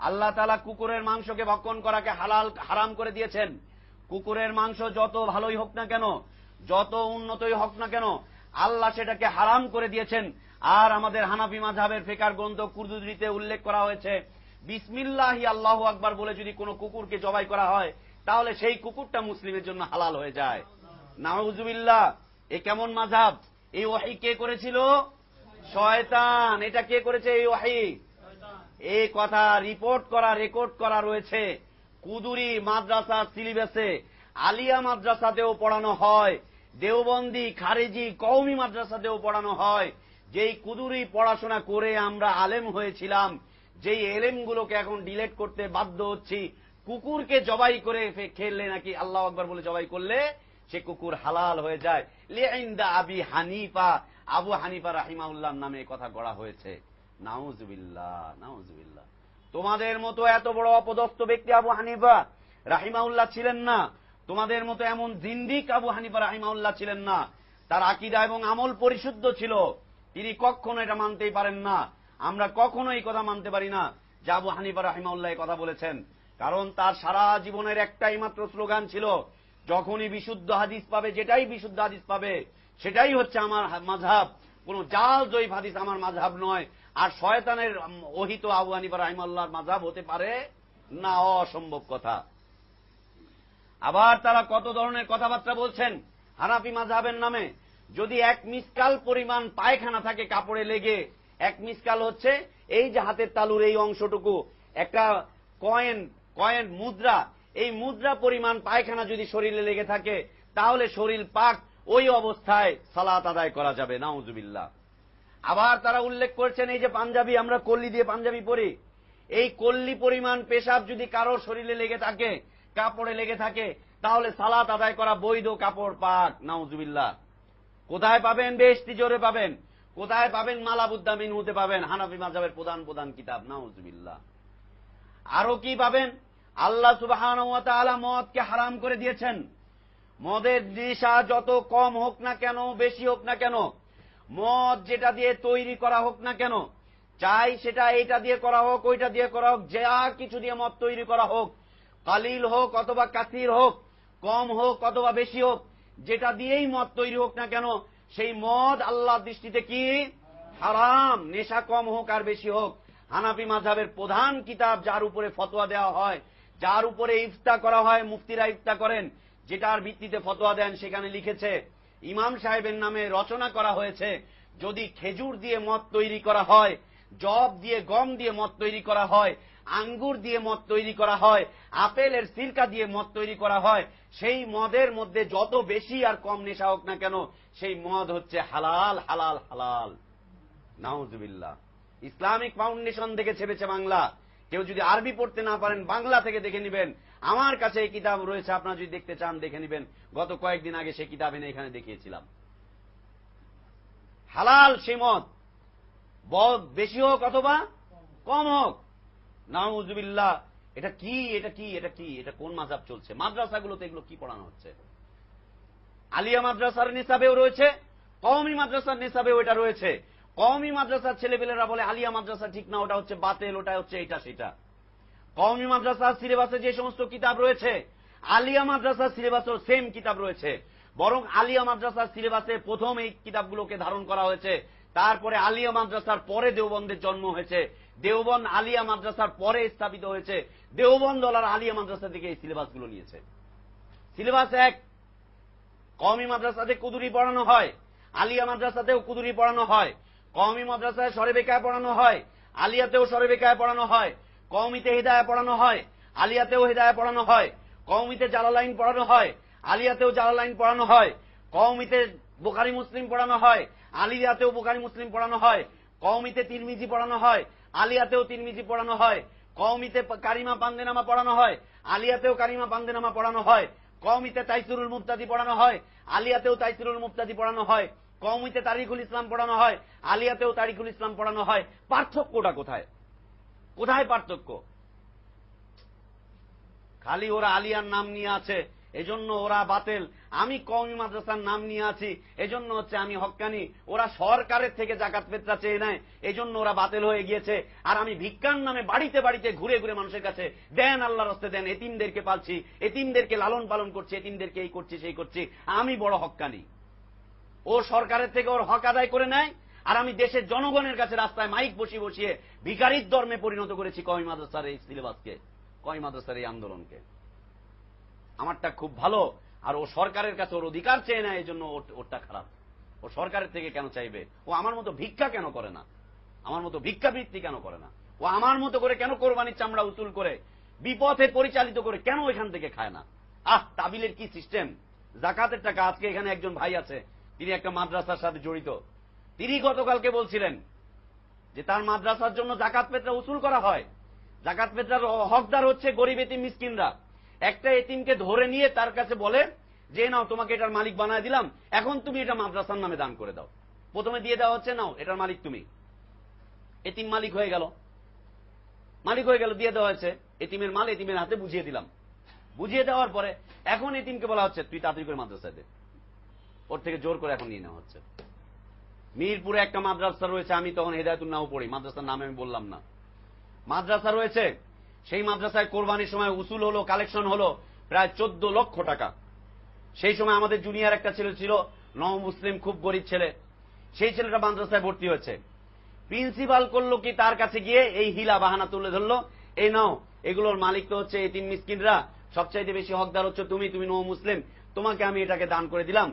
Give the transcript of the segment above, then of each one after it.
আল্লাহ তাআলা কুকুরের মাংসকে ভক্ষণ করাকে হারাম করে দিয়েছেন। কুকুরের মাংস যত ভালোই হোক না কেন, যত উন্নতই হোক না কেন, আল্লাহ সেটাকে হারাম করে দিয়েছেন। আর আমাদের হানাফি মাযহাবের ফিকহ গ্রন্থ কুরদুরিতে উল্লেখ করা হয়েছে, বিসমিল্লাহি আল্লাহু আকবার বলে যদি কোনো কুকুরকে জবাই করা হয়, তাহলে সেই কুকুরটা মুসলিমের জন্য হালাল হয়ে যায়। নাউযুবিল্লাহ। এ কেমন মাযহাব? এই ওহী কে করেছিল? শয়তান। এটা কে করেছে এই ওহী? এই কথা রেকর্ড করা রয়েছে কুদুরি মাদ্রাসা সিলেবাসে, আলিয়া মাদ্রাসাতেও পড়ানো হয়, দেওবন্দি, খারেজি, কওমি মাদ্রাসাতেও পড়ানো হয়। যেই কুদুরি পড়াশোনা করে আমরা আলেম হয়েছিলাম, যেই এলেমগুলোকে এখন ডিলেট করতে বাধ্য হচ্ছি, কুকুরকে জবাই করে খেললে নাকি আল্লাহু আকবার বলে জবাই করলে সে কুকুর হালাল হয়ে যায়। লিইনদা আবি হানিফা, আবু হানিফা রাহিমাহুল্লাহর নামে কথা গড়া হয়েছে। নাউযুবিল্লাহ, নাউযুবিল্লাহ। তোমাদের মতো এত বড় অপদস্থ ব্যক্তি আবু হানিফা রাহিমাহুল্লাহ ছিলেন না। তোমাদের মতো এমন জিন্দিক আবু হানিফা রাহিমাহুল্লাহ ছিলেন না। তার আকীদা এবং আমল পরিশুদ্ধ ছিল। তিনি কখনো এটা মানতেই পারেন না। আমরা কখনো এই কথা মানতে পারি না যে আবু হানিফা রাহিমাহুল্লাহ এই কথা বলেছেন। কারণ তার সারা জীবনের একটাই মাত্র স্লোগান ছিল, যখনই বিশুদ্ধ হাদিস পাবে, যেটাই বিশুদ্ধ হাদিস পাবে সেটাই হচ্ছে আমার মাযহাব, কোন জাল জয়ীফ হাদিস আমার মাযহাব নয়। আর শয়তানের ওহিত আবু হানিফা রাহিমাহুল্লাহর মাযহাব হতে পারে না, অসম্ভব কথা। আবার তারা কত ধরনের কথাবার্তা বলছেন হানাফি মাযহাবের নামে। যদি এক মিসকাল পরিমাণ পায়খানা থাকে কাপড়ে লেগে, এক মিসকাল হচ্ছে এই যে হাতের তালুর এই অংশটুকু, একটা কয়েন মুদ্রা, এই মুদ্রা পরিমাণ পায়খানা যদি শরীরে লেগে থাকে, তাহলে শরীর পাক, ওই অবস্থায় সালাত আদায় করা যাবে। নাউযুবিল্লাহ। আবার তারা উল্লেখ করছেন, এই যে পাঞ্জাবি, আমরা কল্লি দিয়ে পাঞ্জাবি পরি, এই কল্লি পরিমাণ পেশাব যদি কারো শরীরে লেগে থাকে, কাপড়ে লেগে থাকে, তাহলে সালাত আদায় করা বৈধ, কাপড় পাক। নাউযুবিল্লাহ। কোথায় পাবেন? বেশ তিজোরে পাবেন। কোথায় পাবেন? মালাবুদ্দা মিনহুতে পাবেন, হানাফি মাযহাবের প্রধান প্রধান কিতাব। নাউযুবিল্লাহ। আরো কি পাবেন? আল্লাহ সুবহানাহু ওয়া তাআলা মদকে হারাম করে দিয়েছেন। মদের নেশা যত কম হোক না কেন, বেশি হোক না কেন, মদ যেটা দিয়ে তৈরি করা হোক না কেন, চাই সেটা এইটা দিয়ে করা হোক, ওইটা দিয়ে করা হোক, যা কিছু দিয়ে মদ তৈরি করা হোক, কালিল হোক অথবা কাসির হোক, কম হোক অথবা বেশি হোক, যেটা দিয়েই মদ তৈরি হোক না কেন, সেই মদ আল্লাহর দৃষ্টিতে কি? হারাম। নেশা কম হোক আর বেশি হোক। হানাফি মাযহাবের প্রধান কিতাব, যার উপরে ফতোয়া দেওয়া হয়, যার উপরে ইফতা করা হয়, মুফতিরা ইফতা করেন, যেটার ভিত্তিতে ফতোয়া দেন, সেখানে লিখেছে, ইমাম সাহেবের নামে রচনা করা হয়েছে, যদি খেজুর দিয়ে মদ তৈরি করা হয়, জব দিয়ে, গম দিয়ে মদ তৈরি করা হয়, আঙ্গুর দিয়ে মদ তৈরি করা হয়, আপেলের সিরকা দিয়ে মদ তৈরি করা হয়, সেই মদের মধ্যে যত বেশি আর কম নেশা হোক না কেন, সেই মদ হচ্ছে হালাল, হালাল, হালাল। নাউযুবিল্লাহ। ইসলামিক ফাউন্ডেশন থেকে ছেপেছে বাংলা। কেউ যদি আরবি পড়তে না পারেন, বাংলা থেকে দেখে নেবেন। আমার কাছে এই কিতাব রয়েছে, আপনারা যদি দেখতে চান দেখে নেবেন। গত কয়েকদিন আগে সেই কিতাব এনে এখানে দেখিয়েছিলাম। হালাল সে মদ, বেশি হোক অথবা কম হোক। নাউযুবিল্লাহ। এটা কি? এটা কি? এটা কি? এটা কোন মাযহাব চলছে? মাদ্রাসাগুলোতে এগুলো কি পড়ানো হচ্ছে? আলিয়া মাদ্রাসার নিসাবেও রয়েছে, কওমি মাদ্রাসার নিসাবেও এটা রয়েছে। কওমি মাদ্রাসার ছেলেপেলেরা বলে আলিয়া মাদ্রাসা ঠিক না, ওটা হচ্ছে বাতিল, ওটা হচ্ছে এটা সেটা। কওমি মাদ্রাসার সিলেবাসে যে সমস্ত কিতাব রয়েছে, আলিয়া মাদ্রাসার সিলেবাসেও সেম কিতাব রয়েছে। বরং আলিয়া মাদ্রাসার সিলেবাসে প্রথম এই কিতাবগুলোকে ধারণ করা হয়েছে, তারপরে আলিয়া মাদ্রাসার পরে দেওবন্দের জন্ম হয়েছে, দেওবন্দ আলিয়া মাদ্রাসার পরে স্থাপিত হয়েছে, দেওবন্দ আলিয়া মাদ্রাসা থেকে এই সিলেবাসগুলো নিয়েছে। সিলেবাস এক। কওমি মাদ্রাসাতে কুদুরি পড়ানো হয়, আলিয়া মাদ্রাসাতেও কুদুরি পড়ানো হয়। কওমি মাদ্রাসায় শরে বেকায় পড়ানো হয়, আলিয়াতেও শরে বেকায় পড়ানো হয়। কওমিতে হিদায়া পড়ানো হয়, আলিয়াতেও হিদায়া পড়ানো হয়। কওমিতে জালালাইন পড়ানো হয়, আলিয়াতেও জালালাইন পড়ানো হয়। কওমিতে বুখারী মুসলিম পড়ানো হয়, আলিয়াতেও বুখারী মুসলিম পড়ানো হয়। কওমিতে তিরমিজি পড়ানো হয়, আলিয়াতেও তিরমিজি পড়ানো হয়। কওমিতে কারিমা পান্দেনামা পড়ানো হয়, আলিয়াতেও কারিমা পান্দেনামা পড়ানো হয়। কওমিতে তাইসিরুল মুফতাদি পড়ানো হয়, আলিয়াতেও তাইসিরুল মুফতাদি পড়ানো হয়। কওমিতে তারিখুল ইসলাম পড়ানো হয়, আলিয়াতেও তারিখুল ইসলাম পড়ানো হয়। পার্থক্যটা কোথায়? কোথায় পার্থক্য? খালি ওরা আলিয়ার নাম নিয়ে আছে, এজন্য ওরা বাতিল। আমি কওমি মাদ্রাসার নাম নিয়ে আছি, এজন্য হচ্ছে আমি হক্কানি। ওরা সরকারের থেকে জাকাত ফিতরা চেয়ে নেয়, এজন্য ওরা বাতিল হয়ে গিয়েছে। আর আমি ভিক্ষার নামে বাড়িতে বাড়িতে ঘুরে ঘুরে মানুষের কাছে দেন, আল্লাহর রাস্তায় দেন, এতিমদেরকে পালছি, এতিমদেরকে লালন পালন করছি, এতিমদেরকে এই করছি সেই করছি, আমি বড় হক্কানি। ও সরকারের থেকে ওর হক আদায় করে নেয়, আর আমি দেশের জনগণের কাছে রাস্তায় মাইক বসিয়ে বসিয়ে ভিখারির ধর্মে পরিণত করেছি কওমি মাদ্রাসার এই সিলেবাসকে, কওমি মাদ্রাসার এই আন্দোলনকে। আমারটা খুব ভালো, আর ও সরকারের কাছে ওর অধিকার চেয়ে নেয়, এই জন্য ওরটা খারাপ। ও সরকারের থেকে কেন চাইবে? ও আমার মতো ভিক্ষা কেন করে না? আমার মতো ভিক্ষাবৃত্তি কেন করে না? ও আমার মতো করে কেন কোরবানির চামড়া উসুল করে বিপথে পরিচালিত করে কেন এখান থেকে খায় না? তাবিলের কি সিস্টেম! জাকাতের টাকা, আজকে এখানে একজন ভাই আছে, তিনি একটা মাদ্রাসার সাথে জড়িত। তিনি গতকালকে বলছিলেন যে তার মাদ্রাসার জন্য জাকাত ফিতরা উসুল করা হয়। জাকাত ফিতরার হকদার হচ্ছে গরিব এতিম মিসকিনরা। একটা এতিমকে ধরে নিয়ে তার কাছে বলে যে নাও, তোমাকে এটার মালিক বানায় দিলাম, এখন তুমি এটা মাদ্রাসার নামে দান করে দাও। প্রথমে দিয়ে দেওয়া হচ্ছে, নাও এটার মালিক তুমি। এতিম মালিক হয়ে গেল, দিয়ে দেওয়া হয়েছে। এতিমের মাল এতিমের হাতে বুঝিয়ে দিলাম। বুঝিয়ে দেওয়ার পরে এখন এতিমকে বলা হচ্ছে তুই তাড়াতাড়ি করে মাদ্রাসায় দে। ওর থেকে জোর করে এখন নিয়ে নেওয়া হচ্ছে। মিরপুরে একটা মাদ্রাসা রয়েছে, আমি তখন হেদায়েতুন নাও পড়ি, মাদ্রাসার নামে আমি বললাম না। মাদ্রাসা রয়েছে, সেই মাদ্রাসায় কোরবানির সময় উসুল হলো, কালেকশন হলো প্রায় 14 লক্ষ টাকা। সেই সময় আমাদের জুনিয়র একটা ছেলে ছিল, নও মুসলিম, খুব গরিব ছেলে। সেই ছেলেটা মাদ্রাসায় ভর্তি হয়েছে। প্রিন্সিপাল করলো কি, তার কাছে গিয়ে এই হিলা বাহানা তুলে ধরলো, এই নাও, এগুলোর মালিক তো হচ্ছে এতিম মিসকিনরা, সবচাইতে বেশি হকদার হচ্ছে তুমি, নও মুসলিম, তোমাকে আমি এটাকে দান করে দিলাম।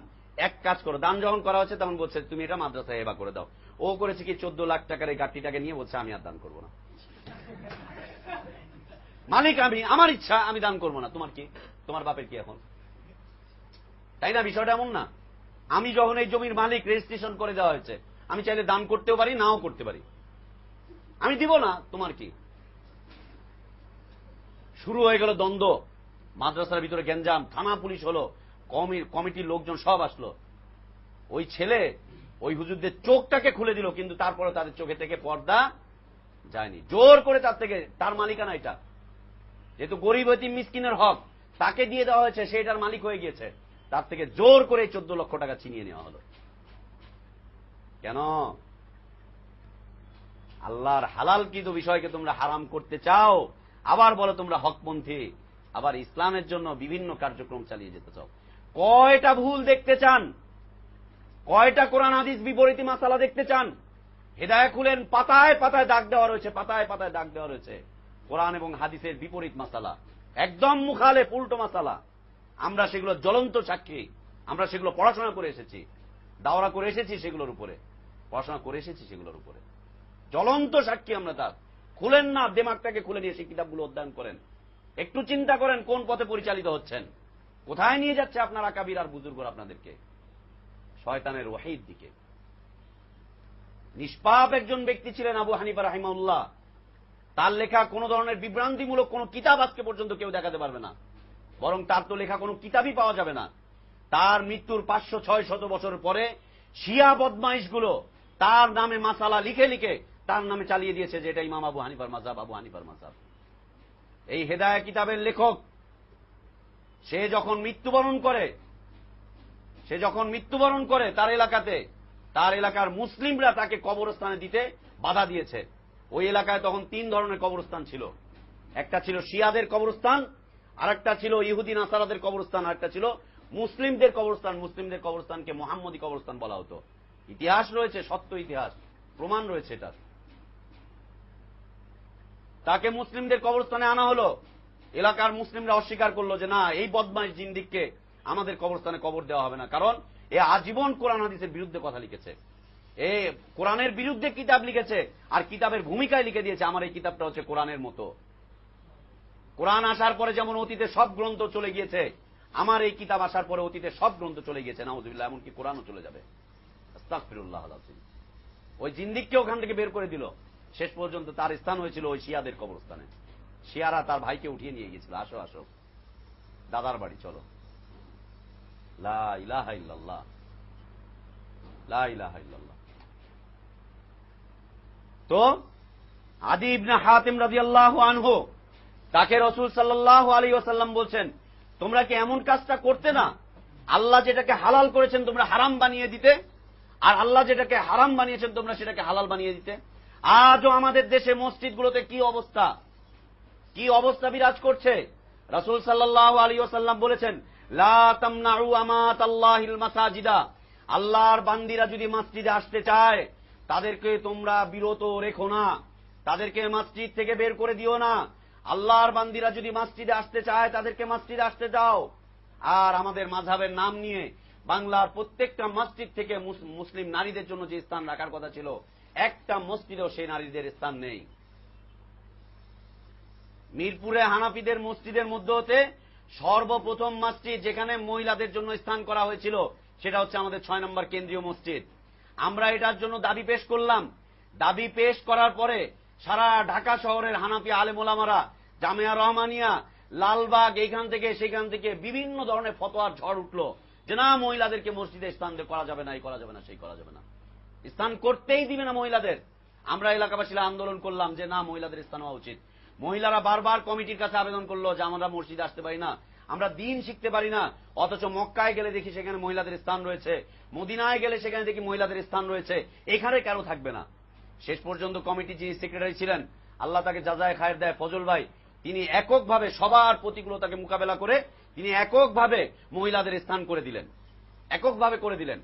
এক কাজ করো। দান যখন করা হচ্ছে তখন বলছে তুমি এটা মাদ্রাসায় হেবা করে দাও। ও করেছে কি, 14 লাখ টাকার এই গাড়িটাকে নিয়ে বলছে আমি আর দান করবো না। মালিক আমি, আমার ইচ্ছা, আমি দান করবো না। তোমার কি, তোমার বাপের কি এখন? তাই না? বিষয়টা এমন না। আমি যখন এই জমির মালিক, রেজিস্ট্রেশন করে দেওয়া হয়েছে, আমি চাইলে দান করতেও পারি, নাও করতে পারি। আমি দিব না, তোমার কি? শুরু হয়ে গেল দ্বন্দ্ব, মাদ্রাসার ভিতরে গ্যাঞ্জাম, থানা পুলিশ হলো, কমিটির লোকজন সব আসলো। ওই ছেলে ওই হুজুরদের চোখটাকে খুলে দিল, কিন্তু তারপরে তাদের চোখে থেকে পর্দা যায়নি। জোর করে তার থেকে, তার মালিকানা এটা, যেহেতু গরিব এতিম মিসকিনের হক তাকে দিয়ে দেওয়া হয়েছে, সে এটার মালিক হয়ে গিয়েছে, তার থেকে জোর করে 14 লক্ষ টাকা ছিনিয়ে নেওয়া হলো। কেন? আল্লাহর হালালকৃত বিষয়কে তোমরা হারাম করতে চাও, আবার বলো তোমরা হকপন্থী, আবার ইসলামের জন্য বিভিন্ন কার্যক্রম চালিয়ে যেতে চাও। কয়টা ভুল দেখতে চান? কয়টা কোরআন হাদিস বিপরীত মাসালা দেখতে চান? হেদায়েত খুলেন, পাতায় পাতায় দাগ দেওয়া রয়েছে, পাতায় পাতায় দাগ দেওয়া রয়েছে কোরআন এবং হাদিসের বিপরীত মাসালা, একদম মুখালেফ, উল্টো মাসালা। আমরা সেগুলো জ্বলন্ত সাক্ষী। আমরা সেগুলো পড়াশোনা করে এসেছি, দাওরা করে এসেছি সেগুলোর উপরে, পড়াশোনা করে এসেছি সেগুলোর উপরে, জ্বলন্ত সাক্ষী আমরা তার। খুলেন না, দিমাগটাকে খুলে নিয়ে সেই কিতাবগুলো অধ্যয়ন করেন, একটু চিন্তা করেন কোন পথে পরিচালিত হচ্ছেন, কোথায় নিয়ে যাচ্ছে আপনার আকাবির আর বুজুর্গরা আপনাদেরকে? শয়তানের ওয়াহিদ দিকে। নিষ্পাপ একজন ব্যক্তি ছিলেন আবু হানিফা রাহিমাহুল্লাহ। তার লেখা কোন ধরনের বিভ্রান্তিমূলক কোন কিতাব আজকে পর্যন্ত কেউ দেখাতে পারবে না, বরং তার তো লেখা কোন কিতাবই পাওয়া যাবে না। তার মৃত্যুর 500-600 বছর পরে শিয়া বদমাইশগুলো তার নামে মাসালা লিখে লিখে তার নামে চালিয়ে দিয়েছে যে এটা ইমাম আবু হানিফার মাযহাব, আবু হানিফার মাযহাব। এই হেদায়েত কিতাবের লেখক সে যখন মৃত্যুবরণ করে তার এলাকাতে, তার এলাকার মুসলিমরা তাকে কবরস্থানে দিতে বাধা দিয়েছে। ওই এলাকায় তখন 3 ধরনের কবরস্থান ছিল। একটা ছিল শিয়াদের কবরস্থান, আরেকটা ছিল ইহুদি নাসারাদের কবরস্থান, আরেকটা ছিল মুসলিমদের কবরস্থান। মুসলিমদের কবরস্থানকে মুহাম্মদী কবরস্থান বলা হতো। ইতিহাস রয়েছে, সত্য ইতিহাস, প্রমাণ রয়েছে এটা। তাকে মুসলিমদের কবরস্থানে আনা হলো। এলাকার মুসলিমরা অস্বীকার করলো যে না, এই বদমাইশ জিন্দিককে আমাদের কবরস্থানে কবর দেওয়া হবে না, কারণ এ আজীবন কোরআন হাদিসের বিরুদ্ধে কথা লিখেছে, এ কোরআনের বিরুদ্ধে কিতাব লিখেছে, আর কিতাবের ভূমিকায় লিখে দিয়েছে আমার এই কিতাবটা হচ্ছে কোরআনের মতো। কোরআন আসার পরে যেমন অতীতে সব গ্রন্থ চলে গিয়েছে, আমার এই কিতাব আসার পরে অতীতে সব গ্রন্থ চলে গিয়েছে, নাউযুবিল্লাহ, এমনকি কোরআনও চলে যাবে। আস্তাগফিরুল্লাহ আল-আযীম। ওই জিন্দিককে ওখান থেকে বের করে দিল। শেষ পর্যন্ত তার স্থান হয়েছিল ওই শিয়াদের কবরস্থানে। শিয়ারা তার ভাইকে উঠিয়ে নিয়ে গিয়েছিল, আসো আসো দাদার বাড়ি চলো। লা ইলাহা ইল্লাল্লাহ, লা ইলাহা ইল্লাল্লাহ। তো আদি ইবনে হাতিম রাদিয়াল্লাহু আনহু, তাকে রাসূল সাল্লাল্লাহু আলাইহি ওয়াসাল্লাম বলছেন তোমরা কি এমন কাজটা করতে না? আল্লাহ যেটাকে হালাল করেছেন তোমরা হারাম বানিয়ে দিতে, আর আল্লাহ যেটাকে হারাম বানিয়েছেন তোমরা সেটাকে হালাল বানিয়ে দিতে। আজও আমাদের দেশে মসজিদগুলোতে কি অবস্থা, কি অবস্থা বিরাজ করছে। রাসূল সাল্লাল্লাহু আলাইহি ওয়াসাল্লাম বলেছেন, লা তামনাউ আমাতাল্লাহিল মাসাজিদা, আল্লাহর বান্দিরা যদি মসজিদে আসতে চায় তাদেরকে তোমরা বিরত রেখো না, তাদেরকে মসজিদ থেকে বের করে দিও না। আল্লাহর বান্দিরা যদি মসজিদে আসতে চায় তাদেরকে মসজিদে আসতে দাও। আর আমাদের মাযহাবের নাম নিয়ে বাংলার প্রত্যেকটা মসজিদ থেকে মুসলিম নারীদের জন্য যে স্থান রাখার কথা ছিল, একটা মসজিদেও সেই নারীদের স্থান নেই। মিরপুরে হানাফিদের মসজিদের মধ্যে হতে সর্বপ্রথম মসজিদ যেখানে মহিলাদের জন্য স্থান করা হয়েছিল সেটা হচ্ছে আমাদের 6 নম্বর কেন্দ্রীয় মসজিদ। আমরা এটার জন্য দাবি পেশ করলাম। দাবি পেশ করার পরে সারা ঢাকা শহরের হানাফি আলেম ওলামারা, জামিয়া রহমানিয়া, লালবাগ, এইখান থেকে সেখান থেকে বিভিন্ন ধরনের ফতোয়ার ঝড় উঠলো যে না, মহিলাদেরকে মসজিদে স্থান করা যাবে না, এই করা যাবে না, সেই করা যাবে না, স্থান করতেই দিবে না মহিলাদের। আমরা এলাকাবাসীরা আন্দোলন করলাম যে না, মহিলাদের স্থান হওয়া উচিত। মহিলারা বারবার কমিটির কাছে আবেদন করলো যে আমরা মসজিদে আসতে পারি না, আমরা দিন শিখতে পারি না, অথচ মক্কায় গেলে দেখি সেখানে মহিলাদের স্থান রয়েছে, মদিনায় গেলে সেখানে দেখি মহিলাদের স্থান রয়েছে, এখানে কেন থাকবে না। শেষ পর্যন্ত কমিটির যিনি সেক্রেটারি ছিলেন, আল্লাহ তাকে জাযায়ে খায়ের দেয়, ফজল ভাই, তিনি এককভাবে সবার প্রতিকূলতাকে মোকাবেলা করে তিনি এককভাবে মহিলাদের স্থান করে দিলেন, এককভাবে করে দিলেন।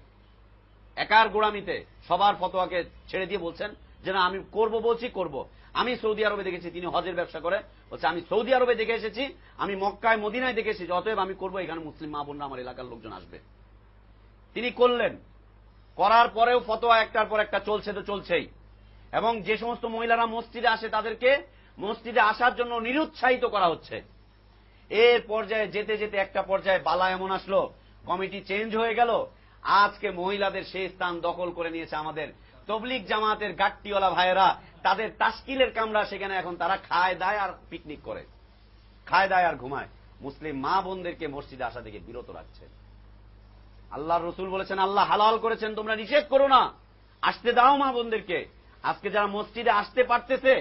একার গোড়ামিতে সবার ফতোয়াকে ছেড়ে দিয়ে বলছেন যে না, আমি করব বলছি করব। আমি সৌদি আরবে দেখেছি, তিনি হজের ব্যবসা করে, বলছে আমি সৌদি আরবে দেখে এসেছি, আমি মক্কায় মদিনায় দেখে এসেছি, অতএব আমি করব, এখানে মুসলিম মা বোনরা আমার এলাকার লোকজন আসবে। তিনি করলেন। করার পরেও ফতোয়া একটার পর একটা চলছে তো চলছেই। এবং যে সমস্ত মহিলারা মসজিদে আসে তাদেরকে মসজিদে আসার জন্য নিরুৎসাহিত করা হচ্ছে। এর পর্যায়ে যেতে যেতে একটা পর্যায়ে বালা এমন আসলো, কমিটি চেঞ্জ হয়ে গেল। আজকে মহিলাদের সেই স্থান দখল করে নিয়েছে আমাদের তবলিগ জামাতের গাট্টিওয়ালা ভাইয়েরা। তাদের তাশকিলের কামরা সেখানে এখন তারা খায় দায় আর পিকনিক করে, খায় দায় আর ঘুমায়। মুসলিম মা বোনদেরকে মসজিদে আসা থেকে বিরত রাখছে। আল্লাহর রাসূল বলেছেন, আল্লাহ হালাল করেছেন, তোমরা নিষেধ করো না, আসতে দাও মা বোনদেরকে। আজকে যারা মসজিদে আসতে পারতেছে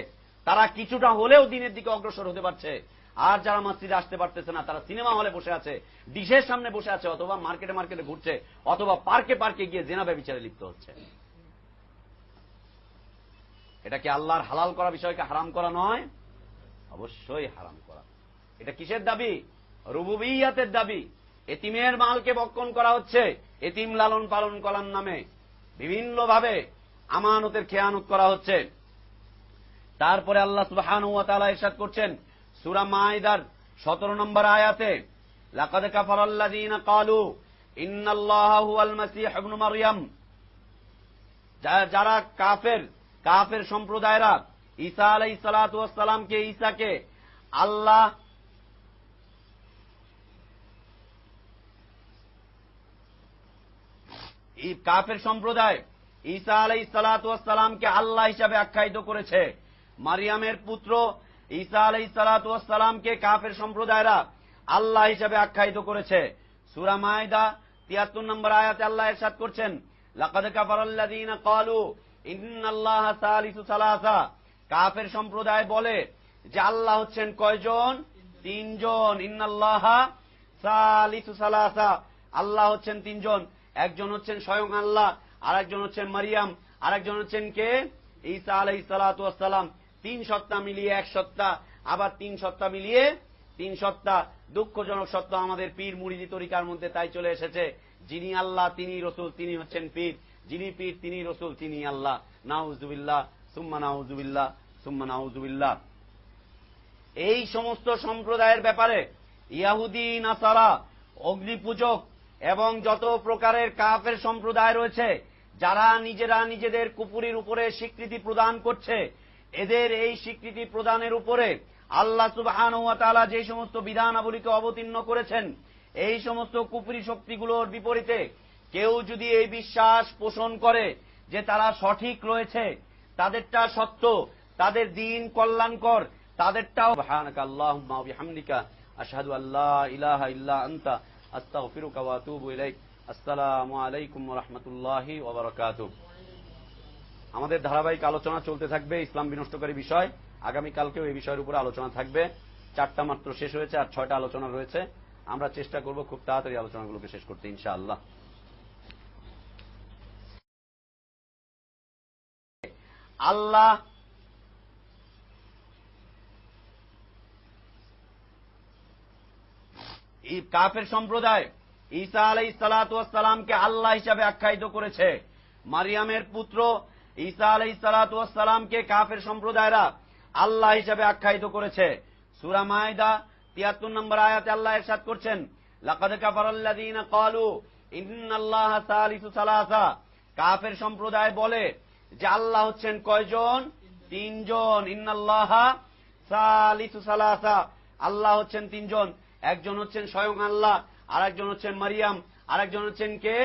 তারা কিছুটা হলেও দিনের দিকে অগ্রসর হতে পারছে, আর যারা মসজিদে আসতে পারতেছে না তারা সিনেমা হলে বসে আছে, ডিশের সামনে বসে আছে, অথবা মার্কেটে মার্কেটে ঘুরছে, অথবা পার্কে পার্কে গিয়ে জিনা ব্যভিচারে লিপ্ত হচ্ছে। এটা কি আল্লাহর হালাল করা বিষয়কে হারাম করা নয়? অবশ্যই হারাম করা। এটা কিসের দাবি? রুবুবিয়্যাতের দাবি। এতিমের মালকে ভক্ষণ করা হচ্ছে, এতিম লালন পালন করার নামে বিভিন্নভাবে আমানতের খেয়ানত করা হচ্ছে। তারপরে আল্লাহ সুবহানাহু ওয়া তাআলা ইরশাদ করছেন সূরা মাইদার 17 নম্বর আয়াতে, লাকাদ কাফারাল্লাযীনা ক্বালু ইন্নাল্লাহা হুয়াল মাসীহ ইবনে মারইয়াম। যারা কাফের সম্প্রদায়রা ঈসা আলাইহিস সালাতু ওয়াস সালামকে, ঈসাকে আল্লাহ কাফের সম্প্রদায় ঈসা আলাইহিস সালাতু ওয়াস সালামকে আল্লাহ হিসাবে আখ্যায়িত করেছে। মারিয়ামের পুত্র ঈসা আলাইহিস সালাতু ওয়াস সালামকে কাফের সম্প্রদায়রা আল্লাহ হিসাবে আখ্যায়িত করেছে। সূরা মাইদা 73 নম্বর আয়াতে আল্লাহ ইরশাদ করছেন, লাকাদ কাফারাল্লাযীনা ক্বালু ইন্নাল্লাহা সালিসু সালাসা। কাফের সম্প্রদায় বলে যে আল্লাহ হচ্ছেন কয়জন? 3 জন। ইন্নাল্লাহা সালিসু সালাসা, আল্লাহ হচ্ছেন 3 জন। একজন হচ্ছেন স্বয়ং আল্লাহ, আরেকজন হচ্ছেন মারিয়াম, আরেকজন হচ্ছেন কে? ঈসা আলাইহিস সালাতু ওয়াস সালাম। 3 সত্তা মিলিয়ে 1 সত্তা, আবার 3 সত্তা মিলিয়ে 3 সত্তা। দুঃখজনক সত্য আমাদের পীর মুরিদি তরিকার মধ্যে তাই চলে এসেছে, যিনি আল্লাহ তিনি রসুল, তিনি হচ্ছেন পীর, যিনি পীর তিনি রসুল, তিনি আল্লাহ। নাউযুবিল্লাহ সুম্মা নাউযুবিল্লাহ সুম্মা নাউযুবিল্লাহ। এই সমস্ত সম্প্রদায়ের ব্যাপারে ইহুদি, নাসারা, অগ্নিপূজক এবং যত প্রকারের কাফের সম্প্রদায় রয়েছে, যারা নিজেরা নিজেদের কুফরির উপরে স্বীকৃতি প্রদান করছে, এদের এই স্বীকৃতি প্রদানের উপরে আল্লাহ সুবহানাহু ওয়া তাআলা যে সমস্ত বিধানাবলীকে অবতীর্ণ করেছেন, এই সমস্ত কুফরি শক্তিগুলোর বিপরীতে কেউ যদি এই বিশ্বাস পোষণ করে যে তারা সঠিক রয়েছে, তাদেরটা সত্য, তাদের দ্বীন কল্যাণকর, তাদেরটাও সুবহানাকা আল্লাহুম্মা ওয়া বিহামদিকা আশহাদু আল্লা ইলাহা ইল্লা আনতা আস্তাগফিরুকা ওয়া আতুবু ইলাইক। আসসালামু আলাইকুম ওয়া রাহমাতুল্লাহি ওয়া বারাকাতুহু। আমাদের ধারাবাহিক আলোচনা চলতে থাকবে ইসলাম বিনষ্টকারী বিষয়। আগামী কালকেও এই বিষয়ের উপরে আলোচনা থাকবে। 4টা মাত্র শেষ হয়েছে, আর 6টা আলোচনা রয়েছে। আমরা চেষ্টা করব খুব তাড়াতাড়ি আলোচনাগুলোকে শেষ করতে ইনশাআল্লাহ। আল্লাহ কাফের সম্প্রদায় ঈসা আলাইহিস সালাতু ওয়াস সালামকে আল্লাহ হিসাবে আখ্যায়িত করেছে। মারিয়ামের পুত্র ঈসা আলাইহিস সালাতু ওয়াস সালামকে কাফের সম্প্রদায়রা আল্লাহ হিসাবে আখ্যায়িত করেছে। সূরা মায়দা ৭৩ নম্বর আয়াতে আল্লাহ ইরশাদ করছেন, লাকাদ কাফারাল্লাযীনা ক্বালু ইন্নাল্লাহা সালিসু সালাসা। কাফের সম্প্রদায় বলে যে আল্লাহ হচ্ছেন কয়জন? তিনজন। ইন্নাল্লাহা সালিসু সালাসা, আল্লাহ হচ্ছেন তিনজন। একজন হচ্ছেন স্বয়ং আল্লাহ, আর একজন হচ্ছেন মারিয়াম, আর একজন হচ্ছেন কে?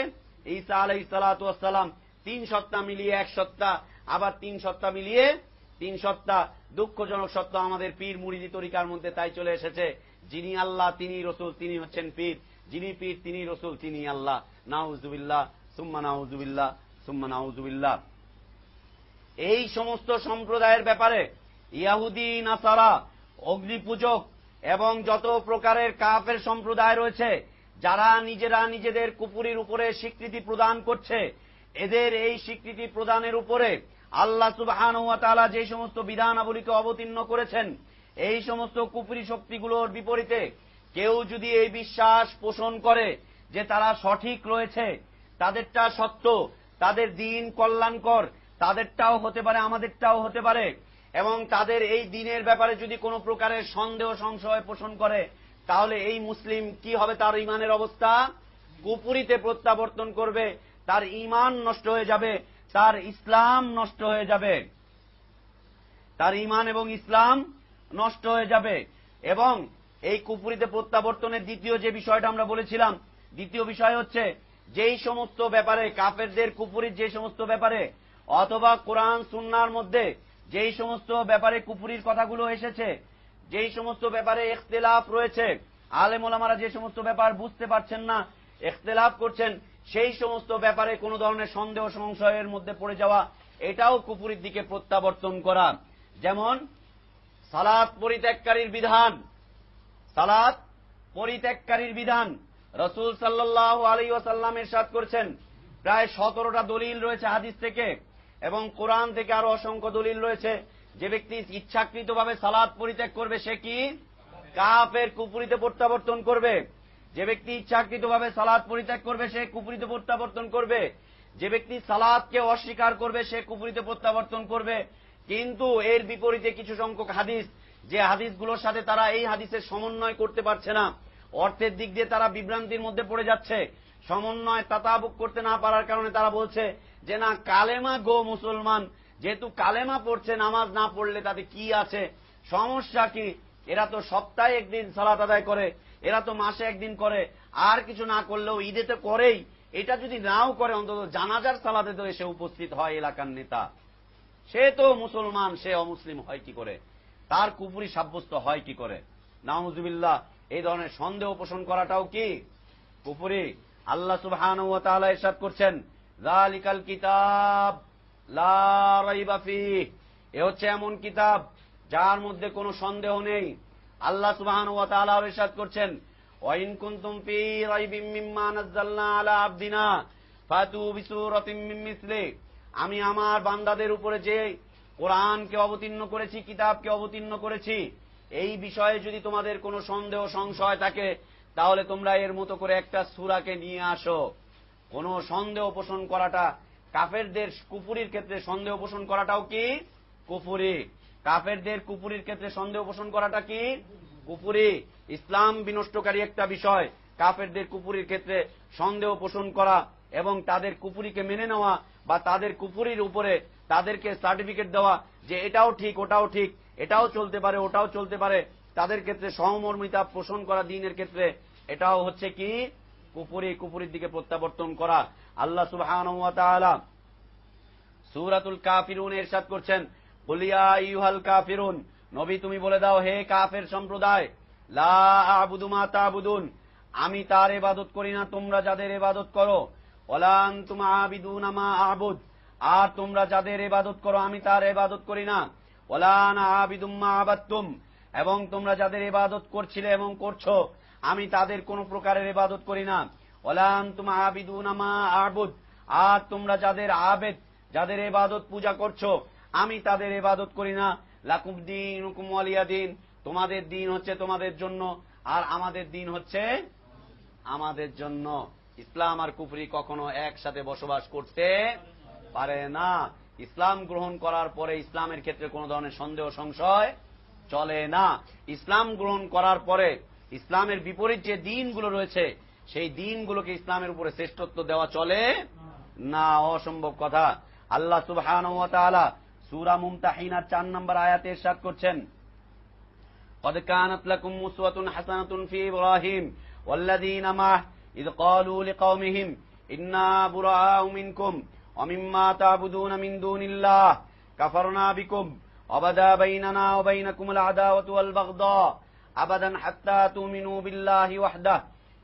ঈসা আলাইহিস সালাতু ওয়াস সালাম। তিন সত্তা মিলিয়ে এক সত্তা, আবার তিন সত্তা মিলিয়ে তিন সত্তা। দুঃখজনক সত্য আমাদের পীর মুরিদি তরিকার মধ্যে তাই চলে এসেছে, যিনি আল্লাহ তিনি রসুল, তিনি হচ্ছেন পীর, যিনি পীর তিনি রসুল, তিনি আল্লাহ। নাউযুবিল্লাহ সুম্মা নাউযুবিল্লাহ সুম্মা নাউযুবিল্লাহ। এই সমস্ত সম্প্রদায়ের ব্যাপারে ইয়াহুদি, নাসারা, অগ্নিপূজক এবং যত প্রকারের কাফের সম্প্রদায় রয়েছে, যারা নিজেরা নিজেদের কুফরির উপরে স্বীকৃতি প্রদান করছে, এদের এই স্বীকৃতি প্রদানের উপরে আল্লাহ সুবহানাহু ওয়া তাআলা যে সমস্ত বিধানাবলীকে অবতীর্ণ করেছেন, এই সমস্ত কুফরি শক্তিগুলোর বিপরীতে কেউ যদি এই বিশ্বাস পোষণ করে যে তারা সঠিক রয়েছে, তাদেরটা সত্য, তাদের দিন কল্যাণকর, তাদেরটাও হতে পারে আমাদেরটাও হতে পারে, এবং তাদের এই দিনের ব্যাপারে যদি কোনো প্রকারের সন্দেহ সংশয় পোষণ করে, তাহলে এই মুসলিম কি হবে? তার ঈমানের অবস্থা কুফরিতে প্রত্যাবর্তন করবে, তার ঈমান নষ্ট হয়ে যাবে, তার ইসলাম নষ্ট হয়ে যাবে, তার ঈমান এবং ইসলাম নষ্ট হয়ে যাবে। এবং এই কুফরিতে প্রত্যাবর্তনের দ্বিতীয় যে বিষয়টা আমরা বলেছিলাম, দ্বিতীয় বিষয় হচ্ছে যেই সমস্ত ব্যাপারে কাফেরদের কুফরির যে সমস্ত ব্যাপারে অথবা কোরআন সুন্নাহর মধ্যে যেই সমস্ত ব্যাপারে কুফরির কথাগুলো এসেছে, যেই সমস্ত ব্যাপারে ইখতিলাফ রয়েছে, আলেম ওলামারা যে সমস্ত ব্যাপার বুঝতে পারছেন না, ইখতিলাফ করছেন, সেই সমস্ত ব্যাপারে কোন ধরনের সন্দেহ সংশয়ের মধ্যে পড়ে যাওয়া, এটাও কুফরির দিকে প্রত্যাবর্তন করা। যেমন সালাত পরিত্যাগকারীর বিধান, সালাত পরিত্যাগকারীর বিধান রাসূল সাল্লাল্লাহু আলাইহি ওয়াসাল্লাম ইরশাদ করেছেন, প্রায় 17টা দলিল রয়েছে হাদিস থেকে এবং কোরআন থেকে আরো অসংখ্য দলিল রয়েছে। যে ব্যক্তি ইচ্ছাকৃতভাবে সালাত পরিত্যাগ করবে সে কি? কাফের, কুফরিতে প্রত্যাবর্তন করবে। যে ব্যক্তি ইচ্ছাকৃতভাবে সালাত পরিত্যাগ করবে সে কুফরিতে প্রত্যাবর্তন করবে। যে ব্যক্তি সালাতকে অস্বীকার করবে সে কুফরিতে প্রত্যাবর্তন করবে। কিন্তু এর বিপরীতে কিছু সংখ্যক হাদিস, যে হাদিসগুলোর সাথে তারা এই হাদিসের সমন্বয় করতে পারছে না, অর্থের দিক দিয়ে তারা বিভ্রান্তির মধ্যে পড়ে যাচ্ছে, সমন্বয় তাতাবুক করতে না পারার কারণে তারা বলছে যে না, কালেমা গো মুসলমান, যেহেতু কালেমা পড়ছে, নামাজ না পড়লে তাতে কি আছে, সমস্যা কি? এরা তো সপ্তাহে একদিন সালাত আদায় করে, এরা তো মাসে একদিন করে, আর কিছু না করলেও ঈদে তো করেই, এটা যদি নাও করে অন্তত জানাজার সালাতে তো এসে উপস্থিত হয় এলাকার নেতা, সে তো মুসলমান, সে অমুসলিম হয় কি করে? তার কুফরি সাব্যস্ত হয় কি করে? নাউযুবিল্লাহ। এই ধরনের সন্দেহ পোষণ করাটাও কি কুফরি? আল্লাহ সুবহানাহু ওয়া তাআলা ইরশাদ করছেন, যালিকাল কিতাব লা রাইবা ফীহ, এ হচ্ছে এমন কিতাব যার মধ্যে কোনো সন্দেহ নেই। আল্লাহ সুবহানাহু ওয়া তাআলা ইরশাদ করছেন, ওয়া ইন কুনতুম ফী রাইবিম মিম্মা নাযালনা আলা আবদিনা ফাতু বিসূরাতিম মিন মিসলি, আমি আমার বান্দাদের উপরে যে কোরআনকে অবতীর্ণ করেছি, কিতাবকে অবতীর্ণ করেছি, এই বিষয়ে যদি তোমাদের কোনো সন্দেহ সংশয় থাকে, তাহলে তোমরা এর মতো করে একটা সূরাকে নিয়ে আসো। কোনো সন্দেহ পোষণ করাটা কাফেরদের কুফরির ক্ষেত্রে সন্দেহ পোষণ করাটাও কি কুফরি? কাফেরদের কুফরির ক্ষেত্রে সন্দেহ পোষণ করাটা কি কুফরি? ইসলাম বিনষ্টকারী একটা বিষয় কাফেরদের কুফরির ক্ষেত্রে সন্দেহ পোষণ করা এবং তাদের কুফরিকে মেনে নেওয়া বা তাদের কুফরির উপরে তাদেরকে সার্টিফিকেট দেওয়া যে এটাও ঠিক ওটাও ঠিক, এটাও চলতে পারে ওটাও চলতে পারে, তাদের ক্ষেত্রে সহমর্মিতা পোষণ করা দিনের ক্ষেত্রে, এটাও হচ্ছে কি কুফরি, কুফরির দিকে প্রত্যাবর্তন করা। আল্লাহ সুবহানাহু ওয়া তাআলা সূরাতুল কাফিরুন ইরশাদ করছেন, কুল ইয়া আইয়ুহাল কাফিরুন, নবী তুমি বলে দাও হে কাফের সম্প্রদায়, লা আ'বুদু মা তা'বুদুন, আমি তার ইবাদত করি না তোমরা যাদের ইবাদত করো, ওয়ালা আনতুম আ'বিদুনা মা আ'বুদ, আর তোমরা যাদের ইবাদত করো আমি তার ইবাদত করি না, ওয়ালা আনা আ'বিদুম মা আবাদতুম, এবং তোমরা যাদের ইবাদত করছিলে এবং করছো আমি তাদের কোন প্রকারের ইবাদত করি না। ওয়ালা আনতুম আবিদুনা মা আ'বুদ, আর তোমরা যাদের আবেদ, যাদের ইবাদত পূজা করছো, আমি তাদের ইবাদত করি না। লাকুম দীনুকুম ওয়ালিয়া দীন, তোমাদের দিন হচ্ছে তোমাদের জন্য, আর আমাদের দিন হচ্ছে আমাদের জন্য। ইসলাম আর কুফরি কখনো একসাথে বসবাস করতে পারে না। ইসলাম গ্রহণ করার পরে ইসলামের ক্ষেত্রে কোনো ধরনের সন্দেহ সংশয় চলে না। ইসলাম গ্রহণ করার পরে ইসলামের বিপরীত যে দিনগুলো রয়েছে, সেই দিনগুলোকে ইসলামের উপরে শ্রেষ্ঠত্ব দেওয়া চলে না, অসম্ভব কথা। আল্লাহ সুবহানাহু ওয়া তাআলা সূরা মুমতাহিনার 4 নম্বর আয়াতে ইরশাদ করছেন, قد كانت لكم أسوة حسنة في إبراهيم والذين معه إذ قالوا لقومهم إنا براء منكم ومما تعبدون من دون الله كفرنا بكم وبدا بيننا وبينكم العداوة والبغضاء أبدا حتى تؤمنوا بالله وحده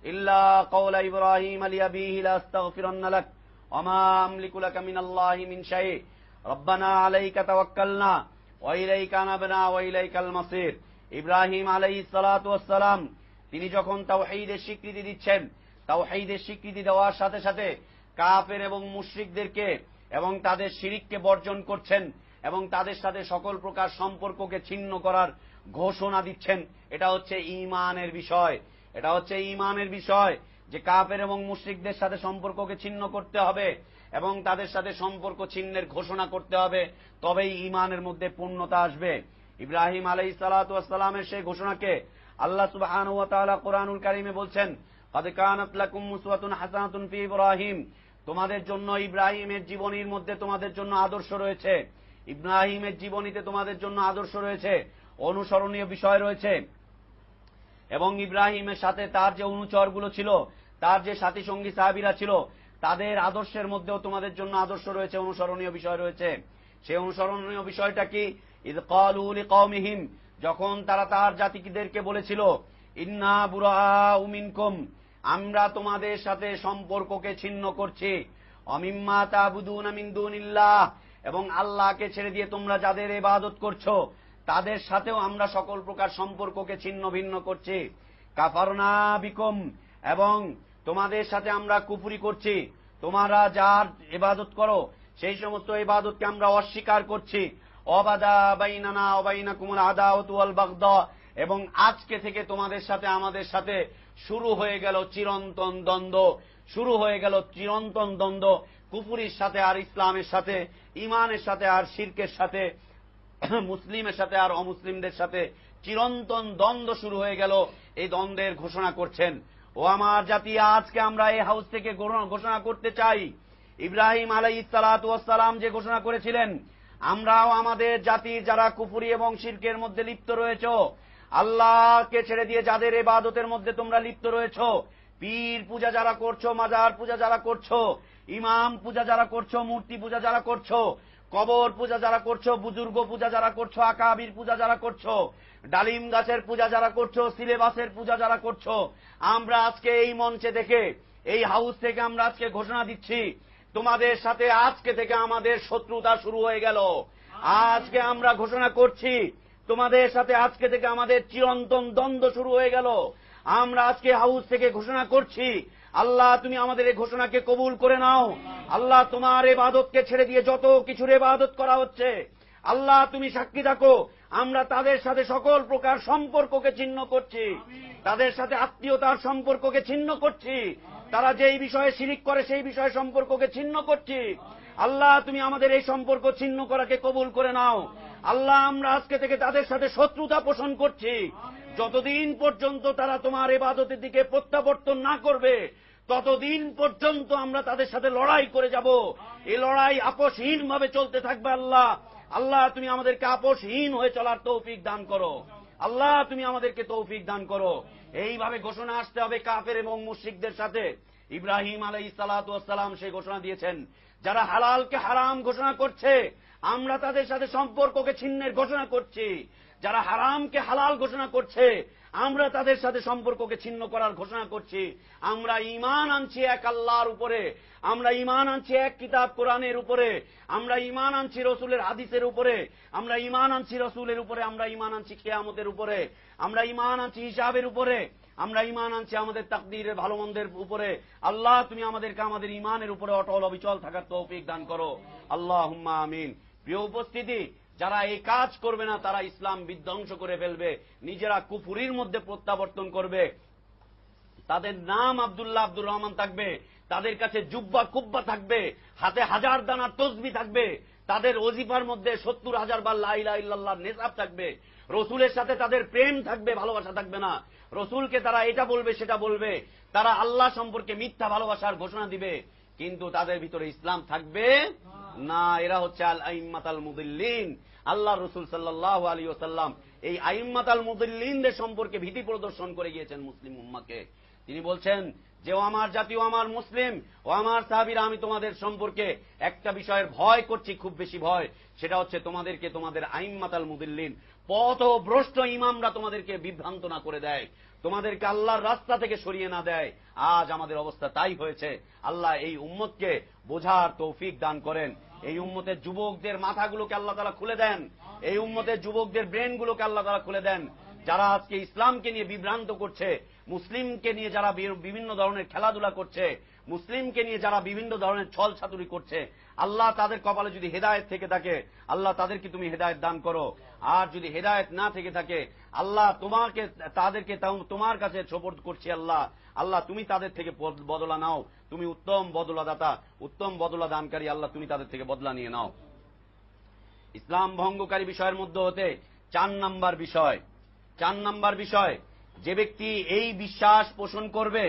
إلا قول إبراهيم لأبيه لأستغفرن لك وما أملك لك من الله من شيء ربنا عليك توكلنا وإليك أنبنا وإليك المصير। ইব্রাহিম আলাইহিস সালাতু ওয়াস সালাম তিনি যখন তাওহীদের স্বীকৃতি দিচ্ছেন, তাওহীদের স্বীকৃতি দেওয়ার সাথে সাথে কাফের এবং মুশরিকদেরকে এবং তাদের শিরিককে বর্জন করছেন এবং তাদের সাথে সকল প্রকার সম্পর্ককে ছিন্ন করার ঘোষণা দিচ্ছেন। এটা হচ্ছে ঈমানের বিষয়, এটা হচ্ছে ঈমানের বিষয় যে কাফের এবং মুশরিকদের সাথে সম্পর্ককে ছিন্ন করতে হবে এবং তাদের সাথে সম্পর্ক ছিন্নের ঘোষণা করতে হবে, তবেই ঈমানের মধ্যে পূর্ণতা আসবে। ইব্রাহিম আলাইহিস সালাতু ওয়াস সালামের সেই ঘোষণাকে আল্লাহ সুবহানাহু ওয়া তাআলা কোরআনুল কারীমে বলছেন, قد كانت لكم أسوة حسنة في إبراهيم, তোমাদের জন্য ইব্রাহিমের জীবনীর মধ্যে তোমাদের জন্য আদর্শ রয়েছে, ইব্রাহিমের জীবনীতে তোমাদের জন্য আদর্শ রয়েছে, অনুসরণীয় বিষয় রয়েছে। এবং ইব্রাহিমের সাথে তার যে অনুচরগুলো ছিল, তার যে সাথী সঙ্গী সাহাবীরা ছিল, তাদের আদর্শের মধ্যেও তোমাদের জন্য আদর্শ রয়েছে, অনুসরণীয় বিষয় রয়েছে। সেই অনুসরণীয় বিষয়টা কি? ইয ক্বালু লিকওমিহিম, যখন তারা তার জাতিদেরকে বলেছিল, ইন্না বুরাউ মিনকুম, আমরা তোমাদের সাথে সম্পর্ককে ছিন্ন করছি, অমিম্মা তা'বুদুনা মিন দুনিল্লাহ, এবং আল্লাহকে ছেড়ে দিয়ে তোমরা যাদের ইবাদত করছো তাদের সাথেও আমরা সকল প্রকার সম্পর্ককে ছিন্ন ভিন্ন করছি। কাফারনা বিকুম, এবং তোমাদের সাথে আমরা কুফরি করছি, তোমরা যার ইবাদত করো সেই সমস্ত ইবাদতকে আমরা অস্বীকার করছি। অবাদা বাইনানা ওয়া বাইনাকুমুল আদাওয়াতু ওয়াল বাগদা, এবং আজকে থেকে তোমাদের সাথে আমাদের সাথে শুরু হয়ে গেল চিরন্তন দ্বন্দ্ব, শুরু হয়ে গেল চিরন্তন দ্বন্দ্ব, কুফরির সাথে আর ইসলামের সাথে, ঈমানের সাথে আর শিরকের সাথে, মুসলিমের সাথে আর অমুসলিমদের সাথে চিরন্তন দ্বন্দ্ব শুরু হয়ে গেল। এই দ্বন্দ্বের ঘোষণা করছেন, ও আমার জাতি, আজকে আমরা এই হাউস থেকে ঘোষণা করতে চাই, ইব্রাহিম আলাইহিস সালাতু ওয়াস সালাম যে ঘোষণা করেছিলেন, আমরাও আমাদের জাতির যারা কুফরি এবং শিরকের মধ্যে লিপ্ত রয়েছে, আল্লাহকে ছেড়ে দিয়ে যাদের ইবাদতের মধ্যে তোমরা লিপ্ত রয়েছে, পীর পূজা যারা করছো, মাজার পূজা যারা করছো, ইমাম পূজা যারা করছো, মূর্তি পূজা যারা করছো, কবর পূজা যারা করছো, বুজুর্গ পূজা যারা করছো, আকাবির পূজা যারা করছো, ডালিম গাছের পূজা যারা করছো, সিলেবাসের পূজা যারা করছো, আমরা আজকে এই মঞ্চে দেখে, এই হাউস থেকে আমরা আজকে ঘোষণা দিচ্ছি, তোমাদের সাথে আজকে থেকে আমাদের শত্রুতা শুরু হয়ে গেল। আজকে আমরা ঘোষণা করছি, তোমাদের সাথে আজকে থেকে আমাদের চিরন্তন দ্বন্দ্ব শুরু হয়ে গেল। আমরা আজকে হাউস থেকে ঘোষণা করছি, আল্লাহ তুমি আমাদের এই ঘোষণাকে কবুল করে নাও। আল্লাহ তোমার ইবাদতকে ছেড়ে দিয়ে যত কিছুর ইবাদত করা হচ্ছে, আল্লাহ তুমি সাক্ষী থাকো, আমরা তাদের সাথে সকল প্রকার সম্পর্ককে ছিন্ন করছি, তাদের সাথে আত্মীয়তার সম্পর্ককে ছিন্ন করছি, তারা যেই বিষয়ে শিরিক করে সেই বিষয়ে সম্পর্ককে ছিন্ন করছি। আল্লাহ তুমি আমাদের এই সম্পর্ক ছিন্ন করাকে কবুল করে নাও। আল্লাহ আমরা আজকে থেকে তাদের সাথে শত্রুতা পোষণ করছি, যতদিন পর্যন্ত তারা তোমার ইবাদতের দিকে প্রত্যাবর্তন না করবে ততদিন পর্যন্ত আমরা তাদের সাথে লড়াই করে যাব। এই লড়াই আপোষহীন ভাবে চলতে থাকবে। আল্লাহ, আল্লাহ তুমি আমাদেরকে আপোষহীন হয়ে চলার তৌফিক দান করো। আল্লাহ তুমি আমাদেরকে তৌফিক দান করো। এইভাবে ঘোষণা আসতে হবে কাফের এবং মুশরিকদের সাথে। ইব্রাহিম আলাইহিস সালাতু ওয়াস সালাম সেই ঘোষণা দিয়েছেন, যারা হালালকে হারাম ঘোষণা করছে আমরা তাদের সাথে সম্পর্ককে ছিন্নের ঘোষণা করছি, যারা হারামকে হালাল ঘোষণা করছে, আমরা তাদের সাথে সম্পর্ককে ছিন্ন করার ঘোষণা করছি। আমরা ঈমান আনছি এক আল্লাহর উপরে, আমরা ঈমান আনছি এক কিতাব কোরআনের উপরে, আমরা ঈমান আনছি রসুলের হাদিসের উপরে, আমরা ঈমান আনছি রসুলের উপরে, আমরা ঈমান আনছি কিয়ামতের উপরে, আমরা ঈমান আনছি হিসাবের উপরে, আমরা ঈমান আনছি আমাদের তাকদীরের ভালো মন্দের উপরে। আল্লাহ তুমি আমাদেরকে আমাদের ঈমানের উপরে অটল অবিচল থাকার তৌফিক দান করো, আল্লাহুম্মা আমিন। প্রিয় উপস্থিতি, যারা এই কাজ করবে না তারা ইসলাম বিধ্বংস করে ফেলবে, নিজেরা কুফুরির মধ্যে প্রত্যাবর্তন করবে। তাদের নাম আব্দুল্লাহ আব্দুর রহমান থাকবে, তাদের কাছে জুব্বা কুব্বা থাকবে, হাতে 1000 দানা তসবি থাকবে, তাদের ওজিফার মধ্যে 70,000 বার লা ইলাহা ইল্লাল্লাহর নেসাব থাকবে, রসুলের সাথে তাদের প্রেম থাকবে, ভালোবাসা থাকবে না। রসুলকে তারা এটা বলবে সেটা বলবে, তারা আল্লাহ সম্পর্কে মিথ্যা ভালোবাসার ঘোষণা দিবে, কিন্তু তাদের ভিতরে ইসলাম থাকবে না। এরা হচ্ছে আল আইম্মাতাল মুদিল্লিন। আল্লাহ রসুল সাল্লাল্লাহু আলাইহি ওয়াসাল্লাম এই আইম্মাতাল মুদিল্লিনদের সম্পর্কে ভীতি প্রদর্শন করে গিয়েছেন মুসলিম উম্মাহকে। তিনি বলছেন যে ও আমার জাতি, ও আমার মুসলিম, ও আমার সাহাবীরা, আমি তোমাদের সম্পর্কে একটা বিষয়ের ভয় করছি, খুব বেশি ভয়, সেটা হচ্ছে তোমাদেরকে তোমাদের আইম্মাতাল মুদিল্লিন পথভ্রষ্ট ইমামরা তোমাদেরকে বিভ্রান্ত না করে দেয়, তোমাদেরকে আল্লাহর রাস্তা থেকে সরিয়ে না দেয়। আজ আমাদের অবস্থা তাই হয়েছে। আল্লাহ এই উম্মতকে বোঝার তৌফিক দান করেন, এই উম্মতের যুবকদের মাথাগুলোকে আল্লাহ তাআলা খুলে দেন, এই উম্মতের যুবকদের ব্রেনগুলোকে আল্লাহ তাআলা খুলে দেন। যারা আজকে ইসলামকে নিয়ে বিভ্রান্ত করছে, মুসলিমকে নিয়ে যারা বিভিন্ন ধরনের খেলাধুলা করছে, মুসলিমকে নিয়ে যারা বিভিন্ন ধরনের ছল ছাতুরি করছে, আল্লাহ তাদের কপালে যদি হেদায়েত থেকে থাকে, আল্লাহ তাদেরকে তুমি হেদায়েত দান করো। আর যদি হেদায়েত না থেকে থাকে, আল্লাহ তাদেরকে তোমার কাছে সোপর্দ করছি। আল্লাহ আল্লাহ তুমি তাদের থেকে বদলা নাও, তুমি উত্তম বদলাদাতা, উত্তম বদলা দানকারী। আল্লাহ তুমি তাদের থেকে বদলা নিয়ে নাও। ইসলাম ভঙ্গকারী বিষয়ের মধ্যে হতে 4 নাম্বার বিষয়, যে ব্যক্তি এই বিশ্বাস পোষণ করবে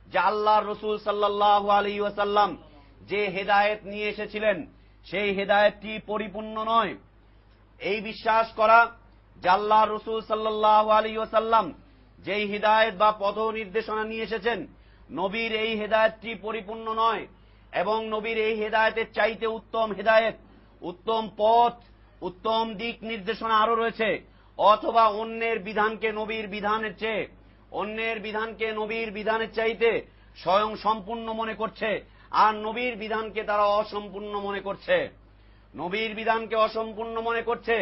যে আল্লাহর রসুল সাল্লাল্লাহু আলাইহি ওয়াসাল্লাম যে হেদায়েত নিয়ে এসেছিলেন সেই হেদায়েতটি পরিপূর্ণ নয়, এই বিশ্বাস করা যে আল্লাহর রসুল সাল্লাল্লাহু আলাইহি ওয়াসাল্লাম যেই হিদায়েত বা পথ নির্দেশনা নিয়ে এসেছেন, নবীর এই হেদায়েতটি পরিপূর্ণ নয়, এবং নবীর এই হেদায়েতের চাইতে উত্তম হেদায়েত, উত্তম পথ, উত্তম দিক নির্দেশনা আরো রয়েছে, অথবা অন্যের বিধানকে নবীর বিধানের চাইতে স্বয়ং সম্পূর্ণ মনে করছে, আর নবীর বিধানকে তারা অসম্পূর্ণ মনে করছে। নবীর বিধানকে অসম্পূর্ণ মনে করছে,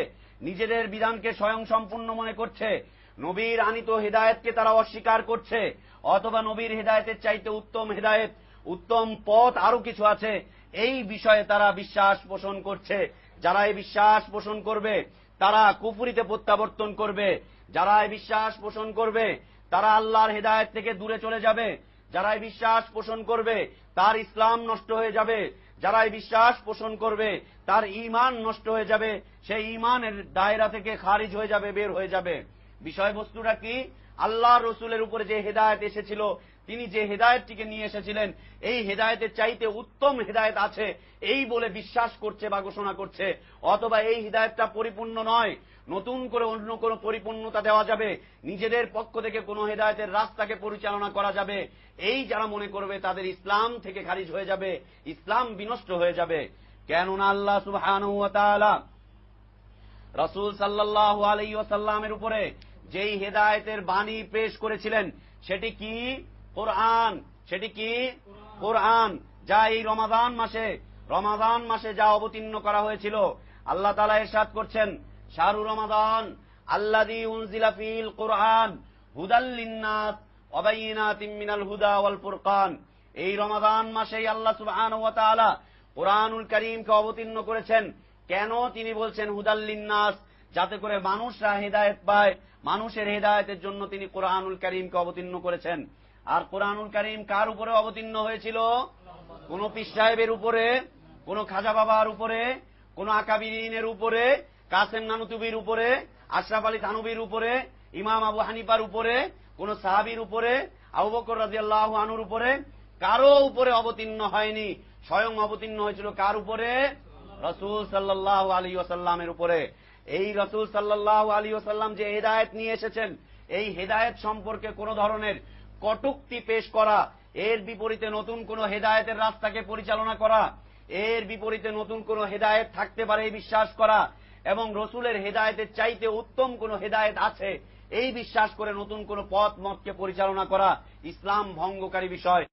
নিজেদের বিধানকে স্বয়ং সম্পূর্ণ মনে করছে, নবীর আনিত হেদায়েতকে তারা অস্বীকার করছে, অথবা নবীর হেদায়েতের চাইতে উত্তম হেদায়েত, উত্তম পথ আরো কিছু আছে, এই বিষয়ে তারা বিশ্বাস পোষণ করছে। যারা এই বিশ্বাস পোষণ করবে তারা কুফরিতে প্রত্যাবর্তন করবে, যারা এই বিশ্বাস পোষণ করবে তারা আল্লাহর হেদায়েত থেকে দূরে চলে যাবে, যারা এই বিশ্বাস পোষণ করবে তার ইসলাম নষ্ট হয়ে যাবে, যারা এই বিশ্বাস পোষণ করবে তার ঈমান নষ্ট হয়ে যাবে, সেই ঈমানের দায়রা থেকে খারিজ হয়ে যাবে, বের হয়ে যাবে। বিষয়বস্তুটা কি? আল্লাহর রসুলের উপরে যে হেদায়েত এসেছিল, তিনি যে হেদায়েতটিকে নিয়ে এসেছিলেন, এই হেদায়েতের চাইতে উত্তম হেদায়েত আছে এই বলে বিশ্বাস করছে বা ঘোষণা করছে, অথবা এই হেদায়েতটা পরিপূর্ণ নয়, নতুন করে অন্য কোনো পরিপূর্ণতা দেওয়া যাবে, নিজেদের পক্ষ থেকে কোনো হেদায়েতের রাস্তাকে পরিচালনা করা যাবে, এই যারা মনে করবে তাদের ইসলাম থেকে খারিজ হয়ে যাবে, ইসলাম বিনষ্ট হয়ে যাবে। কেননা আল্লাহ সুবহানাহু ওয়া তাআলা রাসূল সাল্লাল্লাহু আলাইহি ওয়াসাল্লামের উপরে যেই হেদায়েতের বাণী পেশ করেছিলেন সেটি কি? কোরআন। সেটি কি? কোরআন, যা এই রমাদান মাসে যা অবতীর্ণ করা হয়েছিল। আল্লাহ তাআলা ইরশাদ করছেন, শাহরু রমাদান আল্লাযী উনজিলা ফীল কোরআন হুদাল লিন্নাস ওয়া বাইয়িনাতিম মিনাল হুদা ওয়াল ফুরকান। এই রমাদান মাসেই আল্লাহ সুবহানাহু ওয়া তাআলা কোরআনুল কারীমকে অবতীর্ণ করেছেন। কেন তিনি বলছেন হুদাল লিন্নাস? যাতে করে মানুষরা হেদায়েত পায়, মানুষের হেদায়েতের জন্য তিনি কোরআনুল কারীমকে অবতীর্ণ করেছেন। আর কোরআনুল কারীম কার উপরে অবতীর্ণ হয়েছিল? কোন পীর সাহেবের উপরে, কোন খাজা বাবার উপরে, কোন আকাবিরিনের উপরে, কাসেম নানুতুবির উপরে, আশরাফ আলী থানবীর উপরে, ইমাম আবু হানিফার উপরে, কোন সাহাবীর উপরে, আবু বকর রাদিয়াল্লাহু আনহুর উপরে কারো উপরে অবতীর্ণ হয়নি। স্বয়ং অবতীর্ণ হয়েছিল কার উপরে? রাসূল সাল্লাল্লাহু আলাইহি ওয়াসাল্লামের উপরে। এই রাসূল সাল্লাল্লাহু আলাইহি ওয়াসাল্লাম যে হেদায়েত নিয়ে এসেছেন, এই হেদায়েত সম্পর্কে কোন ধরনের কটূক্তি পেশ করা, এর বিপরীতে নতুন কোন হেদায়েতের রাস্তাকে পরিচালনা করা, এর বিপরীতে নতুন কোন হেদায়েত থাকতে পারে এই বিশ্বাস করা, এবং রসুলের হেদায়েতের চাইতে উত্তম কোন হেদায়েত আছে এই বিশ্বাস করে নতুন কোন পথ মতকে পরিচালনা করা ইসলাম ভঙ্গকারী বিষয়।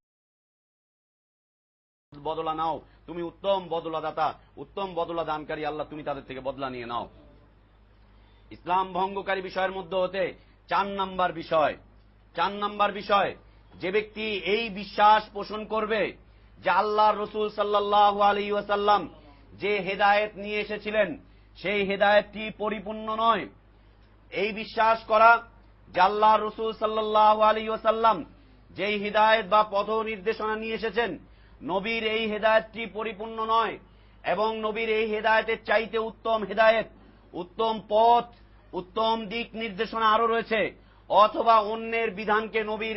বদলা নাও, তুমি উত্তম বদলাদাতা, উত্তম বদলা দানকারী আল্লাহ, তুমি তাদের থেকে বদলা নিয়ে নাও। ইসলাম ভঙ্গকারী বিষয়ের মধ্যে হতে 4 নাম্বার বিষয়, যে ব্যক্তি এই বিশ্বাস পোষণ করবে যে আল্লাহর রসুল সাল্লাল্লাহু আলাইহি ওয়াসাল্লাম যে হেদায়েত নিয়ে এসেছিলেন সেই হেদায়েতটি পরিপূর্ণ নয়, এই বিশ্বাস করা যে আল্লাহর রসুল সাল্লাল্লাহু আলাইহি ওয়াসাল্লাম যেই হিদায়েত বা পথ নির্দেশনা নিয়ে এসেছেন নবীর এই হেদায়েতটি পরিপূর্ণ নয়, এবং নবীর এই হেদায়েতের চাইতে উত্তম হেদায়েত, উত্তম পথ, উত্তম দিক নির্দেশনা আরো রয়েছে, অথবা অন্যের বিধানকে নবীর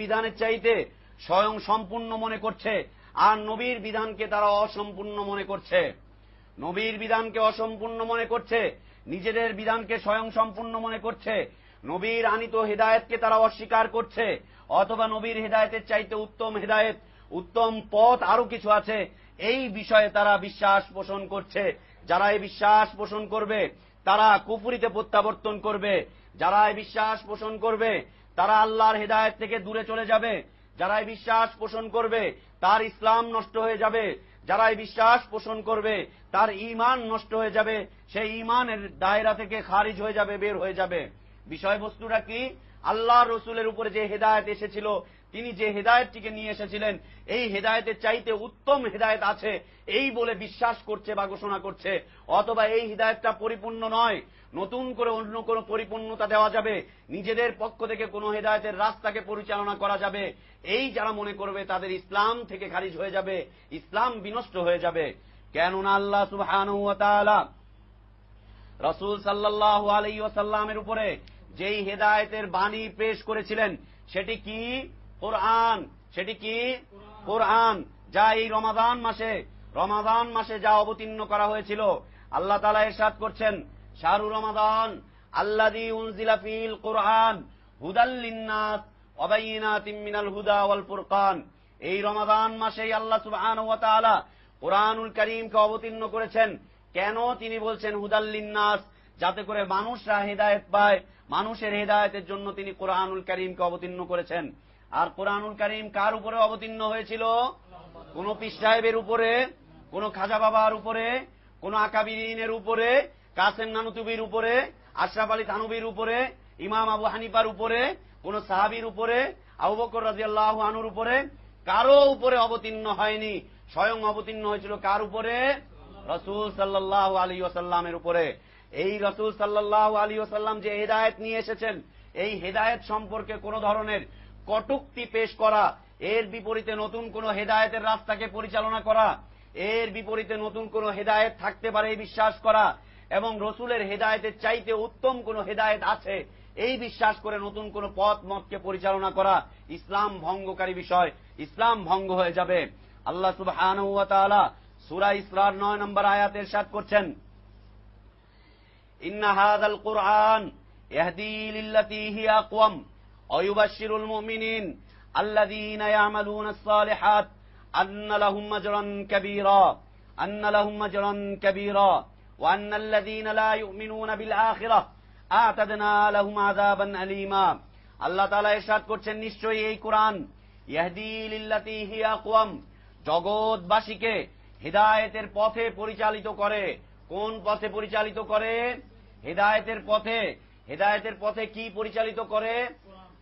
বিধানের চাইতে স্বয়ং সম্পূর্ণ মনে করছে, আর নবীর বিধানকে তারা অসম্পূর্ণ মনে করছে। নবীর বিধানকে অসম্পূর্ণ মনে করছে, নিজেদের বিধানকে স্বয়ং সম্পূর্ণ মনে করছে, নবীর আনিত হেদায়েতকে তারা অস্বীকার করছে, অথবা নবীর হেদায়েতের চাইতে উত্তম হেদায়েত, উত্তম পথ আরো কিছু আছে, এই বিষয়ে তারা বিশ্বাস পোষণ করছে। যারা এই বিশ্বাস পোষণ করবে তারা কুফরিতে প্রত্যাবর্তন করবে, যারা এই বিশ্বাস পোষণ করবে তারা আল্লাহর হেদায়েত থেকে দূরে চলে যাবে, যারা এই বিশ্বাস পোষণ করবে তার ইসলাম নষ্ট হয়ে যাবে, যারা এই বিশ্বাস পোষণ করবে তার ঈমান নষ্ট হয়ে যাবে, সেই ঈমানের দায়রা থেকে খারিজ হয়ে যাবে, বের হয়ে যাবে। বিষয়বস্তুটা কি? আল্লাহর রসুলের উপরে যে হেদায়েত এসেছিল, তিনি যে হেদায়েতটিকে নিয়ে এসেছিলেন এই হেদায়েতের চাইতে উত্তম হেদায়েত আছে এই বলে বিশ্বাস করছে বা ঘোষণা করছে, অথবা এই হেদায়েতটা পরিপূর্ণ নয়, নতুন করে অন্য কোন পরিপূর্ণতা দেওয়া যাবে, নিজেদের পক্ষ থেকে কোন হেদায়েতের রাস্তাকে পরিচালনা করা যাবে, এই যারা মনে করবে তাদের ইসলাম থেকে খারিজ হয়ে যাবে, ইসলাম বিনষ্ট হয়ে যাবে। কেননা আল্লাহ সুবহানাহু ওয়া তাআলা রাসূল সাল্লাল্লাহু আলাইহি ওয়াসাল্লামের উপরে যেই হেদায়েতের বাণী পেশ করেছিলেন সেটি কি? কোরআন। সেটি কি? কোরআন, যা এই রমাদান মাসে যা অবতীর্ণ করা হয়েছিল। আল্লাহ তাআলা ইরশাদ করছেন, শাহরু রমাদান আল্লাযী উনজিলা ফীল কোরআন হুদাল লিন্নাস ওয়া বাইয়িনাতিম মিনাল হুদা ওয়াল ফুরকান। এই রমাদান মাসেই আল্লাহ সুবহানাহু ওয়া তাআলা কোরআনুল কারীমকে অবতীর্ণ করেছেন। কেন তিনি বলছেন হুদাল লিন্নাস? যাতে করে মানুষরা হেদায়েত পায়, মানুষের হেদায়েতের জন্য তিনি কোরআনুল কারীমকে অবতীর্ণ করেছেন। আর কোরআনুল কারীম কার উপরে অবতীর্ণ হয়েছিল? কোন পীর সাহেবের উপরে, কোন খাজা বাবার উপরে, কোন আকাবিরিনের উপরে, কাসেম নানুতুবির উপরে, আশরাফ আলী থানবীর উপরে, ইমাম আবু হানিফার উপরে, কোন সাহাবীর উপরে, আবু বকর রাদিয়াল্লাহু আনহুর উপরে, কারো উপরে অবতীর্ণ হয়নি। স্বয়ং অবতীর্ণ হয়েছিল কার উপরে? রাসূল সাল্লাল্লাহু আলাইহি ওয়াসাল্লামের উপরে। এই রাসূল সাল্লাল্লাহু আলাইহি ওয়াসাল্লাম যে হেদায়েত নিয়ে এসেছেন এই হেদায়েত সম্পর্কে কোন ধরনের কটূক্তি পেশ করা, এর বিপরীতে নতুন কোন হেদায়েতের রাস্তাকে পরিচালনা করা, এর বিপরীতে নতুন কোন হেদায়েত থাকতে পারে এই বিশ্বাস করা, এবং রসুলের হেদায়েতের চাইতে উত্তম কোন হেদায়েত আছে এই বিশ্বাস করে নতুন কোন পথ মতকে পরিচালনা করা ইসলাম ভঙ্গকারী বিষয়, ইসলাম ভঙ্গ হয়ে যাবে। আল্লাহ সুবহানাহু ওয়া তাআলা সূরা ইসরার 9 নম্বর আয়াতে ইরশাদ করছেন, ইন্না হাযাল কুরআন ইয়াহদি লিল্লাতী হিয়া আকওয়াম ওয়া ইউবাশশিরুল মুমিনিন আল্লাযীনা ইয়া'মালুনাস সালিহাত আন্না লাহুম আজরান কাবীরা ওয়া আন্নাল্লাযীনা লা ইউমিনুনা বিল আখিরাহ আ'তাদনা লাহুম আযাবান আলীমা। আল্লাহ তাআলা ইরশাদ করছেন, নিশ্চয়ই এই কোরআন ইয়াহদি লিল্লাতী হিয়া আকওয়াম, জগৎবাসীকে হিদায়াতের পথে পরিচালিত করে। কোন পথে পরিচালিত করে? হিদায়াতের পথে। হিদায়াতের পথে কি পরিচালিত করে?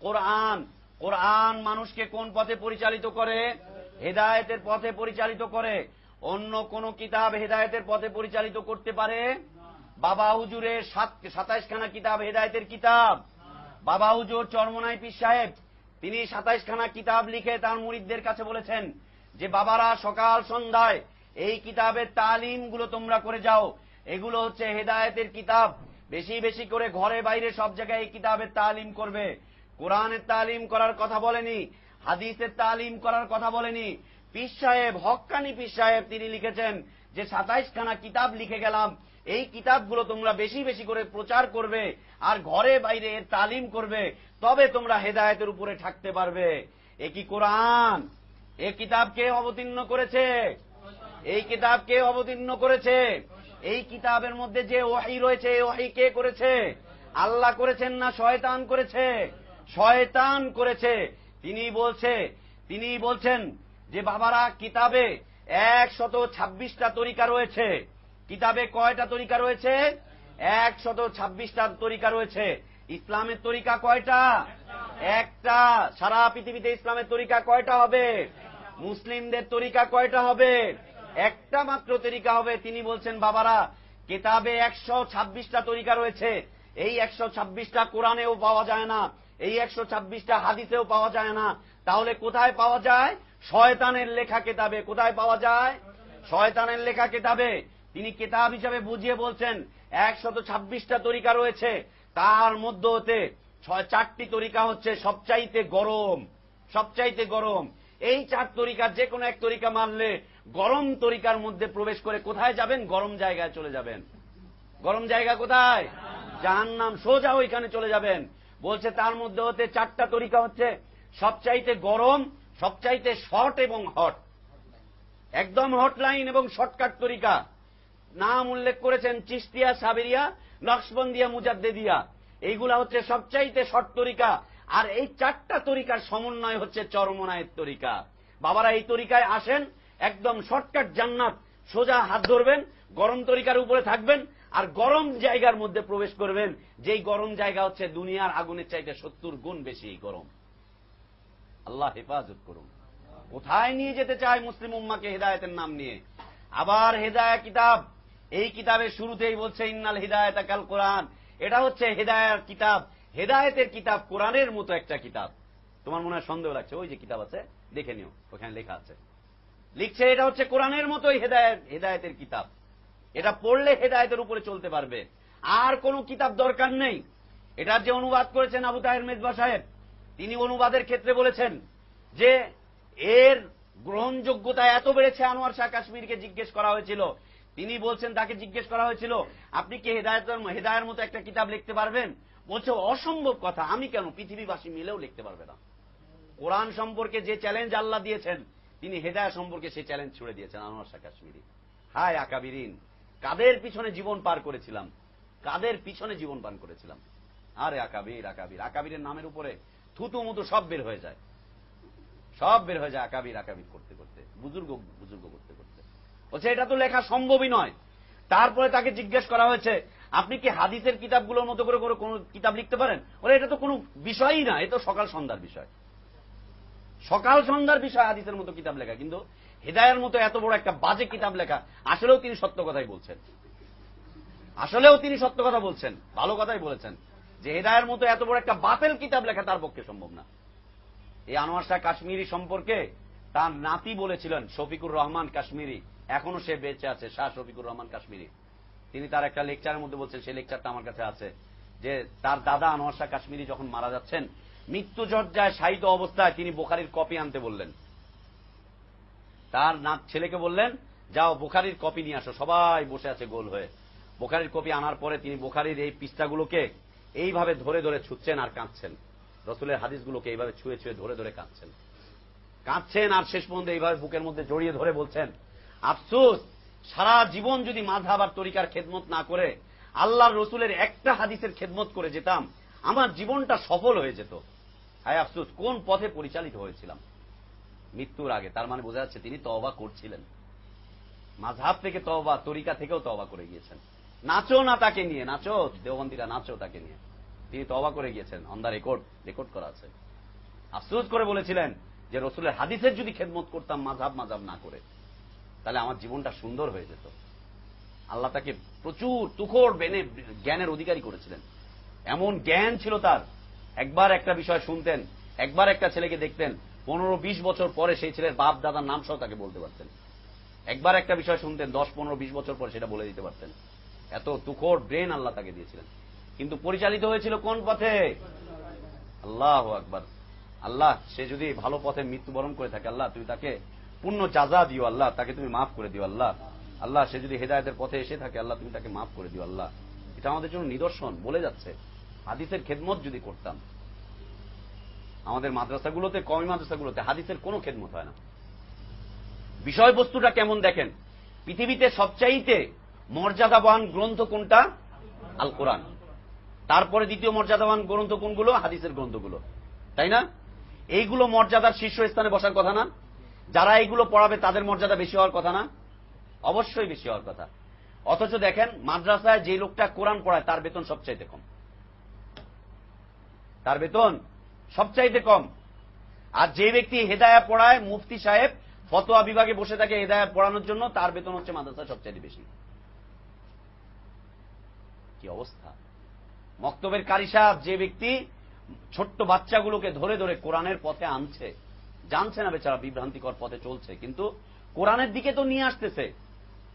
কোরআন। কোরআন মানুষকে কোন পথে পরিচালিত করে? হিদায়াতের পথে পরিচালিত করে। অন্য কোন কিতাব হিদায়াতের পথে পরিচালিত করতে পারে? বাবা হুজুরের 27 খানা কিতাব হেদায়েতের কিতাব। বাবা হুজুর চরমনাই পীর সাহেব তিনি 27 খানা কিতাব লিখে তার মুরিদদের কাছে বলেছেন যে বাবারা সকাল সন্ধ্যায় এই কিতাবের তালিম গুলো তোমরা করে যাও, এগুলো হচ্ছে হেদায়েতের কিতাব। বেশি বেশি করে ঘরে বাইরে সব জায়গায় এই কিতাবের তালিম করবে। কোরআনের তালিম করার কথা বলেনি, হাদিসের তালিম করার কথা বলেনি। পীর সাহেব, হক্কানি পীর সাহেব তিনি লিখেছেন যে 27 খানা কিতাব লিখে গেলাম, এই কিতাবগুলো তোমরা বেশি বেশি করে প্রচার করবে আর ঘরে বাইরে এর তালিম করবে, তবে তোমরা হেদায়েতের উপরে থাকতে পারবে। এ কি কোরআন? এ কিতাব কে অবতীর্ণ করেছে? এই কিতাব কে অবতীর্ণ করেছে? এই কিতাবের মধ্যে যে ওহী রয়েছে, এই ওহী কে করেছে? আল্লাহ করেছেন না শয়তান করেছে? শয়তান করেছে। তিনি বলছেন যে বাবারা, কিতাবে 126টা তরিকা রয়েছে। কিতাবে কয়টা তরিকা রয়েছে? 126টা তরিকা রয়েছে। ইসলামের তরিকা কয়টা? একটা। সারা পৃথিবীতে ইসলামের তরিকা কয়টা হবে? মুসলিমদের তরিকা কয়টা হবে? একটা মাত্র তরিকা হবে। তিনি বলছেন বাবারা, কিতাবে 126টা তরিকা রয়েছে। এই 126টা কোরআনেও পাওয়া যায় না, এই 126টা হাদিসেও পাওয়া যায় না। তাহলে কোথায় পাওয়া যায়? শয়তানের লেখা কিতাবে। কোথায় পাওয়া যায়? শয়তানের লেখা কিতাবে। তিনি কিতাব হিসাবে বুঝিয়ে বলছেন 126টা তরিকা রয়েছে, তার মধ্য হতে 4টি তরিকা হচ্ছে সবচাইতে গরম, সবচাইতে গরম। এই 4 তরিকার যে কোনো এক তরিকা মানলে গরম তরিকার মধ্যে প্রবেশ করে কোথায় যাবেন? গরম জায়গায় চলে যাবেন। গরম জায়গা কোথায়? জাহান্নাম। সোজা ওইখানে চলে যাবেন। বলছে তার মধ্যে হতে 4টা তরিকা হচ্ছে সবচাইতে গরম, সবচাইতে শর্ট এবং হট, একদম হটলাইন এবং শর্টকাট তরিকা। নাম উল্লেখ করেছেন চিশতিয়া, সাবেরিয়া, নকশবন্দিয়া, মুজাদ্দেদিয়া। এইগুলা হচ্ছে সবচাইতে শর্ট তরিকা। আর এই 4টা তরিকার সমন্বয় হচ্ছে চরমনায়ের তরিকা। বাবারা, এই তরিকায় আসেন, একদম শর্টকাট জান্নাত। সোজা হাত ধরবেন, গরম তরিকার উপরে থাকবেন, আর গরম জায়গার মধ্যে প্রবেশ করবেন, যেই গরম জায়গা হচ্ছে দুনিয়ার আগুনের চাইতে 70 গুণ বেশি গরম। আল্লাহ হেফাজত করুন। কোথায় নিয়ে যেতে চায় মুসলিম উম্মাকে হেদায়েতের নাম নিয়ে? আবার হেদায়া কিতাব, এই কিতাবের শুরুতেই বলছে ইন্নাল হিদায়াতা কাল কোরআন। এটা হচ্ছে হেদায়ার কিতাব, হেদায়েতের কিতাব, কোরআনের মতো একটা কিতাব। তোমার মনে হয় সন্দেহ লাগছে, ওই যে কিতাব আছে দেখে নিও, ওখানে লেখা আছে। লিখছে এটা হচ্ছে কোরআনের মতোই হেদায়েতের কিতাব। এটা পড়লে হেদায়েতের উপরে চলতে পারবে, আর কোন কিতাব দরকার নেই। এটার যে অনুবাদ করেছেন আবু তাহের মেজবা সাহেব, তিনি অনুবাদের ক্ষেত্রে বলেছেন যে এর গ্রহণযোগ্যতা এত বেড়েছে। আনোয়ার শাহ কাশ্মীরকে জিজ্ঞেস করা হয়েছিল, তিনি বলছেন, তাকে জিজ্ঞেস করা হয়েছিল আপনি কি হেদায়ের মতো একটা কিতাব লিখতে পারবেন? বলছে অসম্ভব কথা, আমি কেন, পৃথিবীবাসী মিলেও লিখতে পারবে না। কোরআন সম্পর্কে যে চ্যালেঞ্জ আল্লাহ দিয়েছেন, তিনি হেদায়েত সম্পর্কে সেই চ্যালেঞ্জ ছুড়ে দিয়েছেন আনোয়ার শাহ কাশ্মীরি। হায় আকাবিরিন, কাদের পিছনে জীবন পার করেছিলাম, কাদের পিছনে জীবন পান করেছিলাম। আরে আকাবির, আকাবির, আকাবিরের নামের উপরে থুতু মুতু সব বের হয়ে যায়, সব বের হয়ে যায় আকাবির আকাবির করতে করতে, বুজুর্গ বুজুর্গ করতে করতে। বলছে এটা তো লেখা সম্ভবই নয়। তারপরে তাকে জিজ্ঞেস করা হয়েছে আপনি কি হাদিসের কিতাবগুলোর মতো করে কোন কিতাব লিখতে পারেন? বলে এটা তো কোনো বিষয়ই না, এটা সকাল সন্ধ্যার বিষয়, সকাল সন্ধ্যার বিষয় হাদিসের মতো কিতাব লেখা। কিন্তু হেদায়ের মতো এত বড় একটা বাজে কিতাব লেখা, আসলেও তিনি সত্য কথাই বলছেন, আসলেও তিনি সত্য কথা বলছেন, ভালো কথাই বলেছেন যে হেদায়ের মতো এত বড় একটা বাতিল কিতাব লেখা তার পক্ষে সম্ভব না। এই আনোয়ার শাহ কাশ্মীরি সম্পর্কে তার নাতি বলেছিলেন শফিকুর রহমান কাশ্মীরি, এখনো সে বেঁচে আছে, শাহ শফিকুর রহমান কাশ্মীরি। তিনি তার একটা লেকচারের মধ্যে বলছেন, সেই লেকচারটা আমার কাছে আছে, যে তার দাদা আনোয়ার শাহ কাশ্মীরি যখন মারা যাচ্ছেন, মৃত্যুসজ্জায় শায়িত অবস্থায় তিনি বুখারীর কপি আনতে বললেন। তার ছেলেকে বললেন যাও বুখারীর কপি নিয়ে আসো। সবাই বসে আছে গোল হয়ে। বুখারীর কপি আনার পরে তিনি বুখারীর এই পৃষ্ঠাগুলোকে এইভাবে ধরে ধরে ছুঁচ্ছেন আর কাঁদছেন, রসুলের হাদিসগুলোকে এইভাবে ছুঁয়ে ছুঁয়ে ধরে ধরে কাঁদছেন, কাঁদছেন, আর শেষ পর্যন্ত এইভাবে বুকের মধ্যে জড়িয়ে ধরে বলছেন আফসোস, সারা জীবন যদি মাযহাব আর তরিকার খেদমত না করে আল্লাহর রসুলের একটা হাদিসের খেদমত করে যেতাম, আমার জীবনটা সফল হয়ে যেত। হায় আফসোস, কোন পথে পরিচালিত হয়েছিলাম মৃত্যুর আগে। তার মানে বোঝা যাচ্ছে তিনি তওবা করছিলেন, মাযহাব থেকে তওবা, তরিকা থেকেও তওবা করে গিয়েছেন। নাচো না তাকে নিয়ে, নাচো দেওবন্দিরা, নাচো তাকে নিয়ে, তিনি তওবা করে গিয়েছেন। অন দা রেকর্ড করা আছে। আফসোস করে বলেছিলেন যে রসুলের হাদিসের যদি খেদমত করতাম মাযহাব না করে, তাহলে আমার জীবনটা সুন্দর হয়ে যেত। আল্লাহ তাকে প্রচুর তুখোড় জ্ঞানের অধিকারী করেছিলেন। এমন জ্ঞান ছিল তার, একবার একটা বিষয় শুনতেন, একবার একটা ছেলেকে দেখতেন, 15-20 বছর পরে সেই ছেলের বাপ দাদার নাম সহ তাকে বলতে পারতেন। একবার একটা বিষয় শুনতেন, 10-15-20 বছর পরে সেটা বলে দিতে পারতেন। এত তুখোড় ব্রেন আল্লাহ তাকে দিয়েছিলেন। কিন্তু পরিচালিত হয়েছিল কোন পথে? আল্লাহু আকবার। আল্লাহ, সে যদি ভালো পথে মৃত্যুবরণ করে থাকে, আল্লাহ তুমি তাকে পূর্ণ জাযা দিও, আল্লাহ তাকে তুমি মাফ করে দিও। আল্লাহ, আল্লাহ সে যদি হেদায়েতের পথে এসে থাকে, আল্লাহ তুমি তাকে মাফ করে দিও। আল্লাহ, এটা আমাদের জন্য নিদর্শন। বলে যাচ্ছে হাদিসের খেদমত যদি করতাম। আমাদের মাদ্রাসাগুলোতে, কওমি মাদ্রাসাগুলোতে হাদিসের কোনো খেদমত হয় না। বিষয়বস্তুটা কেমন দেখেন, পৃথিবীতে সবচাইতে মর্যাদাবান গ্রন্থ কোনটা? আল কোরআন। তারপরে দ্বিতীয় মর্যাদাবান গ্রন্থ কোনগুলো? হাদিসের গ্রন্থগুলো, তাই না? এইগুলো মর্যাদার শীর্ষস্থানে বসার কথা না? যারা এইগুলো পড়াবে তাদের মর্যাদা বেশি হওয়ার কথা না? অবশ্যই বেশি হওয়ার কথা। অথচ দেখেন মাদ্রাসায় যে লোকটা কোরআন পড়ায় তার বেতন সবচাইতে কম, তার বেতন সবচাইতে কম। আর যে ব্যক্তি হেদায়া পড়ায়, মুফতি সাহেব ফতোয়া বিভাগে বসে থাকে হেদায়া পড়ানোর জন্য, তার বেতন হচ্ছে মাদ্রাসায় সবচাইতে বেশি। কি অবস্থা! মক্তবের কারি সাহেব যে ব্যক্তি ছোট্ট বাচ্চাগুলোকে ধরে ধরে কোরআনের পথে আনছে, জানছে না বেচারা বিভ্রান্তিকর পথে চলছে, কিন্তু কোরআনের দিকে তো নিয়ে আসতেছে,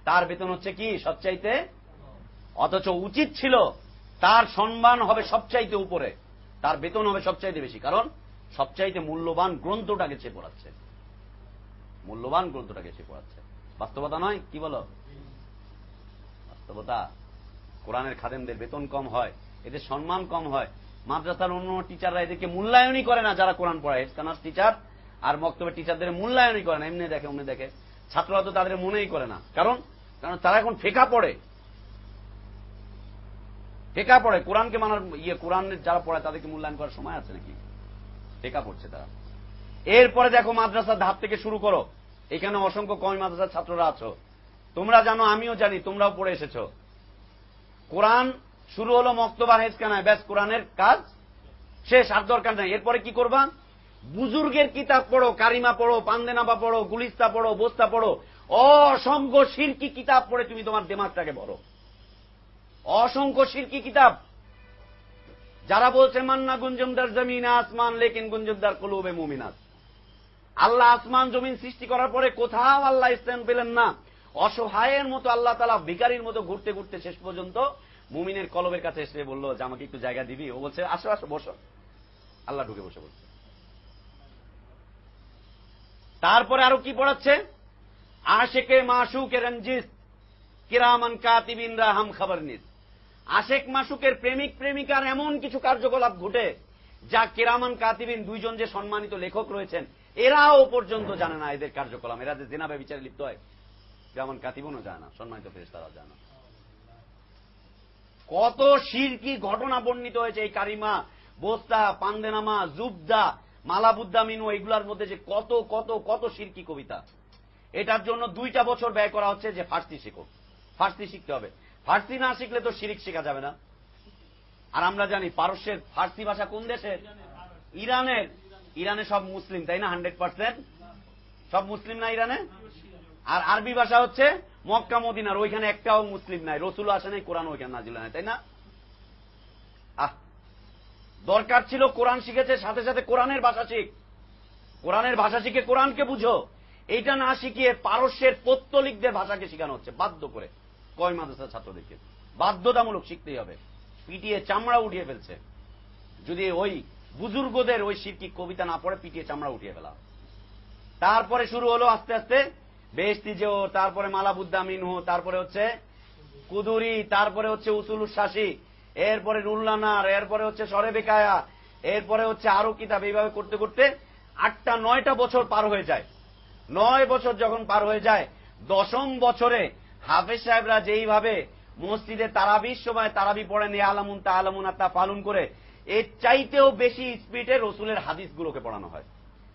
তার বেতন হচ্ছে কি? সবচাইতে। অথচ উচিত ছিল তার সম্মান হবে সবচাইতে উপরে, তার বেতন হবে সবচাইতে বেশি, কারণ সবচাইতে মূল্যবান গ্রন্থটাকে সে পড়াচ্ছে, মূল্যবান গ্রন্থটাকে সে পড়াচ্ছে। বাস্তবতা নয়? কি বলো? বাস্তবতা। কোরআনের খাদেমদের বেতন কম হয়, এদের সম্মান কম হয়। মাদ্রাসার অন্য টিচাররা এদেরকে মূল্যায়নই করে না, যারা কোরআন পড়ায়। হেফখানার টিচার আর মক্তবের টিচারদের মূল্যায়নই করে না, এমনি দেখে অমনি দেখে। ছাত্ররা তো তাদের মনেই করে না, কারণ তারা এখন ফেকা পড়ে, ফেকা পড়ে। কোরআনকে মানার কোরআনের যারা পড়ায় তাদেরকে মূল্যায়ন করার সময় আছে নাকি? ফেকা পড়ছে তারা। এরপরে দেখো মাদ্রাসার ধাপ থেকে শুরু করো। এখানে অসংখ্য কমি মাদ্রাসার ছাত্ররা আছো, তোমরা জানো, আমিও জানি, তোমরাও পড়ে এসেছো। কোরআন শুরু হলো মক্তবা হেফখানায়, ব্যাস কোরআনের কাজ শেষ, আর দরকার নাই। এরপরে কি করবা? বুজুর্গের কিতাব পড়ো, কারিমা পড়ো, পান্দেনাবা পড়ো, গুলিস্তা পড়ো, বোস্তা পড়ো, অসংখ্য শিরকি কিতাব পড়ে তুমি তোমার দিমাগটাকে ভরো। অসংখ্য শিরকি কিতাব। যারা বলছে মান্না গুঞ্জমদার জমিন আসমান লেকিন গুঞ্জমদার কুলুবে মুমিনাত, আল্লাহ আসমান জমিন সৃষ্টি করার পরে কোথাও আল্লাহ স্থান পেলেন না, অসহায়ের মতো আল্লাহ তাআলা ভিখারির মতো ঘুরতে ঘুরতে শেষ পর্যন্ত মুমিনের কলবের কাছে এসে বললো যে আমাকে একটু জায়গা দিবি? ও বলছে আসো আসো বসো, আল্লাহ ঢুকে বসে বলছে। তারপরে আরো কি পড়াচ্ছে? আশেকে মাশুকে রঞ্জিস কিরামান কাতিবিনরা হাম খবর নিস। আশেক মাশুকের প্রেমিক প্রেমিকার এমন কিছু কার্যকলাপ ঘটে যা কিরামান কাতিবিন, দুইজন যে সম্মানিত লেখক রয়েছেন, এরাও পর্যন্ত জানে না এদের কার্যকলাপ। এরা যে জিনা ব্যভিচারে লিপ্ত হয়, কিরামান কাতিবুনও জানে না, সম্মানিত ফেরেশতারাও জানে না। কত শিরকি ঘটনা বর্ণিত হয়েছে এই কারিমা, বোস্তা, পান্দেনামা, জুবদা, মালাবুদ্দা মিনু, এগুলার মধ্যে যে কত কত কত শিরকি কবিতা। এটার জন্য 2টা বছর ব্যয় করা হচ্ছে যে ফার্সি শিখো, ফার্সি শিখতে হবে। ফার্সি না শিখলে তো শিরিক শেখা যাবে না। আর আমরা জানি পারস্যের ফার্সি ভাষা কোন দেশের? ইরানের। ইরানে সব মুসলিম, তাই না? 100% সব মুসলিম না ইরানে? আর আরবি ভাষা হচ্ছে মক্কা মদিনার, ওইখানে একটাও মুসলিম নাই, রসুল আসে নাই, কোরআন ওইখানে নাজিল হয় নাই, তাই না? দরকার ছিল কোরআন শিখেছে, সাথে সাথে কোরআনের ভাষা শিখ, কোরআনের ভাষা শিখে কোরআনকে বুঝো। এইটা না শিখিয়ে পারস্যের পৌত্তলিকদের ভাষাকে শেখানো হচ্ছে বাধ্য করে। কয় মাদ্রাসার ছাত্রদেরকে বাধ্যতামূলক শিখতেই হবে, পিটিয়ে চামড়া উঠিয়ে ফেলছে। যদি ওই বুজুর্গদের ওই শিরকি কবিতা না পড়ে পিটিয়ে চামড়া উঠিয়ে ফেলা। তারপরে শুরু হলো আস্তে আস্তে বেহেশতি জেও, তারপরে মালাবুদ্দা মিনহু, তারপরে হচ্ছে কুদুরি, তারপরে হচ্ছে উসুলুস শাসি, এরপরে নুল্লানার, এরপরে হচ্ছে সরে বেকায়া, এরপরে হচ্ছে আরো কিতাব। এইভাবে করতে করতে 8টা-9টা বছর পার হয়ে যায়। 9 বছর যখন পার হয়ে যায়, 10ম বছরে হাফেজ সাহেবরা যেইভাবে মসজিদে তারাবির সময় তারাবি পড়েন, এ আলামুন তা আলামুন আর তা পালন করে, এর চাইতেও বেশি স্পিডে রসুলের হাদিসগুলোকে পড়ানো হয়,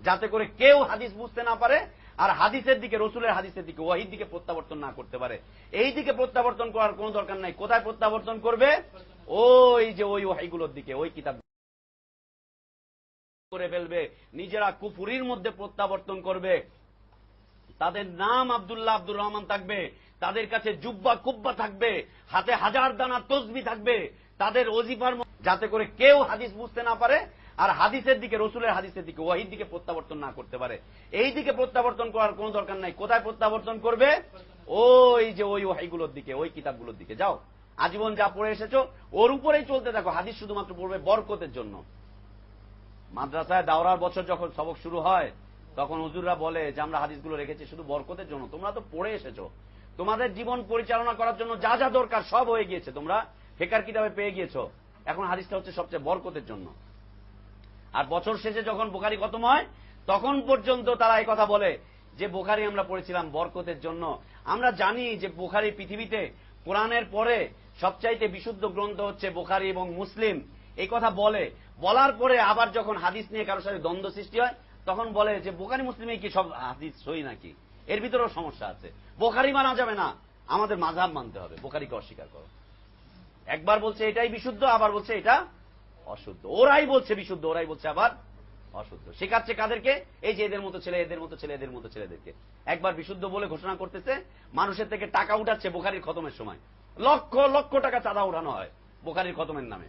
যাতে করে কেউ হাদিস বুঝতে না পারে, আর হাদিসের দিকে, রসুলের হাদিসের দিকে, ওয়াহির দিকে প্রত্যাবর্তন না করতে পারে। এই দিকে প্রত্যাবর্তন করার কোন দরকার নাই। কোথায় প্রত্যাবর্তন করবে? ওই যে ওই ওয়াহিগুলোর দিকে, ওই কিতাব করে ফেলবে, নিজেরা কুফুরির মধ্যে প্রত্যাবর্তন করবে। তাদের নাম আব্দুল্লাহ, আব্দুর রহমান থাকবে, তাদের কাছে জুব্বা কুব্বা থাকবে, হাতে 1000 দানা তসবি থাকবে, তাদের ওজিফার, যাতে করে কেউ হাদিস বুঝতে না পারে, আর হাদিসের দিকে, রসুলের হাদিসের দিকে, ওয়াহির দিকে প্রত্যাবর্তন না করতে পারে। এই দিকে প্রত্যাবর্তন করার কোন দরকার নাই। কোথায় প্রত্যাবর্তন করবে? ওই যে ওই ওয়াহিগুলোর দিকে, ওই কিতাবগুলোর দিকে যাও। আজীবন যা পড়ে এসেছো ওর উপরেই চলতে থাকো। হাদিস শুধুমাত্র পড়বে বরকতের জন্য। মাদ্রাসায় দাওরার বছর যখন সবক শুরু হয়, তখন হুজুররা বলে যে আমরা হাদিসগুলো রেখেছি শুধু বরকতের জন্য। তোমরা তো পড়ে এসেছো, তোমাদের জীবন পরিচালনা করার জন্য যা যা দরকার সব হয়ে গিয়েছে, তোমরা ফিকহ কিতাবে পেয়ে গিয়েছো। এখন হাদিসটা হচ্ছে সবচেয়ে বরকতের জন্য। আর বছর শেষে যখন বুখারী খতম হয়, তখন পর্যন্ত তারা এই কথা বলে যে বুখারী আমরা পড়েছিলাম বরকতের জন্য, আমরা জানি যে বুখারী পৃথিবীতে কোরআনের পরে সবচাইতে বিশুদ্ধ গ্রন্থ হচ্ছে বুখারী এবং মুসলিম, এই কথা বলার পরে আবার যখন হাদিস নিয়ে কারোর সাথে দ্বন্দ্ব সৃষ্টি হয় তখন বলে যে বুখারী মুসলিমে কি সব হাদিস সহি নাকি, এর ভিতরেও সমস্যা আছে। বুখারী মানা যাবে না, আমাদের মাযহাব মানতে হবে, বুখারীকে অস্বীকার করো। একবার বলছে এটাই বিশুদ্ধ, আবার বলছে এটা অশুদ্ধ, ওরাই বলছে বিশুদ্ধ, ওরাই বলছে আবার অশুদ্ধ। শেখাচ্ছে কাদেরকে? এই যে এদের মতো ছেলে, এদের মতো ছেলে, এদের মতো ছেলেদেরকে। একবার বিশুদ্ধ বলে ঘোষণা করতেছে, মানুষের থেকে টাকা উঠাচ্ছে বুখারীর খতমের সময়, লক্ষ লক্ষ টাকা চাঁদা উঠানো হয় বুখারীর খতমের নামে,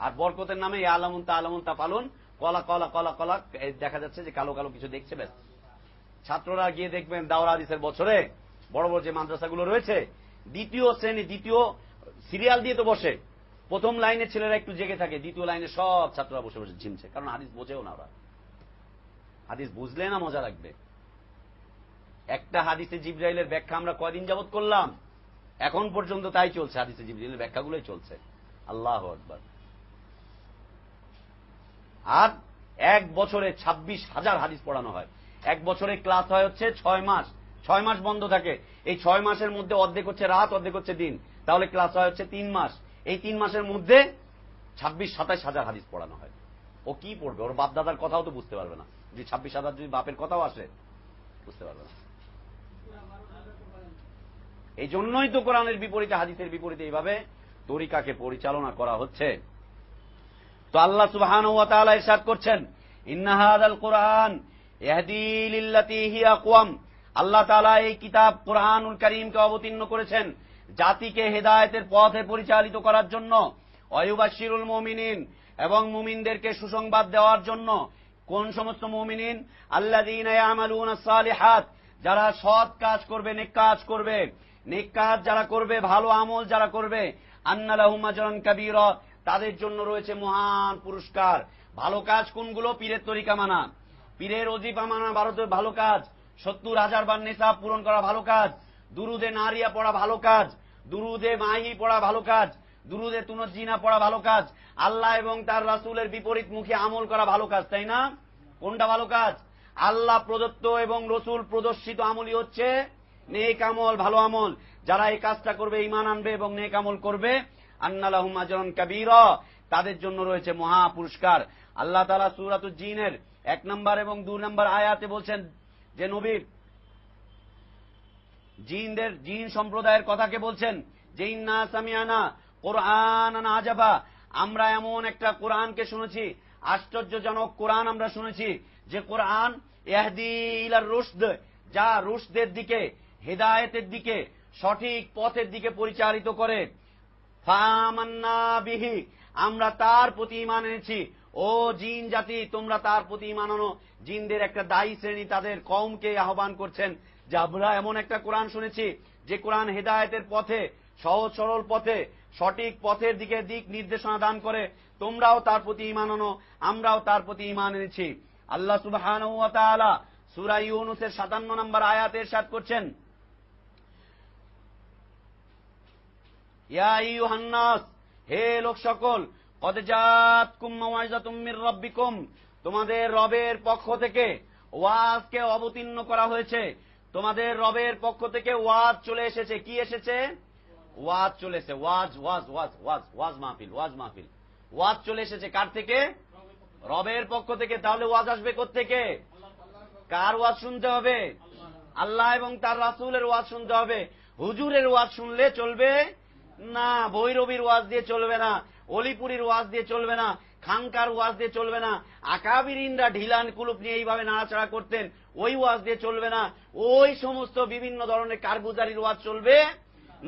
আর বরকতের নামে আলামুন তা পালন, কলা কলা কলা কলা, দেখা যাচ্ছে যে কালো কালো কিছু দেখছে ব্যাস। ছাত্ররা গিয়ে দেখবেন দাওরা হাদিসের বছরে বড় বড় যে মাদ্রাসাগুলো রয়েছে, দ্বিতীয় শ্রেণী, দ্বিতীয় সিরিয়াল দিয়ে তো বসে, প্রথম লাইনের ছেলেরা একটু জেগে থাকে, দ্বিতীয় লাইনে সব ছাত্ররা বসে বসে ঝিমছে, কারণ হাদিস বোঝেও না ওরা। হাদিস বুঝলে না মজা লাগবে। একটা হাদিসে জিবরাইলের ব্যাখ্যা আমরা কয়দিন যাবত করলাম, এখন পর্যন্ত তাই চলছে, হাদিসে জিবরাইলের ব্যাখ্যাগুলোই চলছে। আল্লাহু আকবার। আর এক বছরে 26,000 হাদিস পড়ানো হয়। এক বছরে ক্লাস হয় হচ্ছে 6 মাস, 6 মাস বন্ধ থাকে। এই 6 মাসের মধ্যে অর্ধেক হচ্ছে রাত, অর্ধেক হচ্ছে দিন, তাহলে ক্লাস হয় হচ্ছে 3 মাস। এই 3 মাসের মধ্যে 26-27 হাজার হাদিস পড়ানো হয়। ও কি পড়বে? ওর বাপ দাদার কথাও তো বুঝতে পারবে না। যদি 26,000 যদি বাপের কথাও আসে বুঝতে পারবে না। এই জন্যই তো কোরআনের বিপরীতে, হাদিসের বিপরীতে এইভাবে তরিকাকে পরিচালনা করা হচ্ছে। তো আল্লাহ সুবহানাহু ওয়া তাআলা ইরশাদ করছেন, ইন্না হাযাল কুরআন ইয়াহদি লিল্লাতী হিয়া আকওয়াম। আল্লাহ তাআলা এই কিতাব কুরআনুল কারীমকে অবতীর্ণ করেছেন জাতিকে হেদায়েতের পথে পরিচালিত করার জন্য, ওয়ায়ুবাশশিরুল মুমিনিন, এবং মুমিনদেরকে সুসংবাদ দেওয়ার জন্য। কোন সমস্ত মুমিনিন? আল্লাযীনা ইয়ামালুনাস সালিহাত, যারা সৎ কাজ করবে, নেক কাজ করবে, নেক কাজ যারা করবে, ভালো আমল যারা করবে, আন্না লাহুম আজরান কাবীরা, তাদের জন্য রয়েছে মহান পুরস্কার। ভালো কাজ কোনগুলো? পীরের তরিকা মানা, পীরের ওজিফা মানা ভালো কাজ, 70,000 বার নেশাব পূরণ করা ভালো কাজ, দুরুদে নারিয়া পড়া ভালো কাজ, দুরুদে মাহি পড়া ভালো কাজ, দুরুদে তুনজিনা পড়া ভালো কাজ, আল্লাহ এবং তার রাসূলের বিপরীত মুখে আমল করা ভালো কাজ, তাই না? কোনটা ভালো কাজ? আল্লাহ প্রদত্ত এবং রসুল প্রদর্শিত আমলই হচ্ছে নেক আমল, ভালো আমল। যারা এই কাজটা করবে, ঈমান আনবে এবং নেক আমল করবে, আন্না লাহুম আজরান কাবীরা, তাদের জন্য রয়েছে মহা পুরস্কার। আল্লাহ তাআলা সূরাতুল জিনের 1 নম্বর এবং 2 নম্বর আয়াতে বলছেন যে নবী জিন সম্প্রদায়ের কথাকে বলছেন যে ইন্না সামিআনা কুরআনান আজাবা, আমরা এমন একটা কোরআনকে শুনেছি, আশ্চর্যজনক কোরআন আমরা শুনেছি, যে কোরআন ইয়াহদি ইলার রুশদ, যা রুশদের দিকে, হেদায়েতের দিকে, সঠিক পথের দিকে পরিচালিত করে। ফামান্না বিহি, আমরা তার প্রতি ঈমান এনেছি। ও জিন জাতি, তোমরা তার প্রতি ঈমান আনো। জিনদের একটা দায়ী শ্রেণী তাদের কওমকে আহ্বান করছেন যে আমরা এমন একটা কোরআন শুনেছি যে কোরআন হেদায়েতের পথে, সহজ সরল পথে, সঠিক পথের দিকে দিক নির্দেশনা দান করে, তোমরাও তার প্রতি ঈমান আনো, আমরাও তার প্রতি ঈমান এনেছি। আল্লাহ সুবহানাহু ওয়া তাআলা সূরা ইউনূসের 57 নম্বর আয়াতে ইরশাদ করছেন, ইয়া আইয়ুহান নাস, হে লোক সকল, কদ জাতকুম মাওয়াইযাতুম মির রাব্বিকুম, তোমাদের রবের পক্ষ থেকে ওয়াজকে অবতীর্ণ করা হয়েছে। তোমাদের রবের পক্ষ থেকে ওয়াজ চলে এসেছে। কি এসেছে? ওয়াজ চলে এসেছে। ওয়াজ ওয়াজ ওয়াজ ওয়াজ ওয়াজ মাহফিল, ওয়াজ মাহফিল, ওয়াজ চলে এসেছে কার থেকে? রবের পক্ষ থেকে। তাহলে ওয়াজ আসবে কোত্থেকে? কার ওয়াজ শুনতে হবে? আল্লাহ এবং তার রাসূলের ওয়াজ শুনতে হবে। হুজুরের ওয়াজ শুনলে চলবে না, ভৈরবীর ওয়াজ দিয়ে চলবে না, অলিপুরীর ওয়াজ দিয়ে চলবে না, খানকার ওয়াজ দিয়ে চলবে না, আকাবিরিনরা ঢিলান কুলুপ নিয়ে এইভাবে নাড়াচাড়া করতেন, ওই ওয়াজ দিয়ে চলবে না, ওই সমস্ত বিভিন্ন ধরনের কারগুজারির ওয়াজ চলবে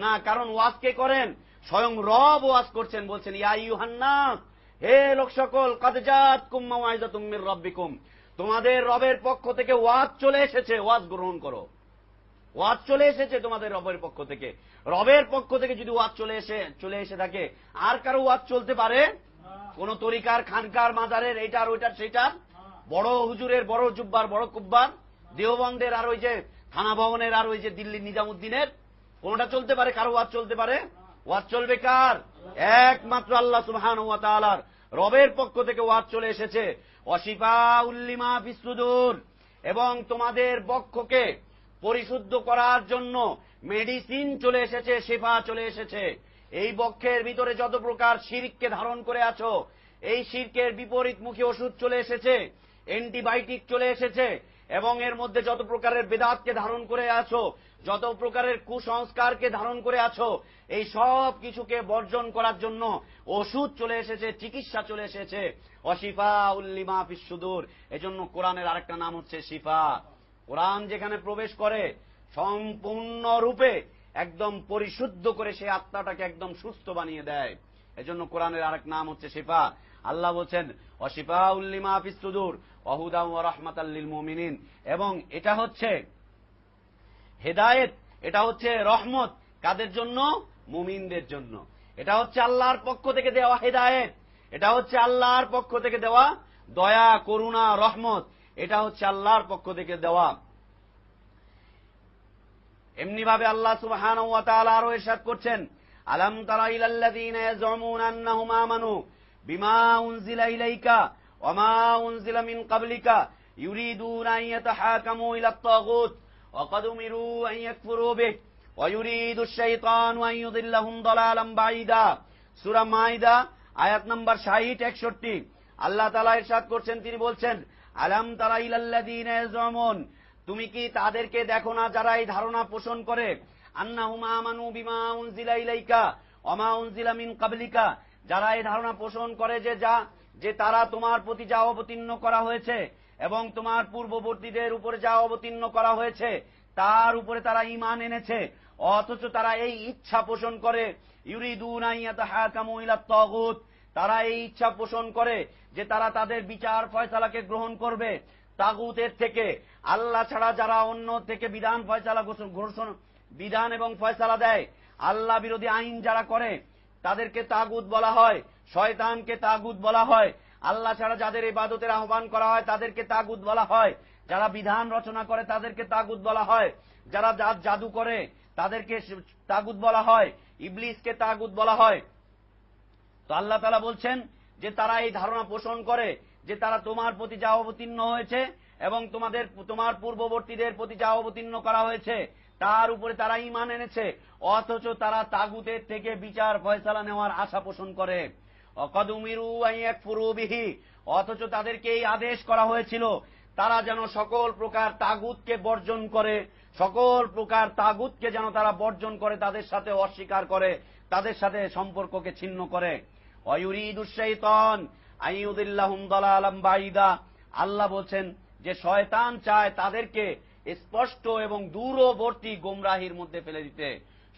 না। কারণ ওয়াজ কে করেন? স্বয়ং রব ওয়াজ করছেন, বলছেন ইয়া আইয়ুহান নাস, হে লোক সকল, কদ জাতকুম মাওয়াইযাতুম মির রাব্বিকুম, তোমাদের রবের পক্ষ থেকে ওয়াজ চলে এসেছে, ওয়াজ গ্রহণ করো। ওয়াজ চলে এসেছে তোমাদের রবের পক্ষ থেকে। রবের পক্ষ থেকে যদি ওয়াজ চলে এসে থাকে, আর কারো ওয়াজ চলতে পারে? কোন তরিকার, খানকার, মাজারের, এইটার ওইটার সেইটার, বড় হুজুরের বড় জুব্বার বড় কুব্বার, দেওবন্দের আর ওই যে থানা ভবনের আর ওই যে দিল্লির নিজামুদ্দিনের, কোনটা চলতে পারে? কারো ওয়াজ চলতে পারে? ওয়াজ চলবে কার? একমাত্র আল্লাহ সুবহানাহু ওয়া তাআলার। রবের পক্ষ থেকে ওয়াজ চলে এসেছে। ওয়াশিফাউল লিমা ফিস সুদূর, এবং তোমাদের বক্ষকে পরিশুদ্ধ করার জন্য মেডিসিন চলে এসেছে, শিফা চলে এসেছে। এই বক্ষের ভিতরে যত প্রকার শিরককে ধারণ করে আছো, এই শিরকের বিপরীতমুখী ওষুধ চলে এসেছে, অ্যান্টিবায়োটিক চলে এসেছে, এবং এর মধ্যে যত প্রকারের বেদাতকে ধারণ করে আছো, যত প্রকারের কুসংস্কারকে ধারণ করে আছো, এই সব কিছুকে বর্জন করার জন্য ওষুধ চলে এসেছে, চিকিৎসা চলে এসেছে। অশিফা উল্লিমা ফিস সুদূর। এজন্য কোরআনের আরেকটা নাম হচ্ছে শিফা। কোরআন যেখানে প্রবেশ করে সম্পূর্ণরূপে একদম পরিশুদ্ধ করে সে আত্মাটাকে একদম সুস্থ বানিয়ে দেয়। এজন্য কোরআনের আরেক নাম হচ্ছে শিফা। আল্লাহ বলছেন অশিফা উল্লিমা ফিস সুদূর ওয়াহুদা ওয়া রাহমাতাল লিল মুমিনিন। এবং এটা হচ্ছে হেদায়েত, এটা হচ্ছে রহমত। কাদের জন্য? মুমিনদের জন্য। এটা হচ্ছে আল্লাহর পক্ষ থেকে দেওয়া হেদায়েত, এটা হচ্ছে আল্লাহর পক্ষ থেকে দেওয়া দয়া, করুণা, রহমত। এটা হচ্ছে আল্লাহর পক্ষ থেকে দেওয়া। এমনি ভাবে আল্লাহ সুবহানাহু ওয়া তাআলা আরো ইরশাদ করছেন, আলাম তারা ইলাল্লাযীনা ইয়াজউমুনা আন্নাহুম আমানু বিমা উনজিলা ইলাইকা ওয়া মা উনজিলা মিন ক্বাবলিকা ইউরিদুনা আন ইয়াতাহাকামু ইলাত তাগুত ওয়া ক্বাদ উমিরু আন ইয়াকফুরু বিহি ওয়া ইউরিদু আশ-শাইতানু আন ইউদিল্লাহুম দালালাম বাঈদা। সূরা মাইদা আয়াত নাম্বার 60-61। আল্লাহ তাআলা ইরশাদ করছেন, তিনি বলছেন, আলাম তারা ইলাল্লাযীনা ইয়াজউমুন, তুমি কি তাদেরকে দেখো না যারা এই ধারণা পোষণ করে, আন্নাহুম আমানু বিমা উনজিলা ইলাইকা ওয়া মা উনজিলা মিন ক্বাবলিকা, যারা এই ধারণা পোষণ করে যে তারা তোমার প্রতি যা অবতীর্ণ করা হয়েছে এবং তোমার পূর্ববর্তীদের উপরে যা অবতীর্ণ করা হয়েছে তার উপরে তারা ঈমান এনেছে, অথচ তারা এই ইচ্ছা পোষণ করে, ইউরিদুনা আন ইয়াতাহাকামু ইলাত তাগুত, তারা এই ইচ্ছা পোষণ করে যে তারা তাদের বিচার ফয়সালাকে গ্রহণ করবে তাগুতের থেকে। আল্লাহ ছাড়া যারা অন্য থেকে বিধান এবং ফয়সালা দেয়, আল্লাহ বিরোধী আইন যারা করে তাদেরকে তাগুত বলা হয়, শয়তানকে তাগুত বলা হয়। আল্লাহ ছাড়া যাদের ইবাদতের আহ্বান করা হয় তাদেরকে তাগুত বলা হয়, যারা বিধান রচনা করে তাদেরকে তাগুত বলা হয়, যারা জাদু করে তাদেরকে তাগুত বলা হয়, ইবলিসকে তাগুত বলা হয়। তো আল্লাহ তাআলা বলছেন যে তারা এই ধারণা পোষণ করে যে তারা তোমার প্রতি যা অবতীর্ণ হয়েছে এবং তোমার পূর্ববর্তীদের প্রতি যা অবতীর্ণ করা হয়েছে তার উপরে তারা ঈমান এনেছে, অথচ তারা তাগুতের থেকে বিচার ফয়সালা নেওয়ার আশা পোষণ করে। ওয়াকাদ উমিরু আন ইয়াকফুরু বিহি, অথচ তাদেরকে এই আদেশ করা হয়েছিল তারা যেন সকল প্রকার তাগুতকে বর্জন করে, সকল প্রকার তাগুতকে যেন তারা বর্জন করে, তাদের সাথে অস্বীকার করে, তাদের সাথে সম্পর্ককে ছিন্ন করে। ওয়া ইউরিদুশ শাইতান আন ইউদিল্লাহুম দালালাম বাঈদা। আল্লাহ বলছেন যে শয়তান চায় তাদেরকে স্পষ্ট এবং দূরবর্তী গুমরাহির মধ্যে ফেলে দিতে,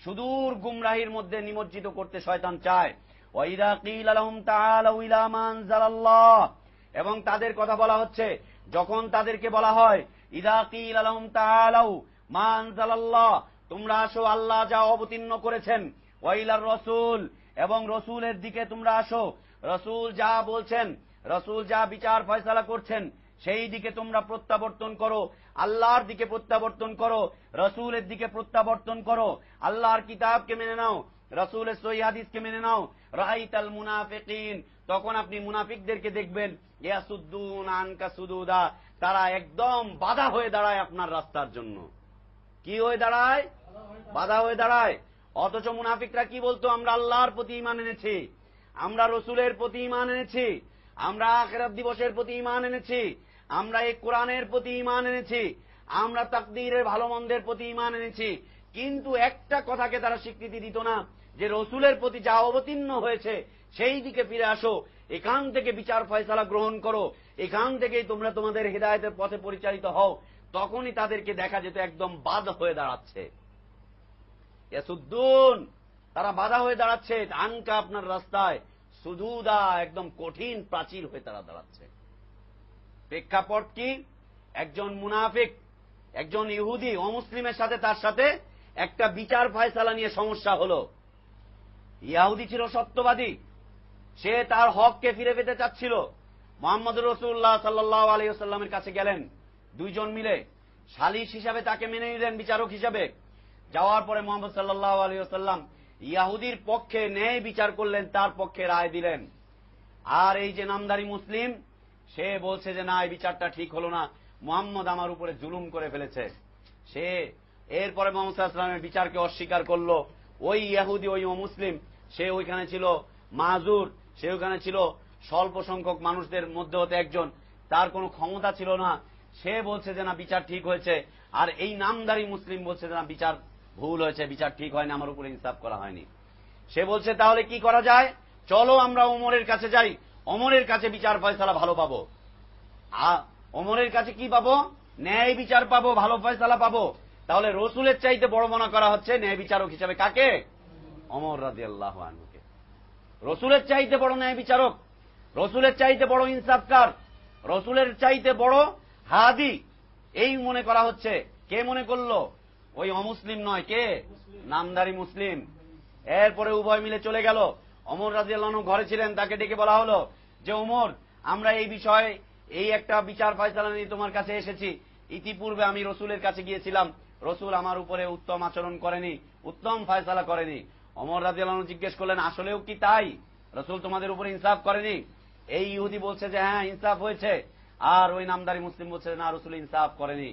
সুদূর গুমরাহির মধ্যে নিমজ্জিত করতে শয়তান চায়। ওয়া ইযা কিলা লাহুম তাআলাউ ইলা মা আনজালাল্লাহ, এবং তাদের কথা বলা হচ্ছে যখন তাদেরকে বলা হয় ইযা কিলা লাহুম তাআলাউ মা আনজালাল্লাহ, তোমরা আসো আল্লাহ যা অবতীর্ণ করেছেন, ওয়া ইলার রাসূল, এবং রসুলের দিকে তোমরা আসো, রসুল যা বলছেন, রসুল যা বিচার ফয়সালা করছেন সেই দিকে তোমরা প্রত্যাবর্তন করো, আল্লাহর দিকে প্রত্যাবর্তন করো, রসুলের দিকে প্রত্যাবর্তন করো, আল্লাহর কিতাবকে মেনে নাও, রসুলের সহিহ হাদিসকে মেনে নাও। রাআইতাল মুনাফিকিন, তখন আপনি মুনাফিকদেরকে দেখবেন, ইয়াসুদ্দুন আনকা সুদুদা, তারা একদম বাধা হয়ে দাঁড়ায় আপনার রাস্তার জন্য। কি হয়ে দাঁড়ায়? বাধা হয়ে দাঁড়ায়। অথচ মুনাফিকরা কি বলতো? আমরা আল্লাহর প্রতি ঈমান এনেছি, আমরা রসুলের প্রতি ঈমান এনেছি, আমরা আখিরাত দিবসের প্রতি ঈমান এনেছি, আমরা এই কোরআনের প্রতি ঈমান এনেছি, আমরা তাকদীরের ভালো মন্দের প্রতি ঈমান এনেছি, কিন্তু একটা কথাকে তারা স্বীকৃতি দিত না যে রসুলের প্রতি যা অবতীর্ণ হয়েছে সেই দিকে ফিরে আসো, এখান থেকে বিচার ফয়সালা গ্রহণ করো, এখান থেকেই তোমরা তোমাদের হেদায়েতের পথে পরিচালিত হও। তখনই তাদেরকে দেখা যেত একদম বাধা হয়ে দাঁড়াচ্ছে, ইয়াসুদ্দুন, তারা বাধা হয়ে দাঁড়াচ্ছে আনকা আপনার রাস্তায়, সুদুদা, একদম কঠিন প্রাচীর হয়ে তারা দাঁড়াচ্ছে। প্রেক্ষাপট কি? একজন মুনাফিক, একজন ইহুদি অমুসলিমের সাথে তার সাথে একটা বিচার ফয়সালা নিয়ে সমস্যা হলো। ইহুদি ছিল সত্যবাদী, সে তার হককে ফিরে পেতে চাচ্ছিল। মুহাম্মদ রাসূলুল্লাহ সাল্লাল্লাহু আলাইহি ওয়াসাল্লামের কাছে গেলেন, দুইজন মিলে সালিস হিসাবে তাকে মেনে নিলেন, বিচারক হিসাবে। যাওয়ার পরে মুহাম্মদ সাল্লাল্লাহু আলাইহি ওয়াসাল্লাম ইহুদির পক্ষে ন্যায় বিচার করলেন, তার পক্ষে রায় দিলেন। আর এই যে নামধারী মুসলিম, সে বলছে যে না, এই বিচারটা ঠিক হলো না। মুহাম্মদ আমার উপরে জুলুম করে ফেলেছে। সে এরপরে মুহাম্মদ সাল্লাল্লাহু আলাইহি ওয়াসাল্লামের বিচারকে অস্বীকার করলো। ওই ইহুদি, ওই অমুসলিম, সে ওইখানে ছিল মাজুর, সে ওইখানে ছিল স্বল্প সংখ্যক মানুষদের মধ্যে হতে একজন, তার কোনো ক্ষমতা ছিল না। সে বলছে যে না বিচার ঠিক হয়েছে, আর এই নামদারি মুসলিম বলছে যে না বিচার ভুল হয়েছে, বিচার ঠিক হয়নি, আমার উপরে ইনসাফ করা হয়নি। সে বলছে তাহলে কি করা যায়, চলো আমরা ওমরের কাছে যাই, ওমরের কাছে বিচার ফয়সালা ভালো পাবো। ওমরের কাছে কি পাবো? ন্যায় বিচার পাবো, ভালো ফয়সালা পাবো। তাহলে রসুলের চাইতে বড় মনে করা হচ্ছে ন্যায় বিচারক হিসাবে কাকে? ওমর রাদিয়াল্লাহু আনহুকে। রসুলের চাইতে বড় ন্যায় বিচারক, রসুলের চাইতে বড় ইনসাফকার, রসুলের চাইতে বড় হাদি, এই মনে করা হচ্ছে। কে মনে করলো? ওই অমুসলিম নয়, কে? নামদারি মুসলিম। এরপরে উভয় মিলে চলে গেল। ওমর রাদিয়াল্লাহু আনহু ঘরে ছিলেন, তাকে ডেকে বলা হলো যে ওমর, আমরা এই বিষয়ে এই একটা বিচার ফয়সালা নিয়ে তোমার কাছে এসেছি। ইতিপূর্বে আমি রসুলের কাছে গিয়েছিলাম, রসুল আমার উপরে উত্তম আচরণ করেনি, উত্তম ফয়সালা করেনি। ওমর রাদিয়াল্লাহু আনহু জিজ্ঞেস করলেন, আসলেও কি তাই? রসুল তোমাদের উপরে ইনসাফ করেনি? এই ইহুদি বলছে যে হ্যাঁ ইনসাফ হয়েছে, আর ওই নামদারি মুসলিম বলছে না, রসুল ইনসাফ করেনি।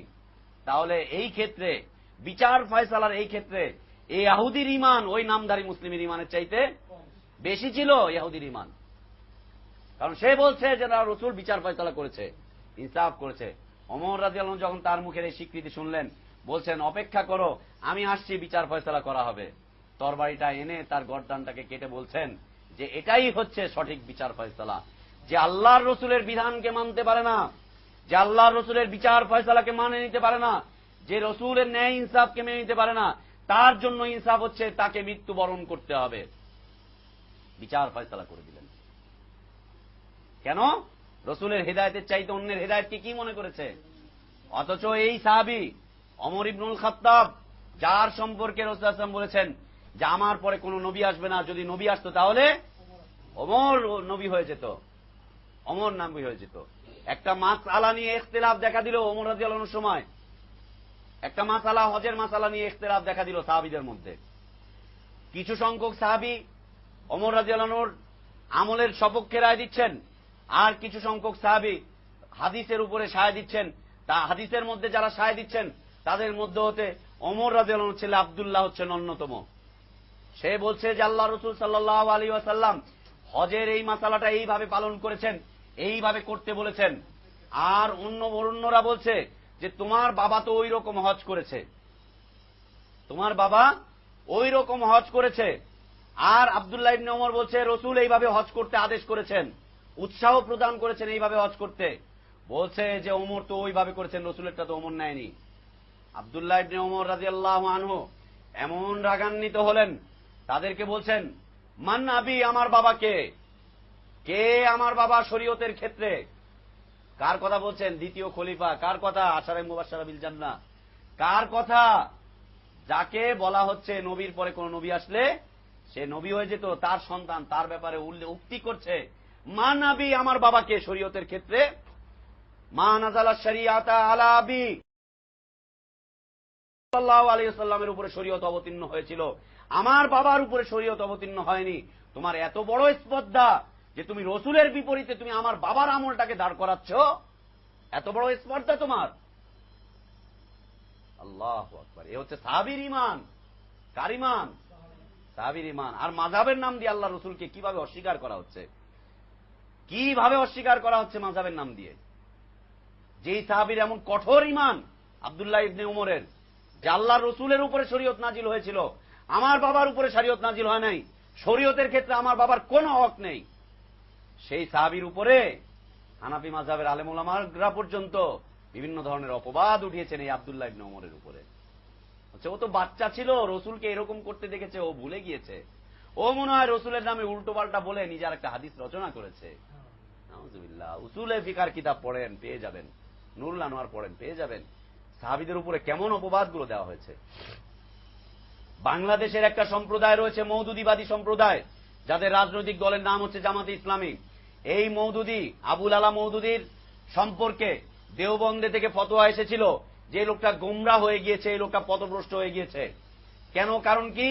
তাহলে এই ক্ষেত্রে বিচার ফয়সালার এই ক্ষেত্রে এই ইহুদির ঈমান ওই নামদারি মুসলিমের ঈমানের চাইতে বেশি ছিল। ইহুদির ঈমান, কারণ সে বলছে যে না, রসুল বিচার ফয়সালা করেছে, ইনসাফ করেছে। ওমর রাদিয়াল্লাহু আনহু যখন তার মুখের এই স্বীকৃতি শুনলেন, বলছেন অপেক্ষা করো, আমি আসছি, বিচার ফয়সালা করা হবে। তরবারিটা এনে তার গর্দানটাকে কেটে বলছেন যে এটাই হচ্ছে সঠিক বিচার ফয়সালা। যে আল্লাহর রসুলের বিধানকে মানতে পারে না, যে আল্লাহর রসুলের বিচার ফয়সালাকে মানে নিতে পারে না, যে রসুলের ন্যায় ইনসাফকে মেনে নিতে পারে না, তার জন্য ইনসাফ হচ্ছে তাকে মৃত্যুবরণ করতে হবে। বিচার ফয়সালা করে দিলেন। কেন? রসুলের হেদায়েতের চাইতে অন্যের হেদায়েতকে কি মনে করেছে? অথচ এই সাহাবী ওমর ইবনুল খাত্তাব, যার সম্পর্কে রাসূল সাল্লাল্লাহু আলাইহি ওয়াসাল্লাম বলেছেন যে আমার পরে কোন নবী আসবে না, যদি নবী আসতো তাহলে ওমর নবী হয়ে যেত, ওমর নবী হয়ে যেত। একটা মাসআলা নিয়ে ইখতিলাফ দেখা দিল ওমর রাদিয়াল্লাহু আনহুর সময়, একটা মাসআলা, হজের মাসআলা নিয়ে ইখতিলাফ দেখা দিল সাহাবীদের মধ্যে। কিছু সংখ্যক সাহাবী ওমর রাদিয়াল্লাহু আনহুর আমলের সপক্ষে রায় দিচ্ছেন, আর কিছু সংখ্যক সাহাবী হাদিসের উপরে সায় দিচ্ছেন। তা হাদিসের মধ্যে যারা সায় দিচ্ছেন তাদের মধ্যে হতে ওমর রাদিয়াল্লাহু আনহুর ছেলে আব্দুল্লাহ হচ্ছেন অন্যতম। সে বলছে যে আল্লাহ রাসূল সাল্লাল্লাহু আলাইহি ওয়াসাল্লাম হজের এই মাসালাটা এইভাবে পালন করেছেন, এইভাবে করতে বলেছেন। আর অন্যরা বলছে যে তোমার বাবা তো ওই রকম হজ করেছে, তোমার বাবা ওই রকম হজ করেছে। আর আব্দুল্লাহ ইবনে ওমর বলছে রসুল এইভাবে হজ করতে আদেশ করেছেন, উৎসাহ প্রদান করেছেন এইভাবে হজ করতে। বলছে যে ওমর তো ওইভাবে করেছেন, রসুলেরটা তো ওমর নেয়নি। আব্দুল্লাহ ইবনে ওমর রাদিয়াল্লাহু আনহু এমন রাগান্বিত হলেন, তাদেরকে বলছেন মান আবি, আমার বাবাকে, কে আমার বাবা শরীয়তের ক্ষেত্রে? কার কথা বলছেন? দ্বিতীয় খলিফা। কার কথা? আশারে মুবাশশারা বিল জান্নাহ। কার কথা? যাকে বলা হচ্ছে নবীর পরে কোন নবী আসলে সে নবী হয়ে যেত, তার সন্তান, তার ব্যাপারে উক্তি করছে মান আবি, আমার বাবাকে শরীয়তের ক্ষেত্রে। মা নাযালা শরিয়াতা আলা আবি, সাল্লাল্লাহু আলাইহি ওয়াসাল্লামের উপরে শরীয়ত অবতীর্ণ হয়েছিল, আমার বাবার উপরে শরীয়ত অবতীর্ণ হয়নি। তোমার এত বড় স্পর্ধা যে তুমি রসুলের বিপরীতে তুমি আমার বাবার আমলটাকে দাঁড় করাচ্ছ, এত বড় স্পর্ধা তোমার। আল্লাহু আকবার। এ হচ্ছে সাহাবীর ঈমান। কার ঈমান? সাহাবীর ঈমান। আর মাযহাবের নাম দিয়ে আল্লাহ রসুলকে কিভাবে অস্বীকার করা হচ্ছে, কিভাবে অস্বীকার করা হচ্ছে মাযহাবের নাম দিয়ে। যেই সাহাবীর এমন কঠোর ঈমান আব্দুল্লাহ ইবনে ওমরের, যে আল্লাহর রসুলের উপরে শরীয়ত নাজিল হয়েছিল, আমার বাবার উপরে শরীয়ত নাজিল হয় নাই, শরীয়তের ক্ষেত্রে আমার বাবার কোনো হক নেই, সেই সাহাবীর উপরে হানাফি মাযহাবের আলেম উলামারা পর্যন্ত বিভিন্ন ধরনের অপবাদ উঠিয়েছেন এই আব্দুল্লাহ ইবনে ওমরের উপরে। ও তো বাচ্চা ছিল, রসুলকে এরকম করতে দেখেছে, ও ভুলে গিয়েছে, ও মনে হয় রসুলের নামে উল্টো পাল্টা বলে নিজের একটা হাদিস রচনা করেছে। নাউযুবিল্লাহ। উসুলে ফিকার কিতাব পড়েন, পেয়ে যাবেন, নুরুল আনোয়ার পড়েন, পেয়ে যাবেন সাহাবীদের উপরে কেমন অপবাদগুলো দেওয়া হয়েছে। বাংলাদেশের একটা সম্প্রদায় রয়েছে মওদুদীবাদী সম্প্রদায়, যাদের রাজনৈতিক দলের নাম হচ্ছে জামাতে ইসলামী। এই মওদুদী, আবুল আলা মওদুদীর সম্পর্কে দেওবন্দে থেকে ফতোয়া এসেছিল যে লোকটা গোমরা হয়ে গিয়েছে, এই লোকটা পথভ্রষ্ট হয়ে গিয়েছে। কেন? কারণ কি?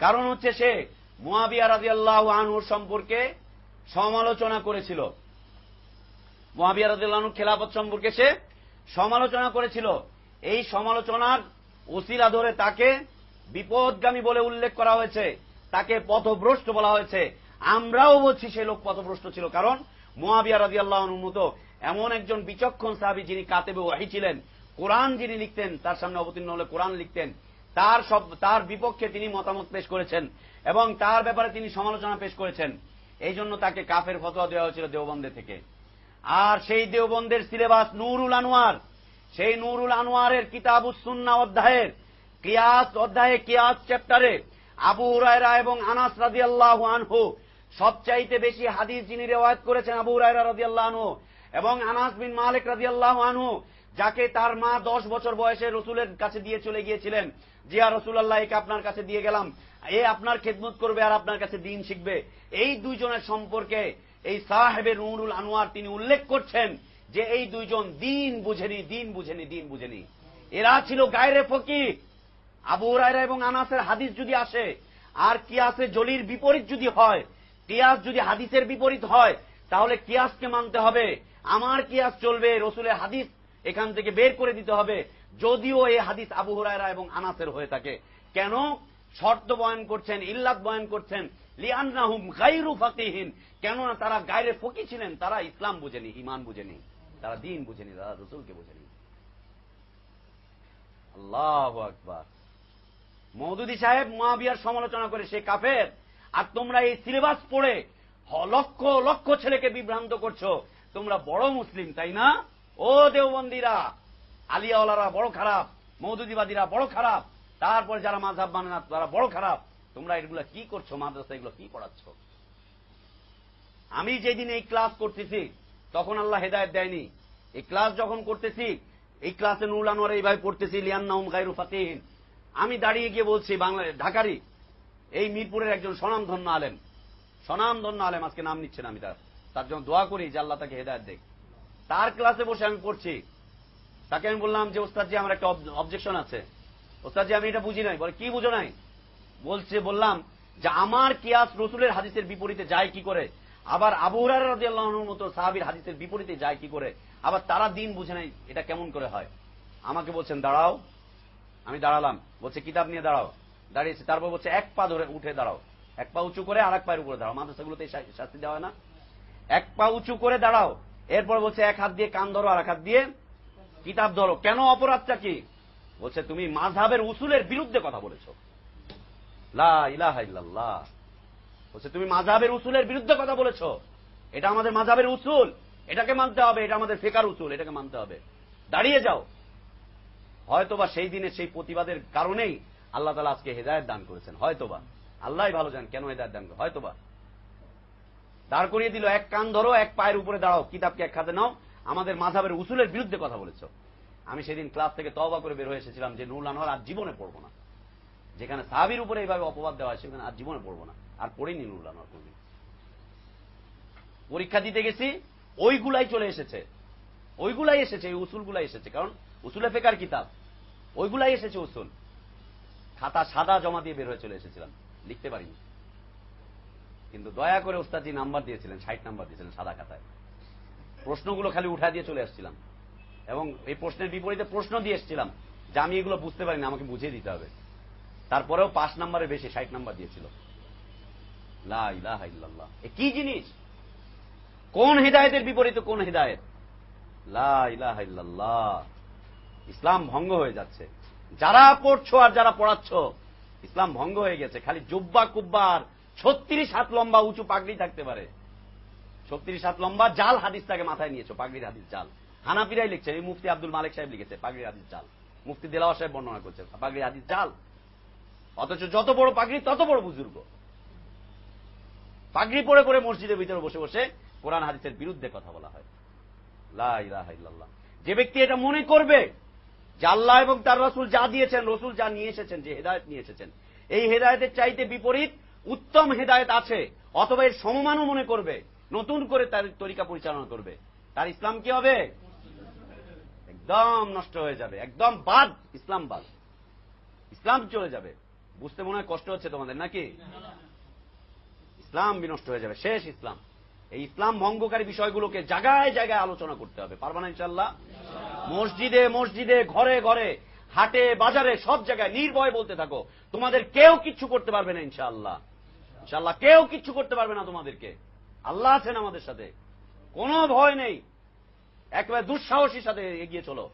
কারণ হচ্ছে সে মুয়াবিয়া রাদিয়াল্লাহু আনহুর সম্পর্কে সমালোচনা করেছিল। মুয়াবিয়া রাদিয়াল্লাহু আনহু খেলাফত সম্পর্কে সে সমালোচনা করেছিল। এই সমালোচনার ওসিলা ধরে তাকে বিপদগামী বলে উল্লেখ করা হয়েছে, তাকে পথভ্রষ্ট বলা হয়েছে। আমরাও বলছি সে লোক পথভ্রষ্ট ছিল, কারণ মুআবিয়া রাদিয়াল্লাহু আনহুর মতো এমন একজন বিচক্ষণ সাহাবী যিনি কাতেবে ওহী ছিলেন, কোরআন যিনি লিখতেন, তার সামনে অবতীর্ণ হলে কোরআন লিখতেন, তার বিপক্ষে তিনি মতামত পেশ করেছেন এবং তার ব্যাপারে তিনি সমালোচনা পেশ করেছেন। এই জন্য তাকে কাফের ফতোয়া দেওয়া হয়েছিল দেওবন্দে থেকে। আর সেই দেওবন্দের সিলেবাস নূরুল আনোয়ার, সেই নূরুল আনোয়ারের কিতাবুস সুন্নাহ অধ্যায়ের কিয়াস চ্যাপ্টারে আবু হুরায়রা এবং আনাস রাদিয়াল্লাহু আনহু সবচাইতে বেশি হাদিস যিনি রিওয়ায়াত করেছেন আবু হুরায়রা রাদিয়াল্লাহু আনহু এবং আনাস বিন মালিক রাদিয়াল্লাহু আনহু, যাকে তার মা 10 বছর বয়সে রসুলের কাছে দিয়ে চলে গিয়েছিলেন, জিয়া রাসূলুল্লাহ, একে আপনার কাছে দিয়ে গেলাম, এ আপনার খেদমত করবে আর আপনার কাছে দ্বীন শিখবে। এই দুইজনের সম্পর্কে এই সাহেবে নূরুল আনোয়ার তিনি উল্লেখ করছেন যে এই দুইজন দ্বীন বুঝেনি। এরা ছিল গায়রে ফকিহ। আবু হুরায়রা এবং আনাসের হাদিস যদি আসে আর কিয়াসে জলির বিপরীত যদি হয়, কিয়াস যদি হাদিসের বিপরীত হয়, তাহলে কিয়াসকে মানতে হবে। আমার কিয়াস চলবে, রসুলের হাদিস এখান থেকে বের করে দিতে হবে, যদিও এই হাদিস আবু হুরায়রা এবং আনাসের হয়ে থাকে। কেন শর্ত বয়ান করছেন, ইল্লাত বয়ান করছেন, লিআন্নাহুম গায়রু ফাকিহিন, কেননা তারা গায়রে ফকিহ ছিলেন, তারা ইসলাম বুঝেনি, ঈমান বুঝেনি, তারা দ্বীন বুঝেনি, তারা রসুলকে বুঝেনি। আল্লাহু আকবার। মওদুদী সাহেব মুআবিয়ার সমালোচনা করে সে কাফের, আর তোমরা এই সিলেবাস পড়ে লক্ষ লক্ষ ছেলেকে বিভ্রান্ত করছো। তোমরা বড় মুসলিম, তাই না? ও দেওবন্দীরা, আলিয়াওয়ালারা বড় খারাপ, মওদুদীবাদীরা বড় খারাপ, তারপর যারা মাযহাব মানে না তারা বড় খারাপ। তোমরা এগুলা কি করছো? মাদ্রাসা এগুলো কি পড়াচ্ছ? আমি যেদিন এই ক্লাস করতেছি তখন আল্লাহ হেদায়েত দেয়নি। এই ক্লাস যখন করতেছি, এই ক্লাসে নূরুল আনোয়ার এইভাবে পড়তেছি, লিআন্নাহুম গায়রু ফাকিহিন, আমি দাঁড়িয়ে গিয়ে বলছি, বাংলাদেশ ঢাকারই এই মিরপুরের একজন স্বনামধন্য আলেম, আজকে নাম নিচ্ছেন, আমি তার জন্য দোয়া করি যে আল্লাহ তাকে হেদায়েত দেখ। তার ক্লাসে বসে আমি পড়ছি, তাকে আমি বললাম যে ওস্তাদজি আমার একটা অবজেকশন আছে, ওস্তাদজি আমি এটা বুঝি নাই। বলে কি বুঝো নাই? বললাম যে আমার কিয়াস রসুলের হাদিসের বিপরীতে যায় কি করে, আবার আবু হুরায়রা রাদিয়াল্লাহু আনহুর মতো সাহাবীর হাদিসের বিপরীতে যায় কি করে, আবার তারা দ্বীন বুঝে নাই, এটা কেমন করে হয়? আমাকে বলছেন দাঁড়াও, আমি দাঁড়ালাম, বলছে কিতাব নিয়ে দাঁড়াও, দাঁড়িয়েছে, তারপর বলছে এক পা ধরে উঠে দাঁড়াও, এক পা উঁচু করে আর এক পায়ের উপরে দাঁড়াও। মাদ্রাসাগুলোতে শাস্তি দেওয়া হয় না? এক পা উঁচু করে দাঁড়াও, এরপর বলছে এক হাত দিয়ে কান ধরো আর এক হাত দিয়ে কিতাব ধরো। কেন? অপরাধটা কি? বলছে তুমি মাযহাবের উসুলের বিরুদ্ধে কথা বলেছ। লা ইলাহা ইল্লাল্লাহ। বলছে তুমি মাযহাবের উসুলের বিরুদ্ধে কথা বলেছ, এটা আমাদের মাযহাবের উসুল, এটাকে মানতে হবে, এটা আমাদের ফিকহের উসুল, এটাকে মানতে হবে, দাঁড়িয়ে যাও। হয়তোবা সেই দিনে সেই প্রতিবাদের কারণেই আল্লাহ তাআলা আজকে হেদায়েত দান করেছেন, হয়তোবা, আল্লাহই ভালো জানেন কেন হেদায়েত দান করে, হয়তোবা দাঁড় করিয়ে দিল, এক কান ধরো এক পায়ের উপরে দাঁড়াও, কিতাবকে এক হাতে নাও, আমাদের মাযহাবের উসুলের বিরুদ্ধে কথা বলেছ। আমি সেদিন ক্লাস থেকে তওবা করে বের হয়ে এসেছিলাম যে নূরুল আনোয়ার আর জীবনে পড়বো না, যেখানে সাহাবীর উপরে এইভাবে অপবাদ দেওয়া হয় সেখানে আর জীবনে পড়বো না, আর পড়িনি নূরুল আনোয়ার কোনদিন। পরীক্ষা দিতে গেছি, ওইগুলাই চলে এসেছে, ওইগুলাই এসেছে, এই উসুলগুলাই এসেছে, কারণ উসুলে ফিকহের কিতাব, ওইগুলাই এসেছে উসুল। খাতা সাদা জমা দিয়ে বের হয়ে চলে এসেছিলাম, লিখতে পারিনি। কিন্তু দয়া করে ওস্তাদজি নাম্বার দিয়েছিলেন, 60 নাম্বার দিয়েছিলেন সাদা খাতায়, প্রশ্নগুলো খালি উঠা দিয়ে চলে আসছিলাম এবং এই প্রশ্নের বিপরীতে প্রশ্ন দিয়ে এসেছিলাম যে আমি এগুলো বুঝতে পারিনি, আমাকে বুঝিয়ে দিতে হবে। তারপরেও 5 নাম্বারের বেশি 60 নাম্বার দিয়েছিল। লা ইলাহা ইল্লাল্লাহ, এ কি জিনিস? কোন হিদায়েতের বিপরীতে কোন হিদায়েত? লা ইলাহা ইল্লাল্লাহ। ইসলাম ভঙ্গ হয়ে যাচ্ছে, যারা পড়ছো আর যারা পড়াচ্ছ, ইসলাম ভঙ্গ হয়ে গেছে। খালি জুব্বা কুব্বার 36 হাত লম্বা উঁচু পাগড়ি থাকতে পারে, 36 হাত লম্বা জাল হাদিসটাকে মাথায় নিয়েছো, পাগড়ির হাদিস জাল। হানাফিরাই লিখছে, এই মুফতি আব্দুল মালিক সাহেব লিখেছে পাগড়ির হাদিস জাল, মুফতি দেলাওয়ার সাহেব বর্ণনা করছে পাগড়ির হাদিস জাল। অথচ যত বড় পাগড়ি তত বড় বুজুর্গ, পাগড়ি পরে পরে মসজিদের ভিতরে বসে বসে কোরআন হাদিসের বিরুদ্ধে কথা বলা হয়। লা ইলাহা ইল্লাল্লাহ। যে ব্যক্তি এটা মনে করবে যে আল্লাহ এবং তার রাসূল যা দিয়েছেন, রাসূল যা নিয়ে এসেছেন, যে হেদায়েত নিয়ে এসেছেন, এই হেদায়েতের চাইতে বিপরীত উত্তম হেদায়েত আছে, অথবা এর সমমানও মনে করবে, নতুন করে তার তরিকা পরিচালনা করবে, তার ইসলাম কি হবে? একদম নষ্ট হয়ে যাবে, একদম বাদ, ইসলাম বাদ, ইসলাম চলে যাবে। বুঝতে মনে হয় কষ্ট হচ্ছে তোমাদের নাকি? ইসলাম বিনষ্ট হয়ে যাবে, শেষ ইসলাম। এই ইসলাম ভঙ্গকারী বিষয়গুলোকে জায়গায় জায়গায় আলোচনা করতে হবে, পারবা না ইনশাআল্লাহ? মসজিদে মসজিদে, ঘরে ঘরে, হাটে বাজারে, সব জায়গায় নির্ভয় বলতে থাকো, তোমাদের কেউ কিচ্ছু করতে পারবে না ইনশাআল্লাহ। ইনশাআল্লাহ কেউ কিচ্ছু করতে পারবে না তোমাদেরকে। আল্লাহ আছেন আমাদের সাথে, কোনো ভয় নেই। একেবারে দুঃসাহসীর সাথে এগিয়ে চলো,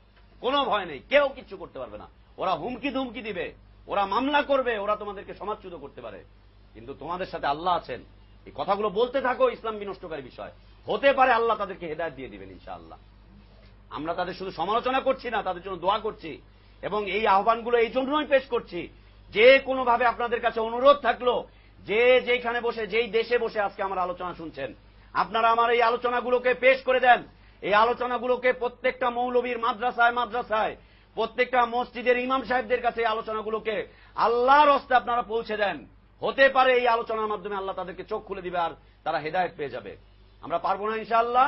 কোনো ভয় নেই, কেউ কিচ্ছু করতে পারবে না। ওরা হুমকি ধুমকি দিবে, ওরা মামলা করবে, ওরা তোমাদেরকে সমাজচ্যুত করতে পারে, কিন্তু তোমাদের সাথে আল্লাহ আছেন। এই কথাগুলো বলতে থাকো, ইসলাম বিনষ্টকারী বিষয়। হতে পারে আল্লাহ তাদেরকে হেদায়েত দিয়ে দিবেন ইনশাআল্লাহ। আমরা তাদের শুধু সমালোচনা করছি না, তাদের জন্য দোয়া করছি, এবং এই আহ্বানগুলো এই জন্যই পেশ করছি, যে কোনোভাবে আপনাদের কাছে অনুরোধ থাকলো, যে যেখানে বসে, যেই দেশে বসে আজকে আমার আলোচনা শুনছেন, আপনারা আমার এই আলোচনাগুলোকে পেশ করে দেন। এই আলোচনাগুলোকে প্রত্যেকটা মৌলবীর মাদ্রাসায় মাদ্রাসায়, প্রত্যেকটা মসজিদের ইমাম সাহেবদের কাছে এই আলোচনাগুলোকে আল্লাহর হস্তে আপনারা পৌঁছে দেন। হতে পারে এই আলোচনার মাধ্যমে আল্লাহ তাদেরকে চোখ খুলে দিবে, আর তারা হেদায়েত পেয়ে যাবে। আমরা পারবো না ইনশাআল্লাহ?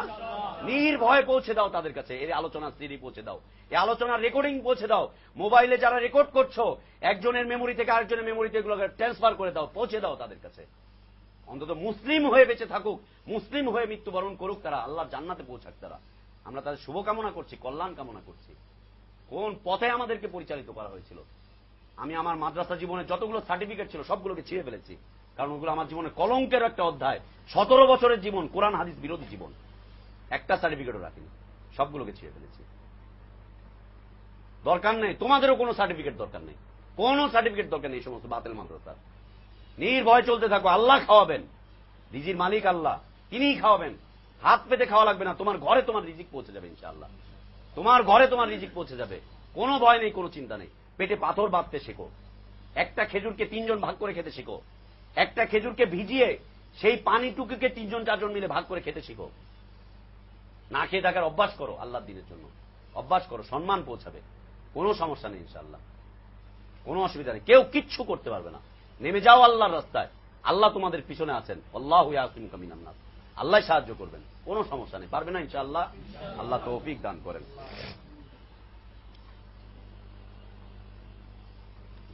নির্ভয়ে পৌঁছে দাও তাদের কাছে, এই আলোচনার সিডি পৌঁছে দাও, এই আলোচনার রেকর্ডিং পৌঁছে দাও। মোবাইলে যারা রেকর্ড করছো, একজনের মেমোরি থেকে আরেকজনের মেমোরিতে এগুলোকে ট্রান্সফার করে দাও, পৌঁছে দাও তাদের কাছে। অন্তত মুসলিম হয়ে বেঁচে থাকুক, মুসলিম হয়ে মৃত্যুবরণ করুক তারা, আল্লাহর জান্নাতে পৌঁছাক তারা। আমরা তাদের শুভকামনা করছি, কল্যাণ কামনা করছি। কোন পথে আমাদেরকে পরিচালিত করা হয়েছিল? আমি আমার মাদ্রাসা জীবনে যতগুলো সার্টিফিকেট ছিল সবগুলোকে ছিঁড়ে ফেলেছি, কারণ ওগুলো আমার জীবনে কলঙ্কের একটা অধ্যায়। 17 বছরের জীবন, কোরআন হাদিস বিরোধী জীবন, একটা সার্টিফিকেটও রাখিনি, সবগুলোকে ছিঁড়ে ফেলেছি। দরকার নেই, তোমাদেরও কোনো সার্টিফিকেট দরকার নেই, কোনো সার্টিফিকেট দরকার নেই এই সমস্ত বাতিল মাদ্রাসার। নির্ভয় চলতে থাকো, আল্লাহ খাওয়াবেন, রিজির মালিক আল্লাহ, তিনিই খাওয়াবেন। হাত পেতে খাওয়া লাগবে না, তোমার ঘরে তোমার রিজিক পৌঁছে যাবে ইনশাআল্লাহ। তোমার ঘরে তোমার রিজিক পৌঁছে যাবে, কোনো ভয় নেই, কোনো চিন্তা নেই। পেটে পাথর বাঁধতে শেখো, একটা খেজুরকে 3 জন ভাগ করে খেতে শেখো, একটা খেজুরকে ভিজিয়ে সেই পানিটুকুকে 3 জন 4 জন মিলে ভাগ করে খেতে শিখো। না খেয়ে থাকার অভ্যাস করো, আল্লাহর দিনের জন্য অভ্যাস করো, সম্মান পৌঁছাবে, কোনো সমস্যা নেই ইনশাআল্লাহ, কোনো অসুবিধা নেই। কেউ কিচ্ছু করতে পারবে না। নেমে যাও আল্লাহর রাস্তায়, আল্লাহ তোমাদের পিছনে আছেন। আল্লাহু ইয়াসিমুকা মিনান নাস, আল্লাহ সাহায্য করবেন, কোনো সমস্যা নেই। পারবে না ইনশাআল্লাহ? আল্লাহ তৌফিক দান করেন।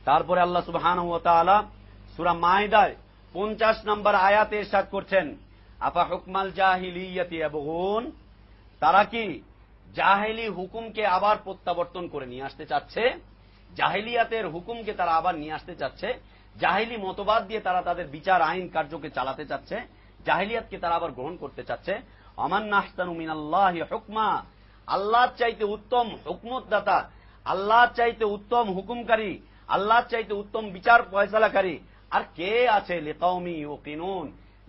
তারপরে আল্লাহ সুবহানাহু ওয়া তাআলা সূরা মাইদায় 50 নম্বর আয়াতে ইরশাদ করছেন, আফা হুকমাল জাহিলিয়াতি ইয়াবগুন, তারা কি জাহেলি হুকুমকে আবার প্রত্যাবর্তন করে নিয়ে আসতে চাচ্ছে? জাহেলিয়াতের হুকুমকে তারা আবার নিয়ে আসতে চাচ্ছে, জাহেলি মতবাদ দিয়ে তারা তাদের বিচার আইন কার্যকে চালাতে চাচ্ছে, জাহেলিয়াতকে তারা আবার গ্রহণ করতে চাচ্ছে। আমান নাহসানু মিনাল্লাহি হুকমা, আল্লাহর চাইতে উত্তম হুকমতদাতা, আল্লাহর চাইতে উত্তম হুকুমকারী, আল্লাহর চাইতে উত্তম বিচার ফয়সালাকারী আর কে আছে? লিকাউমি ইউকিনুন,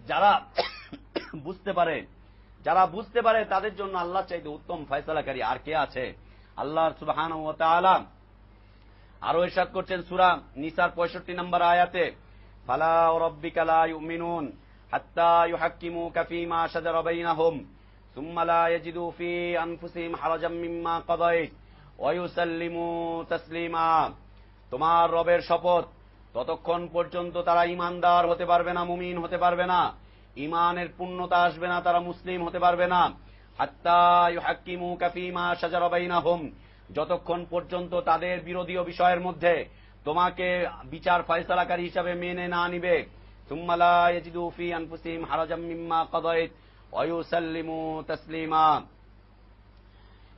যারা বুঝতে পারে, যারা বুঝতে পারে তাদের জন্য আল্লাহর চাইতে উত্তম ফয়সালাকারী আর কে আছে? আল্লাহ সুবহানাহু ওয়া তাআলা আরো ইরশাদ করছেন সূরা নিসার 65 নম্বর আয়াতে, ফালা রাব্বিকা লা ইউমিনুন হাত্তা ইউহাক্কিমুকা ফীমা শাজারা বাইনাহুম সুম্মা লা ইয়াজিদু ফী আনফুসিহিম হারাজাম মিম্মা কাদাইত ওয়া ইউসাল্লিমু তাসলিমা। তোমার রবের শপথ, ততক্ষণ পর্যন্ত তারা ঈমানদার হতে পারবে না, মুমিন হতে পারবে না, ঈমানের পূর্ণতা আসবে না, তারা মুসলিম হতে পারবে না। হাত্তা ইউহাক্কিমুকা ফীমা শাজারা বাইনাহুম, যতক্ষণ পর্যন্ত তাদের বিরোধীয় বিষয়ের মধ্যে তোমাকে বিচার ফয়সালাকারী হিসাবে মেনে না নিবে। সুম্মা লা ইয়াজিদু ফী আনফুসিহিম হারাজাম মিম্মা কাদাইত ওয়া ইউসাল্লিমু তাসলিমা,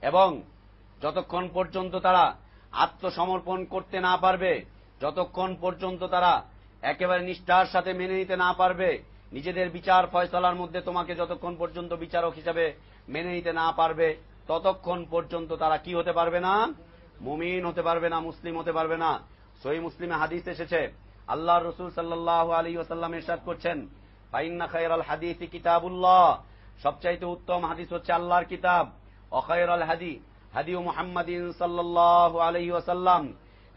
এবং যতক্ষণ পর্যন্ত তারা আত্মসমর্পণ করতে না পারবে, যতক্ষণ পর্যন্ত তারা একেবারে নিষ্ঠার সাথে মেনে নিতে না পারবে, নিজেদের বিচার ফয়সালার মধ্যে তোমাকে যতক্ষণ পর্যন্ত বিচারক হিসাবে মেনে নিতে না পারবে, ততক্ষণ পর্যন্ত তারা কি হতে পারবে না? মুমিন হতে পারবে না, মুসলিম হতে পারবে না। সহিহ মুসলিমে হাদিস এসেছে, আল্লাহর রাসূল সাল্লাল্লাহু আলাইহি ওয়াসাল্লাম ইরশাদ করছেন, ফাইন্না খায়রাল হাদিসি কিতাবুল্লাহ, সবচাইতে উত্তম হাদিস হচ্ছে আল্লাহর কিতাব। ওয়া খায়রাল হাদি হাদিউ মুহাম্মাদিন সাল্লাল্লাহু আলাইহি ওয়াসাল্লাম,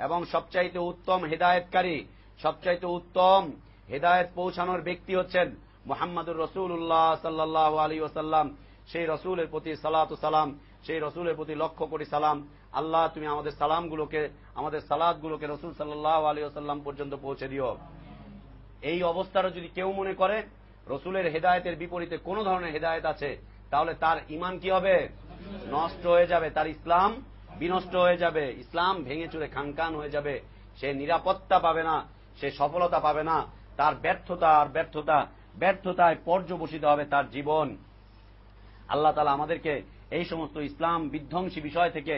এবং সবচাইতে উত্তম হেদায়েতকারী, সবচাইতে উত্তম হেদায়েত পৌঁছানোর ব্যক্তি হচ্ছেন মুহাম্মাদুর রাসূলুল্লাহ সাল্লাল্লাহু আলাইহি ওয়াসাল্লাম। সেই রাসূলের প্রতি সালাতু সালাম, সেই রাসূলের প্রতি লক্ষ কোটি সালাম। আল্লাহ তুমি আমাদের সালামগুলোকে, আমাদের সালাতগুলোকে রাসূল সাল্লাল্লাহু আলাইহি ওয়াসাল্লাম পর্যন্ত পৌঁছে দিও। এই অবস্থারও যদি কেউ মনে করে রাসূলের হেদায়েতের বিপরীতে কোন ধরনের হেদায়েত আছে, তাহলে তার ঈমান কি হবে? নষ্ট হয়ে যাবে, তার ইসলাম বিনষ্ট হয়ে যাবে, ইসলাম ভেঙে চুরে খানখান হয়ে যাবে, সে নিরাপত্তা পাবে না, সে সফলতা পাবে না, তার ব্যর্থতা আর ব্যর্থতায় পর্যবসিত হবে তার জীবন। আল্লাহ তাআলা আমাদেরকে এই সমস্ত ইসলাম বিধ্বংসী বিষয় থেকে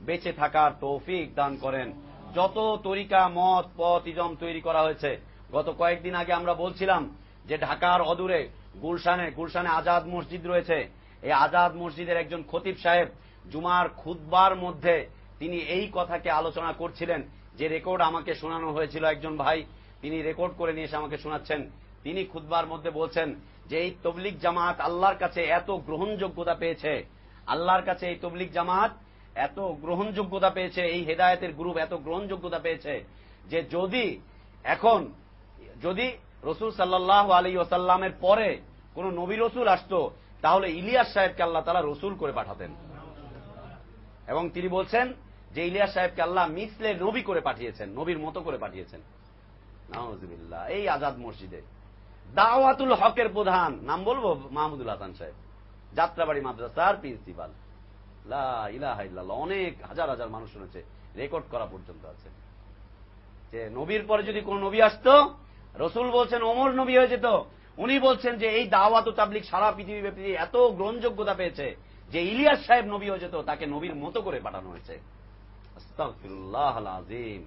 বেঁচে থাকার তৌফিক দান করেন। যত তরিকা মত পথ ইজম তৈরি করা হয়েছে, গত কয়েকদিন আগে আমরা বলছিলাম যে ঢাকার অদূরে গুলশানে আজাদ মসজিদ রয়েছে। এই আজাদ মসজিদের একজন খতিব সাহেব জুমার খুতবার মধ্যে তিনি এই কথাকে আলোচনা করছিলেন, যে রেকর্ড আমাকে শোনানো হয়েছিল। একজন ভাই তিনি রেকর্ড করে নিয়ে এসে আমাকে শোনাচ্ছেন। তিনি খুতবার মধ্যে বলছেন যে এই তবলিগ জামাত আল্লাহর কাছে এত গ্রহণযোগ্যতা পেয়েছে, আল্লাহর কাছে এই তবলিগ জামাত এত গ্রহণযোগ্যতা পেয়েছে, এই হেদায়েতের গ্রুপ এত গ্রহণযোগ্যতা পেয়েছে যে যদি রসুল সাল্লাল্লাহু আলাইহি ওয়াসাল্লামের পরে কোন নবী রসুল আসতো, তাহলে ইলিয়াস সাহেবকে আল্লাহ তাআলা রসুল করে পাঠাতেন। এবং তিনি বলছেন যে ইলিয়াস সাহেবকে আল্লাহ মিসলে নবী করে পাঠিয়েছেন, নবীর মতো করে পাঠিয়েছেন। নাউযুবিল্লাহ। এই আজাদ মসজিদে দাওয়াতুল হকের প্রধান, নাম বলবো, মাহমুদুল হাসান সাহেব, যাত্রাবাড়ি মাদ্রাসার প্রিন্সিপাল। লা ইলাহা ইল্লাল্লাহ। অনেক হাজার হাজার মানুষ শুনেছে, রেকর্ড করা পর্যন্ত আছে, যে নবীর পরে যদি কোন নবী আসতো, রসুল বলছেন ওমর নবী হয়ে যেত। উনি বলছেন যে এই দাওয়াত ও তাবলীগ সারা পৃথিবীব্যাপী এত গ্রহণযোগ্যতা পেয়েছে যে ইলিয়াস সাহেব নবী হয়ে যেত, তাকে নবীর মতো করে পাঠানো হয়েছে। আস্তাগফিরুল্লাহল আযীম।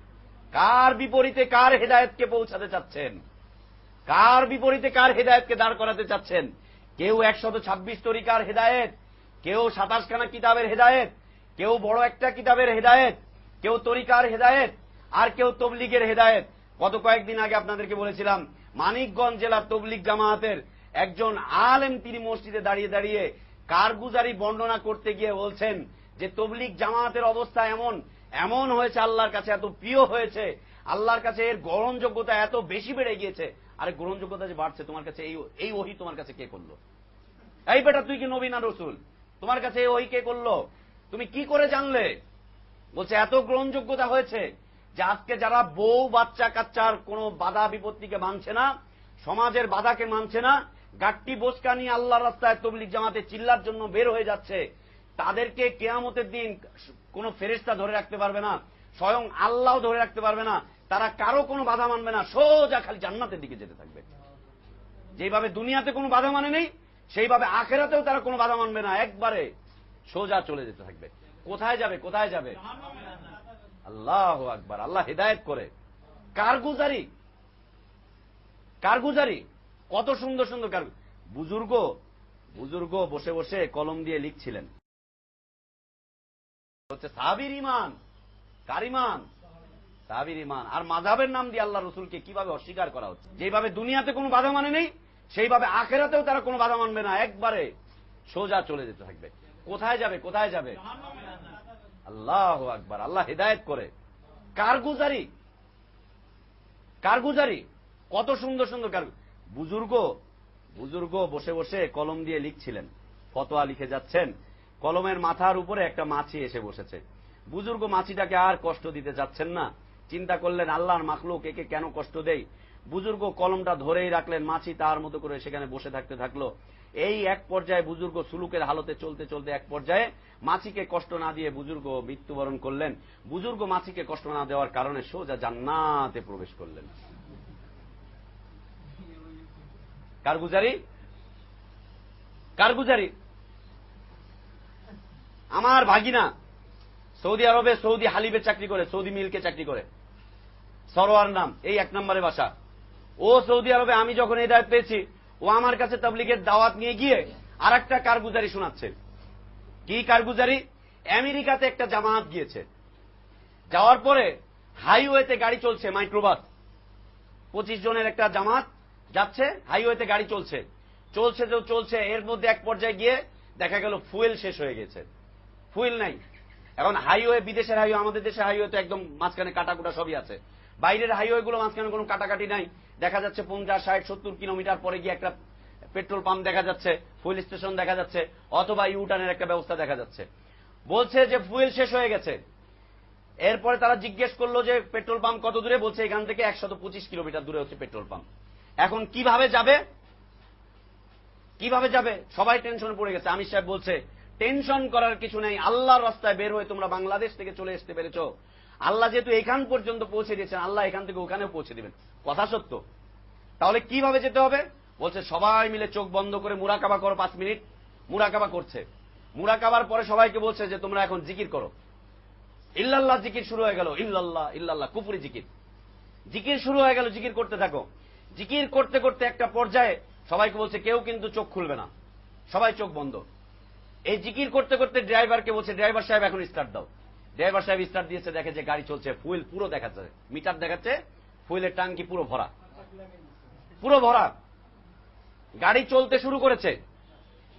কার বিপরীতে কার হেদায়েতকে পৌঁছাতে চাচ্ছেন? কার বিপরীতে কার হেদায়েতকে দাঁড় করাতে চাচ্ছেন? কেউ 126 তরিকার হেদায়েত, কেউ 27 খানা কিতাবের হেদায়েত, কেউ বড় একটা কিতাবের হেদায়েত, কেউ তরিকার হেদায়েত, আর কেউ তবলিগের হেদায়েত। গত কয়েকদিন আগে আপনাদেরকে বলেছিলাম, মানিকগঞ্জ জেলার তবলিগ জামায়াতের একজন আলেম তিনি মসজিদে দাঁড়িয়ে দাঁড়িয়ে কারগুজারি বর্ণনা করতে গিয়ে বলছেন যে তবলিগ জামায়াতের অবস্থা এমন হয়েছে, আল্লাহর কাছে এত প্রিয় হয়েছে, আল্লাহর কাছে এর গ্রহণযোগ্যতা এত বেশি বেড়ে গিয়েছে। আরে গ্রহণযোগ্যতা যে বাড়ছে, তোমার কাছে এই ওহী তোমার কাছে কে করলো? এই বেটা, তুই কি নবী না রসুল? তোমার কাছে এই ওহী কে করলো? তুমি কি করে জানলে? বলছে এত গ্রহণযোগ্যতা হয়েছে যে আজকে যারা বউ বাচ্চা কাচ্চার কোন বাধা বিপত্তিকে মানছে না, সমাজের বাধাকে মানছে না, গাট্টি বোসকা নিয়ে আল্লাহর রাস্তায় তবলিগ জামাতে চিল্লার জন্য বের হয়ে যাচ্ছে, তাদেরকে কিয়ামতের দিন কোন ফেরেশতা ধরে রাখতে পারবে না, স্বয়ং আল্লাহ ধরে রাখতে পারবে না। তারা কারো কোনো বাধা মানবে না, সোজা খালি জান্নাতের দিকে যেতে থাকবে। যেভাবে দুনিয়াতে কোনো বাধা মানে নেই, সেইভাবে আখেরাতেও তারা কোনো বাধা মানবে না, একবারে সোজা চলে যেতে থাকবে। কোথায় যাবে? কোথায় যাবে? আল্লাহু আকবার। আল্লাহ হেদায়েত করে। কারগুজারি কত সুন্দর সুন্দর বুজুর্গ বসে বসে কলম দিয়ে লিখছিলেন, হচ্ছে সাহাবীর ঈমান। কার ঈমান? সাহাবীর ঈমান। আর মাযহাবের নাম দিয়ে আল্লাহ রসুলকে কিভাবে অস্বীকার করা হচ্ছে। যেভাবে দুনিয়াতে কোনো বাধা মানে নেই, সেইভাবে আখেরাতেও তারা কোনো বাধা মানবে না, একবারে সোজা চলে যেতে থাকবে। কোথায় যাবে? কোথায় যাবে? আল্লাহু আকবার। আল্লাহ হেদায়েত করে। কারগুজারি কত সুন্দর সুন্দর বুজুর্গ বসে বসে কলম দিয়ে লিখছিলেন, ফতোয়া লিখে যাচ্ছেন। কলমের মাথার উপরে একটা মাছি এসে বসেছে। বুজুর্গ মাছিটাকে আর কষ্ট দিতে যাচ্ছেন না। চিন্তা করলেন, আল্লাহর মাখলুক, একে কেন কষ্ট দেই। বুজুর্গ কলমটা ধরেই রাখলেন, মাছি তার মতো করে সেখানে বসে থাকতে থাকলো। এই এক পর্যায়ে বুজুর্গ সুলুকের হালতে চলতে চলতে এক পর্যায়ে মাছিকে কষ্ট না দিয়ে বুজুর্গ মৃত্যুবরণ করলেন। বুজুর্গ মাছিকে কষ্ট না দেওয়ার কারণে সোজা জান্নাতে প্রবেশ করলেন। কারগুজারি। আমার ভাগিনা সৌদি আরবে সৌদি হালিবে চাকরি করে, সৌদি মিল্কে চাকরি করে, সরোয়ার নাম, এই 1 নম্বরে বাসা। ও সৌদি আরবে আমি যখন হেদায়েত পেয়েছি, ও আমার কাছে তাবলীগের দাওয়াত নিয়ে গিয়ে আর একটা কারগুজারি শোনাচ্ছে। কি কারগুজারি? আমেরিকাতে একটা জামাত গিয়েছে, যাওয়ার পরে হাইওয়েতে গাড়ি চলছে, মাইক্রোবাস, 25 জনের একটা জামাত যাচ্ছে, হাইওয়েতে গাড়ি চলছে, এর মধ্যে এক পর্যায়ে গিয়ে দেখা গেল ফুয়েল শেষ হয়ে গেছে, ফুয়েল নাই। এখন হাইওয়ে, বিদেশের হাইওয়ে, আমাদের দেশের হাইওয়ে তো একদম মাঝখানে কাটাকুটা সবই আছে। বাইরের হাইওয়ে গুলো মাঝখানে কোনো কাটাকাটি নাই। দেখা যাচ্ছে 50, 60, 70 কিলোমিটার পরে গিয়ে একটা পেট্রোল পাম্প দেখা যাচ্ছে, ফুয়েল স্টেশন দেখা যাচ্ছে, অথবা ইউটার্নের একটা ব্যবস্থা দেখা যাচ্ছে। বলছে যে ফুয়েল শেষ হয়ে গেছে। এরপরে তারা জিজ্ঞেস করলো যে পেট্রোল পাম্প কত দূরে? বলছে এখান থেকে 125 কিলোমিটার দূরে হচ্ছে পেট্রোল পাম্প। এখন কিভাবে যাবে? সবাই টেনশনে পড়ে গেছে। আমির সাহেব বলছে, টেনশন করার কিছু নেই, আল্লাহর রাস্তায় বের হয়ে তোমরা বাংলাদেশ থেকে চলে আসতে পেরেছ, আল্লাহ যেহেতু এখান পর্যন্ত পৌঁছে দিয়েছেন, আল্লাহ এখান থেকে ওখানেও পৌঁছে দিবেন। কথা সত্য। তাহলে কিভাবে যেতে হবে? বলছে সবাই মিলে চোখ বন্ধ করে মুরাকাবা করো, 5 মিনিট মুরাকাবা করছে। মুরাকাবার পরে সবাইকে বলছে যে তোমরা এখন জিকির করো। ইল্লাল্লাহ জিকির শুরু হয়ে গেল, ইল্লাল্লাহ ইল্লাল্লাহ কুফরি জিকির, জিকির শুরু হয়ে গেল, জিকির করতে থাকো। জিকির করতে করতে একটা পর্যায়ে সবাইকে বলছে কেউ কিন্তু চোখ খুলবে না, সবাই চোখ বন্ধ। এই জিকির করতে করতে ড্রাইভারকে বলছে, ড্রাইভার সাহেব এখন স্টার্ট দাও। ড্রাইভার সাহেব স্টার্ট দিয়েছে, দেখে যে গাড়ি চলছে, ফুয়েল পুরো দেখাচ্ছে, মিটার দেখাচ্ছে, ফুয়েলের ট্যাঙ্কি পুরো ভরা, পুরো ভরা। গাড়ি চলতে শুরু করেছে,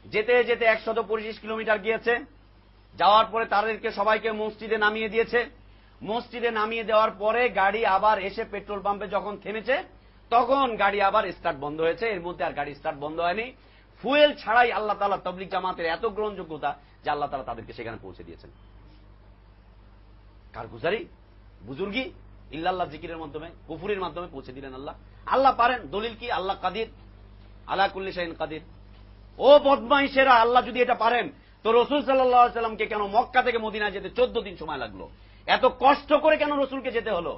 যেতে যেতে 125 কিলোমিটার গিয়েছে। যাওয়ার পরে তাদেরকে সবাইকে মসজিদে নামিয়ে দিয়েছে। মসজিদে নামিয়ে দেওয়ার পরে গাড়ি আবার এসে পেট্রোল পাম্পে যখন থেমেছে, তখন গাড়ি আবার স্টার্ট বন্ধ হয়েছে। এর মধ্যে আর গাড়ি স্টার্ট বন্ধ হয়নি। ফুয়েল ছাড়াই আল্লাহ তাআলা তাবলীগ জামাতের এত গ্রহণযোগ্যতা যে আল্লাহ তাআলা তাদেরকে সেখানে পৌঁছে দিয়েছেন। কারগুজারি, বুজুর্গি, ইল্লাল্লাহ জিকিরের মাধ্যমে, কুফরির মাধ্যমে পৌঁছে দিলেন আল্লাহ। আল্লাহ পারেন, দলিল কি? আল্লাহ কাদির, আলা কুল্লি শাইইন কাদির। ও বদমাইশেরা, আল্লাহ যদি এটা পারেন তো রাসূল সাল্লাল্লাহু আলাইহি সাল্লামকে কেন মক্কা থেকে মদিনায় যেতে 14 দিন সময় লাগলো? এত কষ্ট করে কেন রসুলকে যেতে হলো?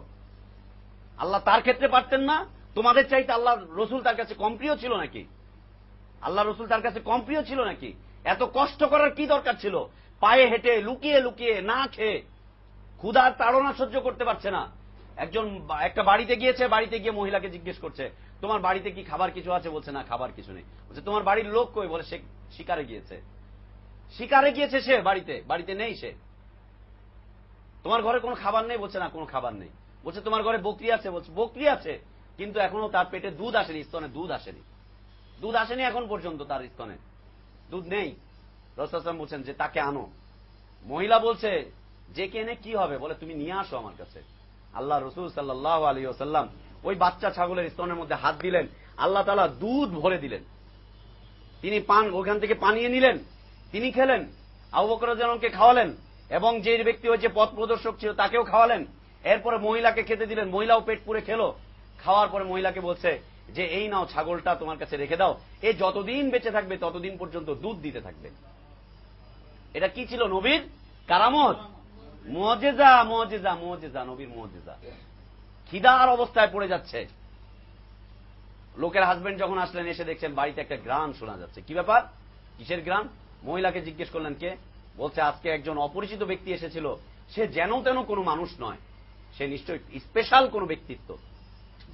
আল্লাহ তার ক্ষেত্রে পারতেন না? তোমাদের চাইতে আল্লাহ রসুল তার কাছে কম প্রিয় ছিল নাকি? আল্লাহ রসুল তার কাছে কম প্রিয় ছিল নাকি? এত কষ্ট করার কি দরকার ছিল? পায়ে হেঁটে, লুকিয়ে লুকিয়ে, না খেয়ে, ক্ষুধার তাড়না সহ্য করতে পারছে না। একজন একটা বাড়িতে গিয়েছে, বাড়িতে গিয়ে মহিলাকে জিজ্ঞেস করছে, তোমার বাড়িতে কি খাবার কিছু আছে? বলছে না, খাবার কিছু নেই। বলছে তোমার বাড়ির লোক কই? বলে সে শিকারে গিয়েছে। শিকারে গিয়েছে সে, বাড়িতে নেই সে। তোমার ঘরে কোনো খাবার নেই? বলছে না, কোনো খাবার নেই। বলছে তোমার ঘরে বকরি আছে? বলছে বকরি আছে, কিন্তু এখনো তার পেটে দুধ আসেনি, স্তনে দুধ আসেনি, দুধ আসেনি এখন পর্যন্ত, তার স্তনে দুধ নেই। রাসূল সাল্লাল্লাহু আলাইহি ওয়াসাল্লাম বলছেন যে তাকে আনো। মহিলা বলছে যে কে এনে কি হবে? বলে তুমি নিয়ে আসো আমার কাছে। আল্লাহ রাসূল সাল্লাল্লাহু আলাইহি ওয়াসাল্লাম ওই বাচ্চা ছাগলের স্তনের মধ্যে হাত দিলেন, আল্লাহ তাআলা দুধ ভরে দিলেন। তিনি পান ওখান থেকে পানিয়ে নিলেন, তিনি খেলেন, আবু বকর রাদিয়াল্লাহু আনহুকে খাওয়ালেন, এবং যে ব্যক্তি ওই যে পথ প্রদর্শক ছিল তাকেও খাওয়ালেন। এরপরে মহিলাকে খেতে দিলেন, মহিলাও পেট পুরে খেলো। খাওয়ার পরে মহিলাকে বলছে যে এই নাও, ছাগলটা তোমার কাছে রেখে দাও, এ যতদিন বেঁচে থাকবে ততদিন পর্যন্ত দুধ দিতে থাকবে। এটা কি ছিল? নবীর কারামত, মুজিজা, মুজিজা, মুজিজা, নবীর মুজিজা। খিদার অবস্থায় পড়ে যাচ্ছে। লোকের হাজবেন্ড যখন আসলেন, এসে দেখছেন বাড়িতে একটা গ্রান শোনা যাচ্ছে। কি ব্যাপার? কিসের গ্রান? মহিলাকে জিজ্ঞেস করলেন কে? বলছে আজকে একজন অপরিচিত ব্যক্তি এসেছিল, সে যেন তেন কোনো মানুষ নয়, সে নিশ্চয়ই স্পেশাল কোনো ব্যক্তিত্ব,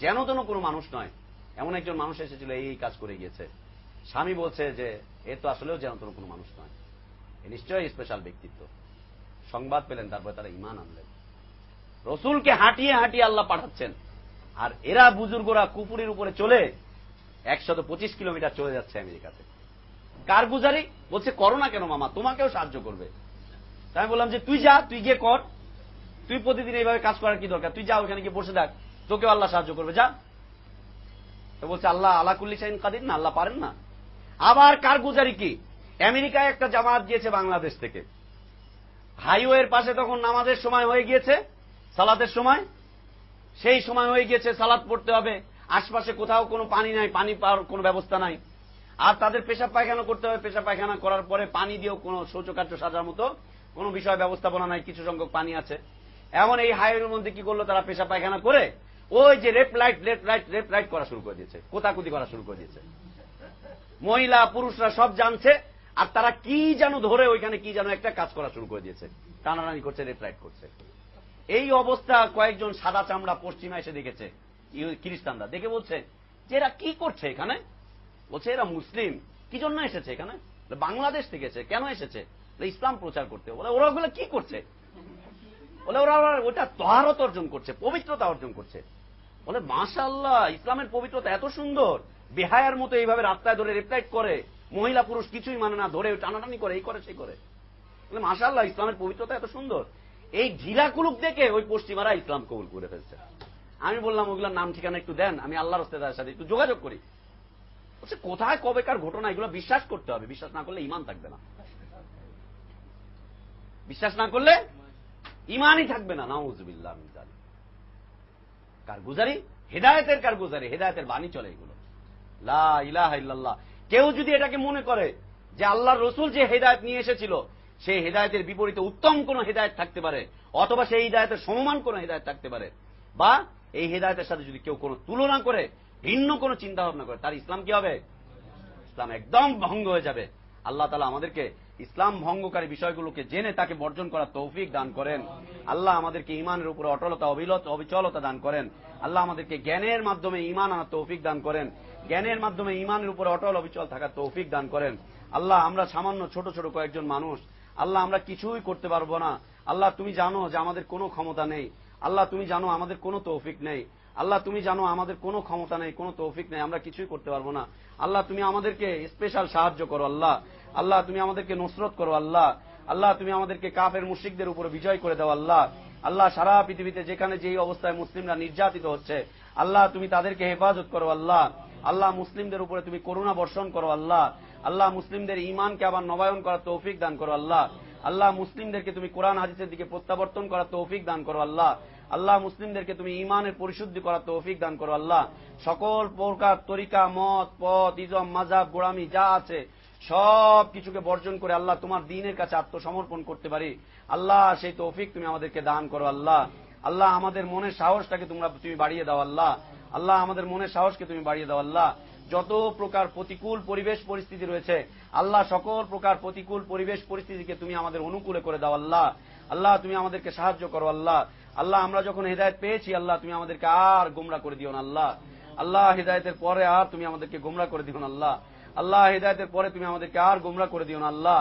যেন তেন কোনো মানুষ নয়, এমন একজন মানুষ এসেছিল, এই কাজ করে গিয়েছে। স্বামী বলছে যে এ তো আসলেও যেন তেন কোনো মানুষ নয়, এ নিশ্চয়ই স্পেশাল ব্যক্তিত্ব। সংবাদ পেলেন, তারপরে তারা ঈমান আনলেন। রসুলকে হাঁটিয়ে হাঁটিয়ে আল্লাহ পাঠাচ্ছেন, আর এরা বুজুর্গরা কুফুরির উপরে চলে 125 কিলোমিটার চলে যাচ্ছে আমেরিকাতে। কারগুজারি বলছে করো না কেন মামা, তোমাকেও সাহায্য করবে। তাই আমি বললাম যে তুই যা, তুই গিয়ে কর, তুই প্রতিদিন এইভাবে কাজ করার কি দরকার? তুই যা, ওখানে গিয়ে বসে থাক, তোকেও আল্লাহ সাহায্য করবে, যা। তো বলছে আল্লাহ আলা কুল্লি শাইইন কাদির না, আল্লাহ পারেন না? আবার কারগুজারি কি? আমেরিকায় একটা জামাত গিয়েছে বাংলাদেশ থেকে, হাইওয়ের পাশে তখন নামাজের সময় হয়ে গিয়েছে, সালাতের সময়, সেই সময় হয়ে গিয়েছে, সালাত পড়তে হবে। আশপাশে কোথাও কোনো পানি নাই, পানি পাওয়ার কোনো ব্যবস্থা নাই, আর তাদের পেশাব পায়খানা করতে হবে। পেশাব পায়খানা করার পরে পানি দিয়েও কোনো শৌচকার্য সাজার মতো কোনো বিষয় ব্যবস্থাপনা নাই, কিছু সংখ্যক পানি আছে। এমন এই হাইওয়ের মধ্যে কি করলো, তারা পেশাব পায়খানা করে ওই যে লেফট রাইট করা শুরু করে দিয়েছে, কোতাকুতি করা শুরু করে দিয়েছে। মহিলা পুরুষরা সব জানছে, আর তারা কি যেন ধরে ওইখানে কি যেন একটা কাজ করা শুরু করে দিয়েছে, টানাটানি করছে, লেফট রাইট করছে। এই অবস্থা কয়েকজন সাদা চামড়া পশ্চিমা এসে দেখেছে, খ্রিস্টানরা দেখে বলছে যে এরা কি করছে এখানে? বলছে এরা মুসলিম। কি জন্য এসেছে এখানে? বাংলাদেশ থেকে এসেছে। কেন এসেছে? ইসলাম প্রচার করতে। বলে ওরা ওগুলো কি করছে? বলে ওরা ওটা তহারত অর্জন করছে, পবিত্রতা অর্জন করছে। বলে মাশাআল্লাহ, ইসলামের পবিত্রতা এত সুন্দর। বেহায়ার মতো এইভাবে রাস্তায় ধরে রেপ্লাইট করে, মহিলা পুরুষ কিছুই মানে না, ধরে টানাটানি করে, এই করে সেই করে। বলে মাশাআল্লাহ, ইসলামের পবিত্রতা এত সুন্দর। এই ঢিলাকুলুক দেখে ওই পশ্চিমারা ইসলাম কবুল করে ফেলছে। আমি বললাম ওগুলোর নাম ঠিকানা একটু দেন, আমি আল্লাহর রাস্তায় তাদের সাথে একটু যোগাযোগ করি। বলছে কোথায় কবেকার ঘটনা, এগুলো বিশ্বাস করতে হবে, বিশ্বাস না করলে ঈমান থাকবে না, বিশ্বাস না করলে ঈমানই থাকবে না। নাউযুবিল্লাহ মিন যালিক। কারগুজারি, হেদায়েতের কারগুজারি, হেদায়েতের বাণী চলে এগুলো। লা ইলাহা ইল্লাল্লাহ। কেউ যদি এটাকে মনে করে যে আল্লাহর রাসূল যে হেদায়েত নিয়ে এসেছিল সেই হেদায়েতের বিপরীতে উত্তম কোন হেদায়েত থাকতে পারে, অথবা সেই হেদায়েতের সমমান কোন হেদায়েত থাকতে পারে, বা এই হেদায়েতের সাথে যদি কেউ কোনো তুলনা করে, ভিন্ন কোন চিন্তা ভাবনা করে, তার ইসলাম কি হবে? ইসলাম একদম ভঙ্গ হয়ে যাবে। আল্লাহ তাআলা আমাদেরকে ইসলাম ভঙ্গকারী বিষয়গুলোকে জেনে তাকে বর্জন করার তৌফিক দান করেন। আল্লাহ আমাদেরকে ঈমানের উপর অটলতা অবিচলতা দান করেন। আল্লাহ আমাদেরকে জ্ঞানের মাধ্যমে ঈমান আনার তৌফিক দান করেন, জ্ঞানের মাধ্যমে ঈমানের উপর অটল অবিচল থাকার তৌফিক দান করেন। আল্লাহ আমরা সামান্য ছোট ছোট কয়েকজন মানুষ, আল্লাহ আমরা কিছুই করতে পারবো না। আল্লাহ তুমি জানো যে আমাদের কোনো ক্ষমতা নেই। আল্লাহ তুমি জানো আমাদের কোনো তৌফিক নেই। আল্লাহ তুমি জানো আমাদের কোনো ক্ষমতা নেই, কোনো তৌফিক নেই, আমরা কিছুই করতে পারবো না। আল্লাহ তুমি আমাদেরকে স্পেশাল সাহায্য করো আল্লাহ। আল্লাহ তুমি আমাদেরকে নুসরত করো আল্লাহ। আল্লাহ তুমি আমাদেরকে কাফের মুশরিকদের উপর বিজয় করে দাও আল্লাহ। আল্লাহ সারা পৃথিবীতে যেখানে যেই অবস্থায় মুসলিমরা নির্যাতিত হচ্ছে, আল্লাহ তুমি তাদেরকে হেফাজত করো আল্লাহ। আল্লাহ মুসলিমদের উপরে তুমি করুণা বর্ষণ করো আল্লাহ। আল্লাহ মুসলিমদের ঈমানকে আবার নবায়ন করার তৌফিক দান করো আল্লাহ। আল্লাহ মুসলিমদেরকে তুমি কোরআন হাদিসের দিকে প্রত্যাবর্তন করার তৌফিক দান করো আল্লাহ। আল্লাহ মুসলিমদেরকে তুমি ঈমানের পরিশুদ্ধি করার তৌফিক দান করো আল্লাহ। সকল প্রকার তরিকা, মত, পথ, ইজম, মাযহাব, গোড়ামি যা আছে সব কিছুকে বর্জন করে আল্লাহ তোমার দ্বীনের কাছে আত্মসমর্পণ করতে পারি আল্লাহ, সেই তৌফিক তুমি আমাদেরকে দান করো আল্লাহ। আল্লাহ আমাদের মনের সাহসটাকে তুমি বাড়িয়ে দাও আল্লাহ। আল্লাহ আমাদের মনের সাহসকে তুমি বাড়িয়ে দাও আল্লাহ। যত প্রকার প্রতিকূল পরিবেশ পরিস্থিতি রয়েছে আল্লাহ, সকল প্রকার প্রতিকূল পরিবেশ পরিস্থিতিকে তুমি আমাদের অনুকূলে করে দাও আল্লাহ। আল্লাহ তুমি আমাদেরকে সাহায্য করো আল্লাহ। আল্লাহ আমরা যখন হেদায়েত পেয়েছি আল্লাহ তুমি আমাদেরকে আর গোমরা করে দিও না আল্লাহ। আল্লাহ হেদায়েতের পরে আর তুমি আমাদেরকে গোমরা করে দিও না আল্লাহ। আল্লাহ হেদায়েতের পরে তুমি আমাদেরকে আর গোমরা করে দিও না আল্লাহ।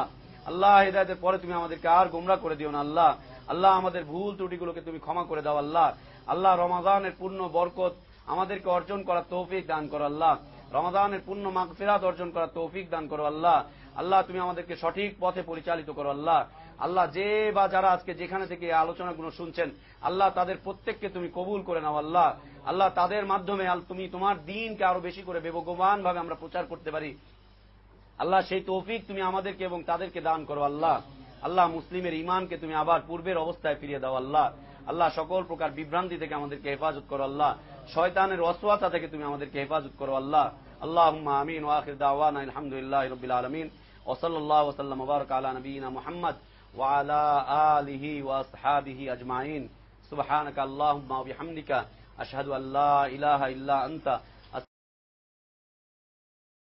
আল্লাহ হেদায়েতের পরে তুমি আমাদেরকে আর গোমরা করে দিও না আল্লাহ। আল্লাহ আমাদের ভুল ত্রুটিগুলোকে তুমি ক্ষমা করে দাও আল্লাহ। আল্লাহ রমাদানের পূর্ণ বরকত আমাদেরকে অর্জন করার তৌফিক দান করো আল্লাহ। রমাদানের পূর্ণ মাগফিরাত অর্জন করার তৌফিক দান করো আল্লাহ। আল্লাহ তুমি আমাদেরকে সঠিক পথে পরিচালিত করো আল্লাহ। আল্লাহ যে বা যারা আজকে যেখানে থেকে এই আলোচনাগুলো শুনছেন আল্লাহ তাদের প্রত্যেককে তুমি কবুল করে নাও আল্লাহ। আল্লাহ তাদের মাধ্যমে তুমি তোমার দ্বীনকে আরো বেশি করে বেগবান ভাবে আমরা প্রচার করতে পারি আল্লাহ, সেই তৌফিক তুমি আমাদেরকে এবং তাদেরকে দান করো আল্লাহ। আল্লাহ মুসলিমের ঈমানকে তুমি আবার পূর্বের অবস্থায় ফিরিয়ে দাও আল্লাহ। আল্লাহ সকল প্রকার বিভ্রান্তি থেকে আমাদেরকে হেফাজত করো আল্লাহ। শয়তানের ওয়াসওয়াসা থেকে তুমি আমাদেরকে হেফাজত করো আল্লাহ। আল্লাহুম্মা আমিন ওয়া আখির দাওয়ানা আলহামদুলিল্লাহি রাব্বিল আলামিন ওয়া সাল্লাল্লাহু ওয়া সাল্লাম ওয়া বারাকা আলা নবিয়িনা মুহাম্মদ ওয়া আলা আলিহি ওয়া আসহাবিহি আজমাইন। সুবহানাকা আল্লাহুম্মা ওয়া বিহামদিকা আশহাদু আল্লা ইলাহা ইল্লা আনতা